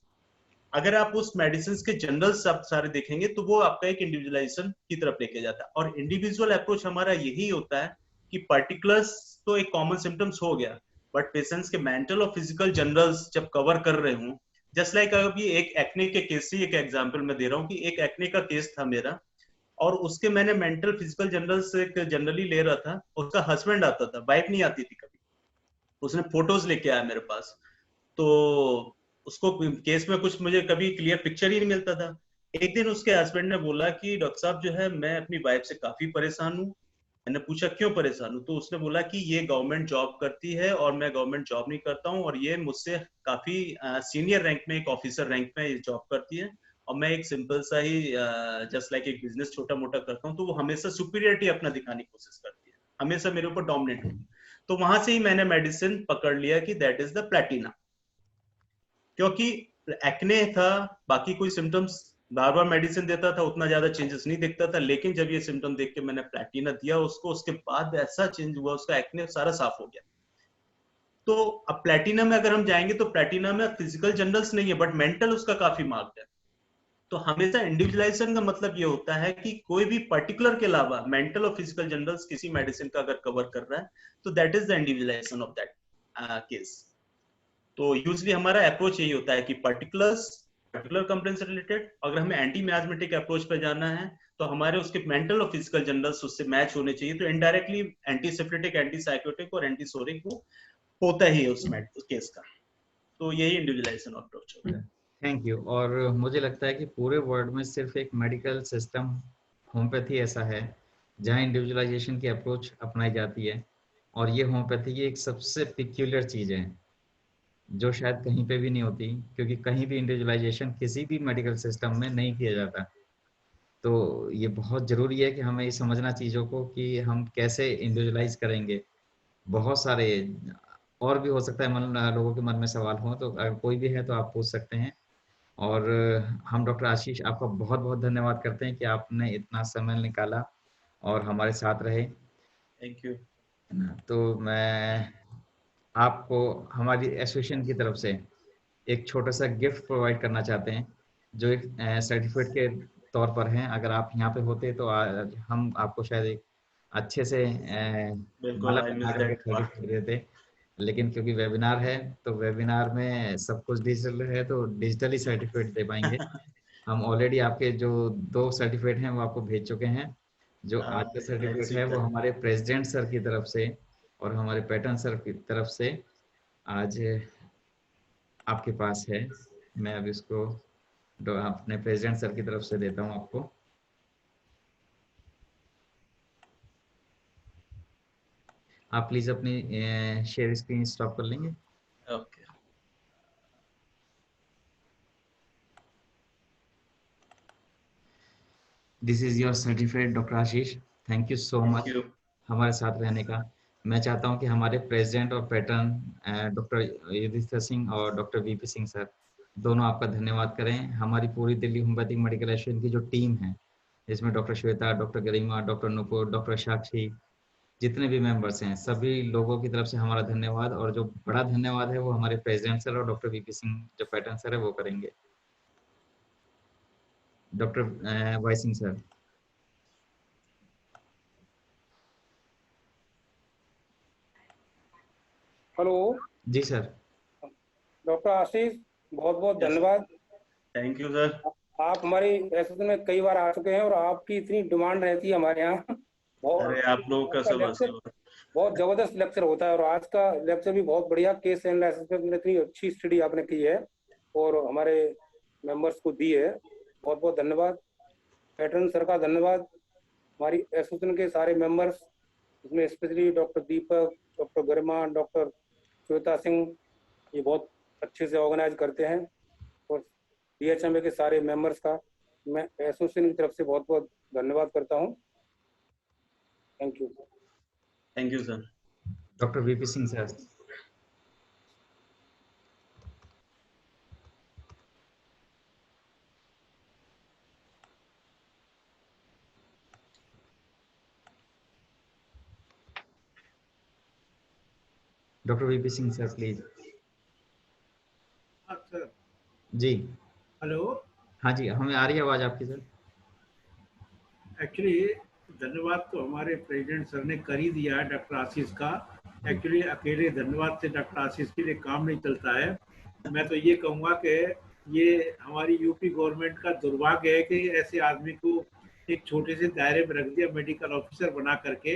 अगर आप उस मेडिसिन के जनरल्स सब सारे देखेंगे तो वो आपका एक इंडिविजुअलाइजेशन की तरफ लेके जाता है। और इंडिविजुअल अप्रोच हमारा यही होता है कि पर्टिकुलर्स तो एक कॉमन सिम्टम्स हो गया, बट पेशेंट्स के मेंटल और फिजिकल जनरल्स जब कवर कर रहे हूँ, जस्ट लाइक अभी एक एक्ने के केस से एक एग्जांपल मैं दे रहा हूँ कि एक एक्ने का केस था मेरा, और उसके मैंने मेंटल फिजिकल जनरल्स एक जनरली ले रहा था। उसका हस्बैंड आता था, वाइफ नहीं आती थी कभी। उसने फोटोज लेके आया मेरे पास, तो उसको केस में कुछ मुझे कभी क्लियर पिक्चर ही नहीं मिलता था। एक दिन उसके हस्बैंड ने बोला कि डॉक्टर साहब जो है मैं अपनी वाइफ से काफी परेशान हूँ। मैंने पूछा क्यों परेशान हूँ? तो उसने बोला कि ये गवर्नमेंट जॉब करती है और मैं गवर्नमेंट जॉब नहीं करता हूँ, और ये मुझसे काफी सीनियर रैंक में, एक ऑफिसर रैंक में ये जॉब करती है, और मैं एक सिंपल सा ही जस्ट लाइक एक बिजनेस छोटा मोटा करता हूँ। तो वो हमेशा सुपीरियरिटी अपना दिखाने की कोशिश करती है, हमेशा मेरे ऊपर डोमिनेट होती है। तो वहां से ही मैंने मेडिसिन पकड़ लिया कि दैट इज द प्लेटिना, क्योंकि एक्ने था, बाकी कोई सिम्टम्स बार बार मेडिसिन देता था, उतना ज्यादा चेंजेस नहीं दिखता था, लेकिन जब ये सिम्टम देख के मैंने प्लेटिना दिया उसको, उसके बाद ऐसा चेंज हुआ, उसका एक्ने सारा साफ हो गया। तो अब प्लेटिना में अगर हम जाएंगे तो प्लेटिना में फिजिकल जनरल्स नहीं है, बट मेंटल उसका काफी मार्क्ड है। तो हमेशा इंडिविजुअलाइजेशन का मतलब ये होता है कि कोई भी पर्टिकुलर के अलावा मेंटल और फिजिकल जनरल्स किसी मेडिसिन का अगर कवर कर रहा है तो that is the individualisation of that case. तो यूजली हमारा अप्रोच यही होता है कि पर्टिकुलर कंप्लेंट से रिलेटेड, अगर हमें एंटी मियाज्मेटिक अप्रोच पे जाना है तो हमारे उसके मेंटल और फिजिकल जनरल्स उससे मैच होने चाहिए। तो indirectly anti syphilitic, anti psychotic और एंटी सोरिक वो होता ही है उस केस का। तो यही इंडिविजुअलाइजेशन अप्रोच होता है। Thank you. और मुझे लगता है कि पूरे वर्ल्ड में सिर्फ एक मेडिकल सिस्टम होम्योपैथी ऐसा है जहाँ इंडिविजुअलाइजेशन की अप्रोच अपनाई जाती है, और ये होम्योपैथी की एक सबसे पिक्यूलियर चीज़ है। जो शायद कहीं पे भी नहीं होती, क्योंकि कहीं भी इंडिविजुअलाइजेशन किसी भी मेडिकल सिस्टम में नहीं किया जाता। तो ये बहुत ज़रूरी है कि हमें ये समझना चीज़ों को कि हम कैसे इंडिविजुअलाइज करेंगे। बहुत सारे और भी हो सकता है लोगों के मन में सवाल हो, तो अगर कोई भी है तो आप पूछ सकते हैं। और हम डॉक्टर आशीष आपका बहुत बहुत धन्यवाद करते हैं कि आपने इतना समय निकाला और हमारे साथ रहे। Thank you. तो मैं आपको हमारी एसोसिएशन की तरफ से एक छोटा सा गिफ्ट प्रोवाइड करना चाहते हैं, जो एक सर्टिफिकेट के तौर पर है। अगर आप यहाँ पे होते तो आज हम आपको शायद एक अच्छे से बिल्कुल, माला आई मिस बना करके दैट पार्ट। सर्टिफिकेट देते, लेकिन क्योंकि वेबिनार है तो वेबिनार में सब कुछ डिजिटल है, तो डिजिटली सर्टिफिकेट दे पाएंगे। हम ऑलरेडी आपके जो 2 सर्टिफिकेट हैं वो आपको भेज चुके हैं। जो आज का आई सर्टिफिकेट है रिसीव वो दैट। हमारे प्रेसिडेंट सर की तरफ से और हमारे पैटर्न सर की तरफ से आज आपके पास है। मैं अब इसको अपने प्रेसिडेंट सर की तरफ से देता हूँ आपको। आप प्लीज अपनी शेयर स्क्रीन स्टॉप कर लेंगे। Okay, this is your certificate doctor Ashish, thank you so thank much you. हमारे साथ रहने का। मैं चाहता हूं कि हमारे प्रेसिडेंट और पैटर्न डॉक्टर युधिष्ठिर सिंह और डॉक्टर वीपी सिंह सर दोनों आपका धन्यवाद करें। हमारी पूरी दिल्ली होम्योपैथिक मेडिकल एसोसिएशन की जो टीम है, जिसमें doctor Shweta, doctor Garima, doctor Nupur, doctor साक्षी, जितने भी मेंबर्स हैं, सभी लोगों की तरफ से हमारा धन्यवाद। और जो बड़ा धन्यवाद है वो हमारे प्रेसिडेंट सर और डॉक्टर वीपी सिंह जो पैटर्न सर है वो करेंगे। Doctor Y Singh sir. Hello ji sir. Doctor Ashish, बहुत बहुत यस, धन्यवाद। Thank you sir. आप हमारी एसोसिएशन में कई बार आ चुके हैं और आपकी इतनी डिमांड रहती है हमारे यहाँ। अरे, बहुत आप लोगों का आपका सब लेक्चर आशीर्वाद। बहुत जबरदस्त लेक्चर होता है और आज का लेक्चर भी बहुत बढ़िया। केस एनालिसिस में इतनी अच्छी स्टडी आपने की है और हमारे मेंबर्स को दी है, बहुत बहुत धन्यवाद। पैटर्न सर का धन्यवाद। हमारी एसोसिएशन के सारे मेंबर्स, इसमें स्पेशली डॉक्टर दीपक, डॉक्टर गरिमा, डॉक्टर श्वेता सिंह, ये बहुत अच्छे से ऑर्गेनाइज करते हैं। और DHMA के सारे मेंबर्स का मैं एसोसिएशन की तरफ से बहुत बहुत धन्यवाद करता हूँ। Thank you. Thank you sir. Doctor VP Singh sir. Doctor VP Singh sir please. Sir, जी हेलो। हाँ जी, हमें आ रही है आवाज आपकी सर। एक्चुअली धन्यवाद तो हमारे प्रेसिडेंट सर ने कर ही दिया है डॉक्टर आशीष का। एक्चुअली अकेले धन्यवाद से डॉक्टर आशीष के लिए काम नहीं चलता है। मैं तो ये कहूँगा कि ये हमारी यूपी गवर्नमेंट का दुर्भाग्य है कि ऐसे आदमी को एक छोटे से दायरे में रख दिया, मेडिकल ऑफिसर बना करके।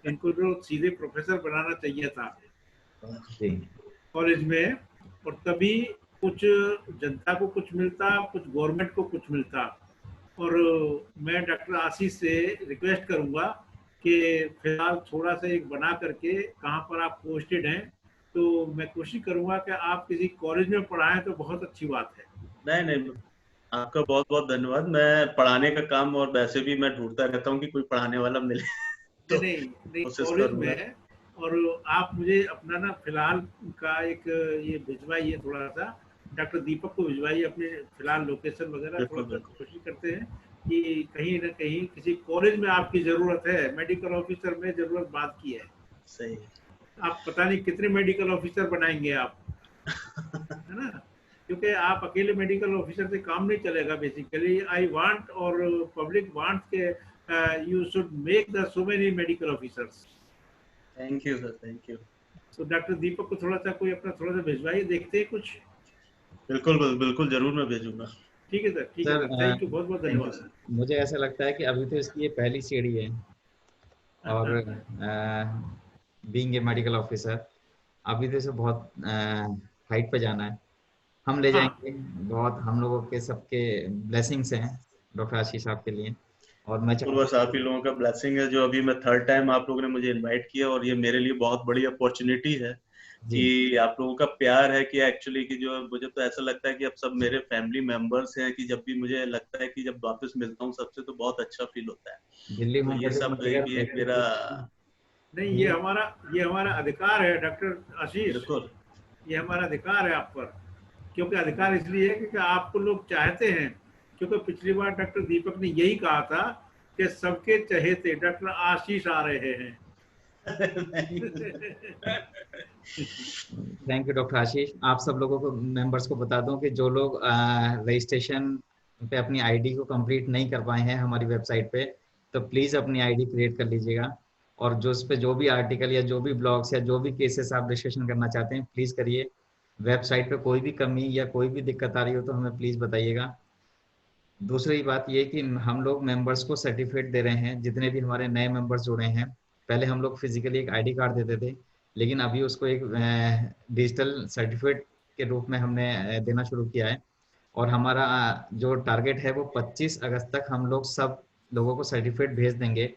इनको जो सीधे प्रोफेसर बनाना चाहिए था जी कॉलेज में, और तभी कुछ जनता को कुछ मिलता, कुछ गवर्नमेंट को कुछ मिलता। और मैं डॉक्टर आशीष से रिक्वेस्ट करूंगा कि फिलहाल थोड़ा सा एक बना करके, कहाँ पर आप पोस्टेड हैं तो मैं कोशिश करूंगा कि आप किसी कॉलेज में पढ़ाएं तो बहुत अच्छी बात है। नहीं नहीं, आपका बहुत बहुत धन्यवाद। मैं पढ़ाने का काम और वैसे भी मैं ढूंढता रहता हूँ कि कोई पढ़ाने वाला मिले नहीं तो नहीं नहीं, कोशिश कॉलेज करूंगा। में। और आप मुझे अपना ना फिलहाल का एक ये भिजवाइए, थोड़ा सा डॉक्टर दीपक को भिजवाइए अपने फिलहाल लोकेशन वगैरह। थोड़ा बिल्कुल सा बिल्कुल, कोशिश करते हैं कि कहीं ना कहीं किसी कॉलेज में आपकी जरूरत है, मेडिकल ऑफिसर में जरूरत बात की है। सही है। आप पता नहीं कितने मेडिकल ऑफिसर बनाएंगे आप, है ना? क्योंकि आप अकेले मेडिकल ऑफिसर से काम नहीं चलेगा। बेसिकली आई वांट और पब्लिक वांट के you should make the so many medical officers. Thank you sir, thank you. तो डॉक्टर दीपक को थोड़ा सा कोई अपना थोड़ा सा भिजवाइए, देखते हैं कुछ। बिल्कुल बिल्कुल, जरूर मैं भेजूंगा। ठीक है सर, ठीक है सर, सर, थैंक यू, बहुत बहुत थैंक यू धन्यवाद। सर। मुझे ऐसा लगता है कि अभी तो इसकी ये पहली सीढ़ी है और बीइंग ए मेडिकल ऑफिसर अभी तो इसे बहुत हाइट पे जाना है। हम ले हाँ, जाएंगे। बहुत हम लोगों के सबके ब्लेसिंग्स हैं डॉक्टर आशीष साहब के लिए। और मैं बिल्कुल, चाहता बस आप ही लोगों का ब्लेसिंग है जो अभी मैं थर्ड टाइम आप लोगों ने मुझे इनवाइट किया, और ये मेरे लिए बहुत बड़ी अपॉर्चुनिटी है कि आप लोगों का प्यार है कि एक्चुअली कि जो मुझे तो ऐसा लगता है कि अब सब मेरे फैमिली मेंबर्स हैं, कि जब भी मुझे लगता है कि जब वापस मिलता हूँ सबसे तो बहुत अच्छा फील होता है। दिल्ली तो ये सब भी एक मेरा नहीं, ये हमारा अधिकार है डॉक्टर आशीष, बिल्कुल ये हमारा अधिकार है आप पर, क्योंकि अधिकार इसलिए है क्योंकि आपको लोग चाहते हैं। क्योंकि पिछली बार डॉक्टर दीपक ने यही कहा था कि सबके चहेते डॉक्टर आशीष आ रहे हैं। थैंक यू डॉक्टर आशीष। आप सब लोगों को मेंबर्स को बता दूं कि जो लोग रजिस्ट्रेशन पे अपनी आईडी को कंप्लीट नहीं कर पाए हैं हमारी वेबसाइट पे, तो प्लीज़ अपनी आईडी क्रिएट कर लीजिएगा। और जो उस पे जो भी आर्टिकल या जो भी ब्लॉग्स या जो भी केसेस आप रजिस्ट्रेशन करना चाहते हैं प्लीज़ करिए। वेबसाइट पे कोई भी कमी या कोई भी दिक्कत आ रही हो तो हमें प्लीज़ बताइएगा। दूसरी बात ये कि हम लोग मेंबर्स को सर्टिफिकेट दे रहे हैं, जितने भी हमारे नए मेंबर्स जुड़े हैं। पहले हम लोग फिजिकली एक आईडी कार्ड देते थे, लेकिन अभी उसको एक डिजिटल सर्टिफिकेट के रूप में हमने देना शुरू किया है। और हमारा जो टारगेट है वो 25 अगस्त तक हम लोग सब लोगों को सर्टिफिकेट भेज देंगे।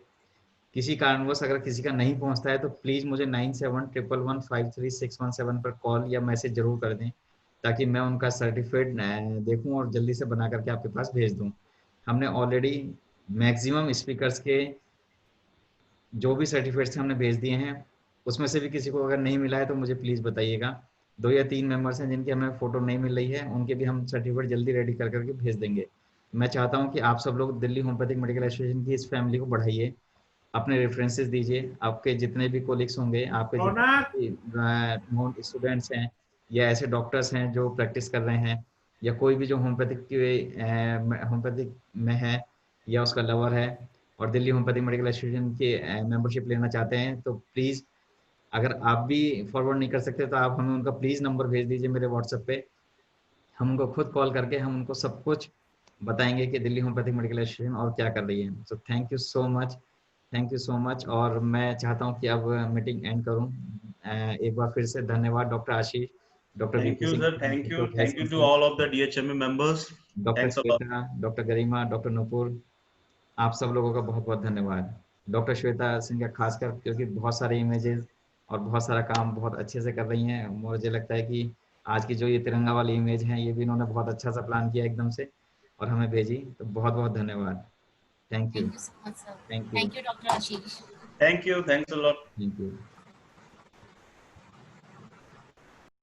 किसी कारणवश अगर किसी का नहीं पहुंचता है तो प्लीज़ मुझे 9711153617 पर कॉल या मैसेज जरूर कर दें, ताकि मैं उनका सर्टिफिकेट देखूं और जल्दी से बना करके आपके पास भेज दूं। हमने ऑलरेडी मैक्सिमम स्पीकर्स के जो भी सर्टिफिकेट्स हमने भेज दिए हैं, उसमें से भी किसी को अगर नहीं मिला है तो मुझे प्लीज़ बताइएगा। 2 या 3 मेंबर्स हैं जिनकी हमें फ़ोटो नहीं मिल रही है, उनके भी हम सर्टिफिकेट जल्दी रेडी कर करके भेज देंगे। मैं चाहता हूँ कि आप सब लोग दिल्ली होम्योपैथिक मेडिकल एसोसिएशन की इस फैमिली को बढ़ाइए, अपने रेफरेंसेस दीजिए। आपके जितने भी कोलिग्स होंगे, आपके जितने स्टूडेंट्स हैं या ऐसे डॉक्टर्स हैं जो प्रैक्टिस कर रहे हैं, या कोई भी जो होम्योपैथिक में है या उसका लवर है और दिल्ली होम्योपैथिक मेडिकल एसोसिएशन की मेंबरशिप लेना चाहते हैं, तो प्लीज़ अगर आप भी फॉरवर्ड नहीं कर सकते तो आप हमें उनका प्लीज़ नंबर भेज दीजिए मेरे व्हाट्सएप पे। हम उनको खुद कॉल करके हम उनको सब कुछ बताएंगे कि दिल्ली होम्योपैथिक मेडिकल एसोसिएशन और क्या कर रही है। So thank you so much, thank you so much. और मैं चाहता हूँ कि अब मीटिंग एंड करूँ। एक बार फिर से धन्यवाद doctor Ashish, doctor thank VP you Singh, sir, thank you to all of the DHMA members, doctor thanks a lot. Shweta, doctor Garima, doctor Nupur, आप सब लोगों का बहुत बहुत धन्यवाद। डॉक्टर श्वेता सिंह का खासकर, क्योंकि बहुत सारे इमेजेस और बहुत सारा काम बहुत अच्छे से कर रही हैं। मुझे लगता है कि आज की जो ये तिरंगा वाली इमेज है ये भी इन्होंने बहुत अच्छा सा प्लान किया एकदम से और हमें भेजी, तो बहुत बहुत धन्यवाद। Thank you, Thank you so much, sir. Thank you, Thank you, Dr. Ashish. Thank you, thanks a lot. Thank you.